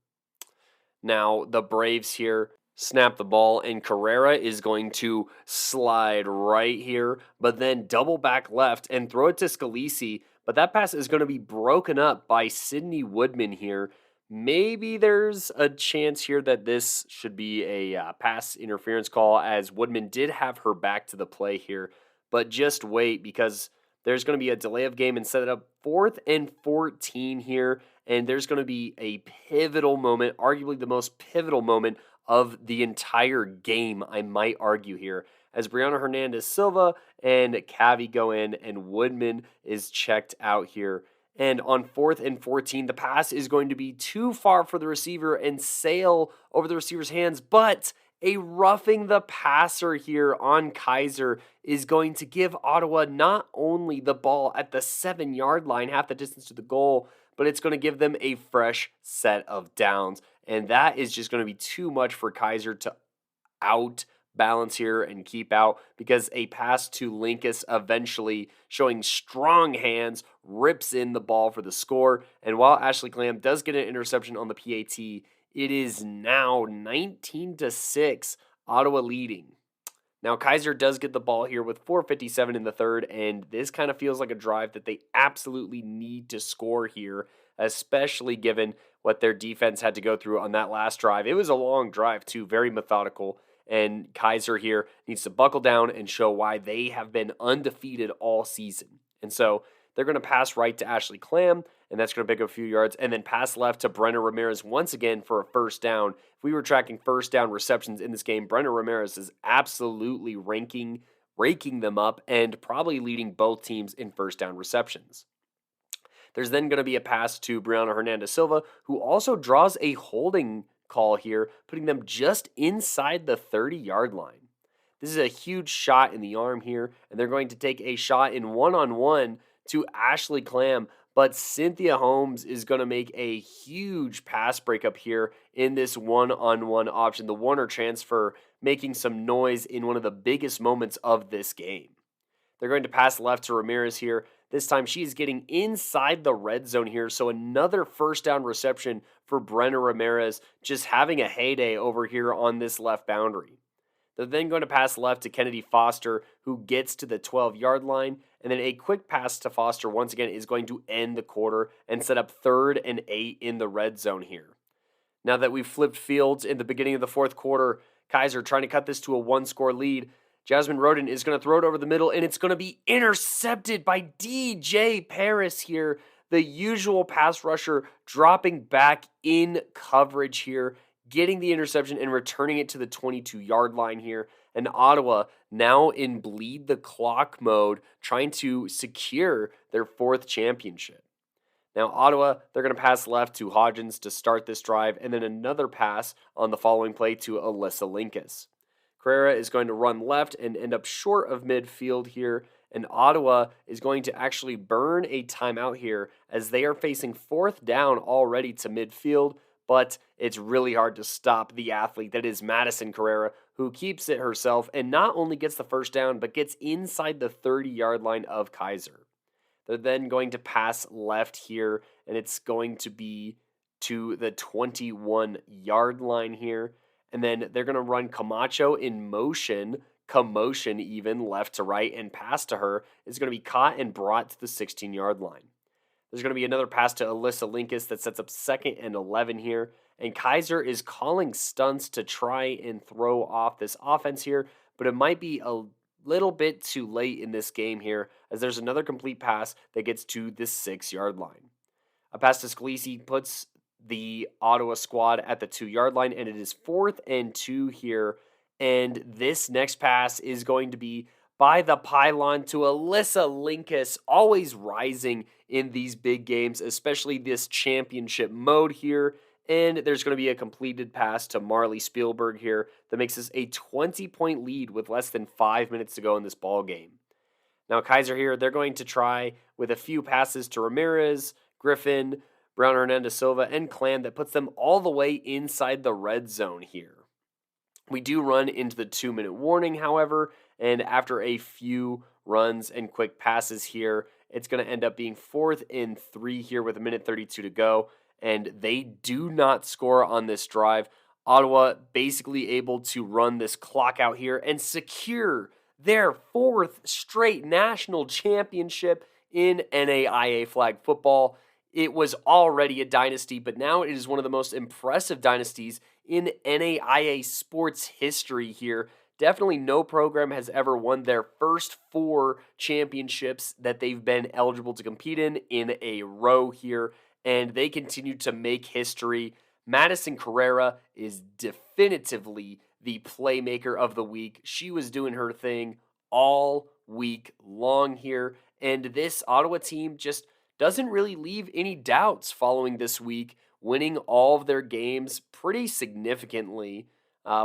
Speaker 1: Now, the Braves here snap the ball, and Carrera is going to slide right here, but then double back left and throw it to Scalisi. But that pass is going to be broken up by Sydney Woodman here. Maybe there's a chance here that this should be a pass interference call, as Woodman did have her back to the play here. But just wait, because there's going to be a delay of game and set it up 4th and 14 here. And there's going to be a pivotal moment, arguably the most pivotal moment of the entire game, I might argue here, as Brianna Hernandez Silva and Cavi go in, and Woodman is checked out here. And on 4th and 14, the pass is going to be too far for the receiver and sail over the receiver's hands, but a roughing the passer here on Keiser is going to give Ottawa not only the ball at the 7-yard line, half the distance to the goal, but it's going to give them a fresh set of downs. And that is just going to be too much for Keiser to outbalance here and keep out, because a pass to Linkus eventually, showing strong hands, rips in the ball for the score. And while Ashley Clam does get an interception on the PAT, it is now 19-6, Ottawa leading. Now, Keiser does get the ball here with 4:57 in the third, and this kind of feels like a drive that they absolutely need to score here, especially given what their defense had to go through on that last drive. It was a long drive, too, very methodical, and Keiser here needs to buckle down and show why they have been undefeated all season. And so they're going to pass right to Ashley Clam, and that's going to pick up a few yards, and then pass left to Brenna Ramirez once again for a first down. If we were tracking first down receptions in this game, Brenna Ramirez is absolutely raking them up and probably leading both teams in first down receptions. There's then going to be a pass to Brianna Hernandez Silva, who also draws a holding call here, putting them just inside the 30-yard line. This is a huge shot in the arm here, and they're going to take a shot in one-on-one to Ashley Clam, but Cynthia Holmes is going to make a huge pass breakup here in this one-on-one option. The Warner transfer making some noise in one of the biggest moments of this game. They're going to pass left to Ramirez here. This time she's getting inside the red zone here, so another first down reception for Brenna Ramirez, just having a heyday over here on this left boundary. They're then going to pass left to Kennedy Foster, who gets to the 12-yard line, and then a quick pass to Foster once again is going to end the quarter and set up 3rd and 8 in the red zone here. Now that we've flipped fields in the beginning of the fourth quarter, Keiser trying to cut this to a 1-score lead. Jasmine Roden is going to throw it over the middle, and it's going to be intercepted by DJ Paris here. The usual pass rusher dropping back in coverage here, getting the interception and returning it to the 22-yard line here. And Ottawa now in bleed the clock mode, trying to secure their 4th championship. Now Ottawa, they're going to pass left to Hodgins to start this drive, and then another pass on the following play to Alyssa Linkus. Carrera is going to run left and end up short of midfield here, and Ottawa is going to actually burn a timeout here as they are facing 4th down already to midfield, but it's really hard to stop the athlete that is Madison Carrera, who keeps it herself and not only gets the first down, but gets inside the 30-yard line of Keiser. They're then going to pass left here, and it's going to be to the 21-yard line here. And then they're going to run Camacho in motion, commotion even, left to right, and pass to her is going to be caught and brought to the 16-yard line. There's going to be another pass to Alyssa Linkus that sets up 2nd and 11 here, and Keiser is calling stunts to try and throw off this offense here, but it might be a little bit too late in this game here, as there's another complete pass that gets to this 6-yard line. A pass to Scalisi puts the Ottawa squad at the 2-yard line, and it is 4th and 2 here, and this next pass is going to be by the pylon to Alyssa Linkus, always rising in these big games, especially this championship mode here. And there's going to be a completed pass to Marley Spielberg here that makes this a 20-point lead with less than 5 minutes to go in this ball game. Now Keiser here, they're going to try with a few passes to Ramirez, Griffin, Brown Hernandez Silva, and Clam that puts them all the way inside the red zone here. We do run into the 2-minute warning, however, and after a few runs and quick passes here, it's going to end up being 4th and 3 here with 1:32 to go, and they do not score on this drive. Ottawa basically able to run this clock out here and secure their 4th straight national championship in NAIA flag football. It was already a dynasty, but now it is one of the most impressive dynasties in NAIA sports history here. Definitely no program has ever won their first 4 championships that they've been eligible to compete in a row here, and they continue to make history. Madison Carrera is definitively the playmaker of the week. She was doing her thing all week long here, and this Ottawa team just doesn't really leave any doubts following this week, winning all of their games pretty significantly,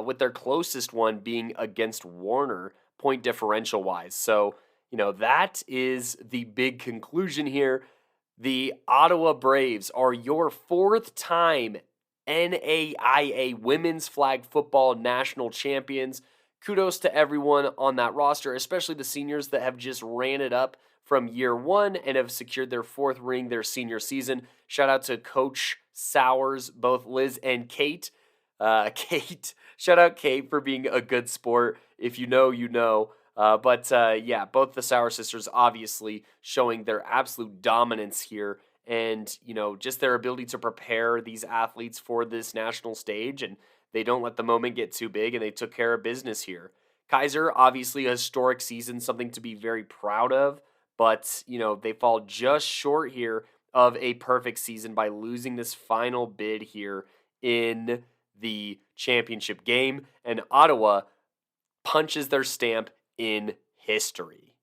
Speaker 1: with their closest one being against Warner, point differential wise. So, that is the big conclusion here. The Ottawa Braves are your fourth time NAIA Women's Flag Football National Champions. Kudos to everyone on that roster, especially the seniors that have just ran it up from year one and have secured their fourth ring their senior season. Shout out to Coach Sowers, both Liz and Kate. Shout out Kate for being a good sport. If you know, you know. But both the Sauer sisters obviously showing their absolute dominance here and, just their ability to prepare these athletes for this national stage. And they don't let the moment get too big, and they took care of business here. Keiser, obviously a historic season, something to be very proud of. But, they fall just short here of a perfect season by losing this final bid here in the championship game. And Ottawa punches their stamp in history.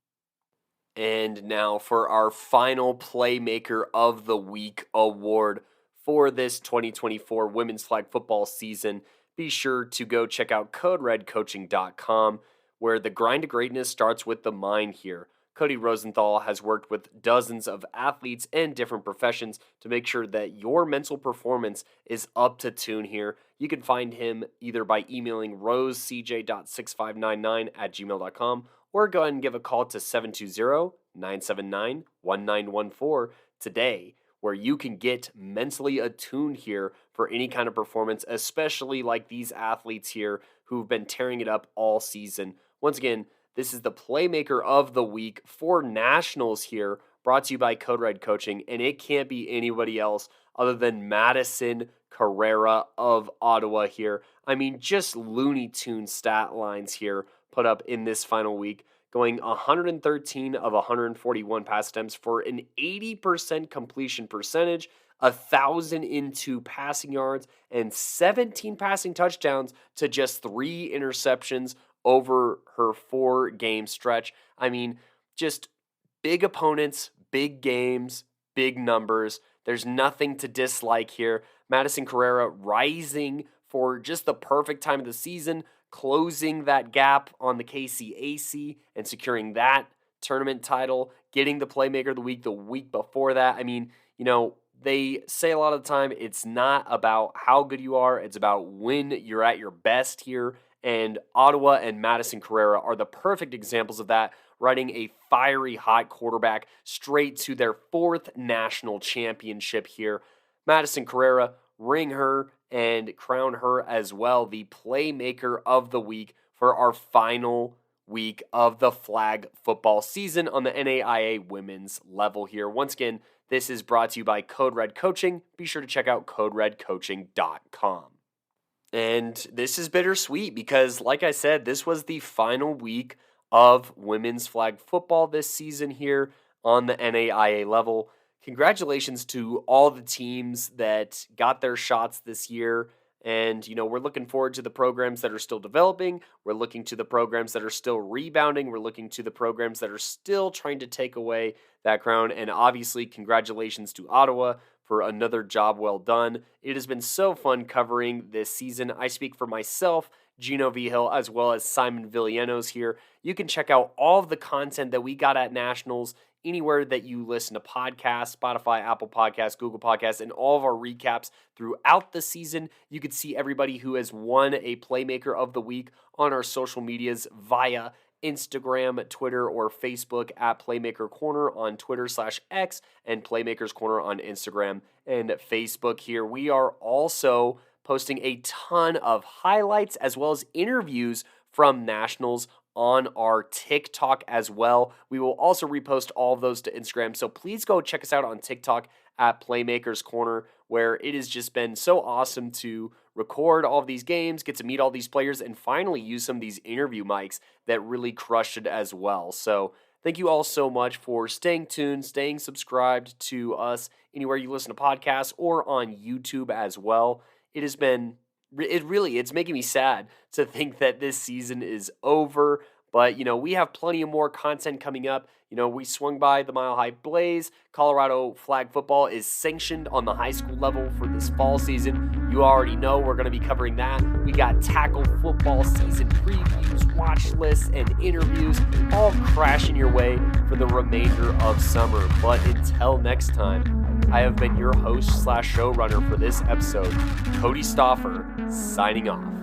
Speaker 1: And now for our final Playmaker of the Week award for this 2024 women's flag football season. Be sure to go check out CodeRedCoaching.com, where the grind to greatness starts with the mind here. Cody Rosenthal has worked with dozens of athletes and different professions to make sure that your mental performance is up to tune here. You can find him either by emailing rosecj.6599@gmail.com or go ahead and give a call to 720-979-1914 today, where you can get mentally attuned here for any kind of performance, especially like these athletes here who've been tearing it up all season. Once again, this is the Playmaker of the Week for Nationals here, brought to you by Code Red Coaching, and it can't be anybody else other than Madison Carrera of Ottawa here. I mean, just Looney Tune stat lines here put up in this final week, going 113 of 141 pass attempts for an 80% completion percentage, 1,002 passing yards, and 17 passing touchdowns to just 3 interceptions over her 4-game stretch. I mean, just big opponents, big games, big numbers. There's nothing to dislike here. Madison Carrera rising for just the perfect time of the season, closing that gap on the KCAC and securing that tournament title, getting the Playmaker of the week before that. I mean, they say a lot of the time it's not about how good you are, it's about when you're at your best here. And Ottawa and Madison Carrera are the perfect examples of that, riding a fiery hot quarterback straight to their 4th national championship here. Madison Carrera, ring her and crown her as well the Playmaker of the Week for our final week of the flag football season on the NAIA women's level here. Once again, this is brought to you by Code Red Coaching. Be sure to check out CodeRedCoaching.com. And this is bittersweet because, like I said, this was the final week of women's flag football this season here on the NAIA level. Congratulations to all the teams that got their shots this year. And, we're looking forward to the programs that are still developing. We're looking to the programs that are still rebounding. We're looking to the programs that are still trying to take away that crown. And obviously, congratulations to Ottawa for another job well done. It has been so fun covering this season. I speak for myself, Gino Vigil, as well as Simon Villanos here. You can check out all of the content that we got at Nationals anywhere that you listen to podcasts, Spotify, Apple Podcasts, Google Podcasts, and all of our recaps throughout the season. You can see everybody who has won a Playmaker of the Week on our social medias via Instagram, Twitter, or Facebook at Playmaker Corner on Twitter/X and Playmakers Corner on Instagram and Facebook here. We are also posting a ton of highlights as well as interviews from Nationals on our Tik Tok as well. We will also repost all of those to Instagram, so please go check us out on TikTok at Playmakers Corner, where it has just been so awesome to record all of these games, get to meet all these players, and finally use some of these interview mics that really crushed it as well. So thank you all so much for staying tuned, staying subscribed to us anywhere you listen to podcasts or on YouTube as well. It has been, it's making me sad to think that this season is over, But, we have plenty of more content coming up. We swung by the Mile High Blaze. Colorado flag football is sanctioned on the high school level for this fall season. You already know we're going to be covering that. We got tackle football season previews, watch lists, and interviews all crashing your way for the remainder of summer. But until next time, I have been your host / showrunner for this episode, Cody Stauffer, signing off.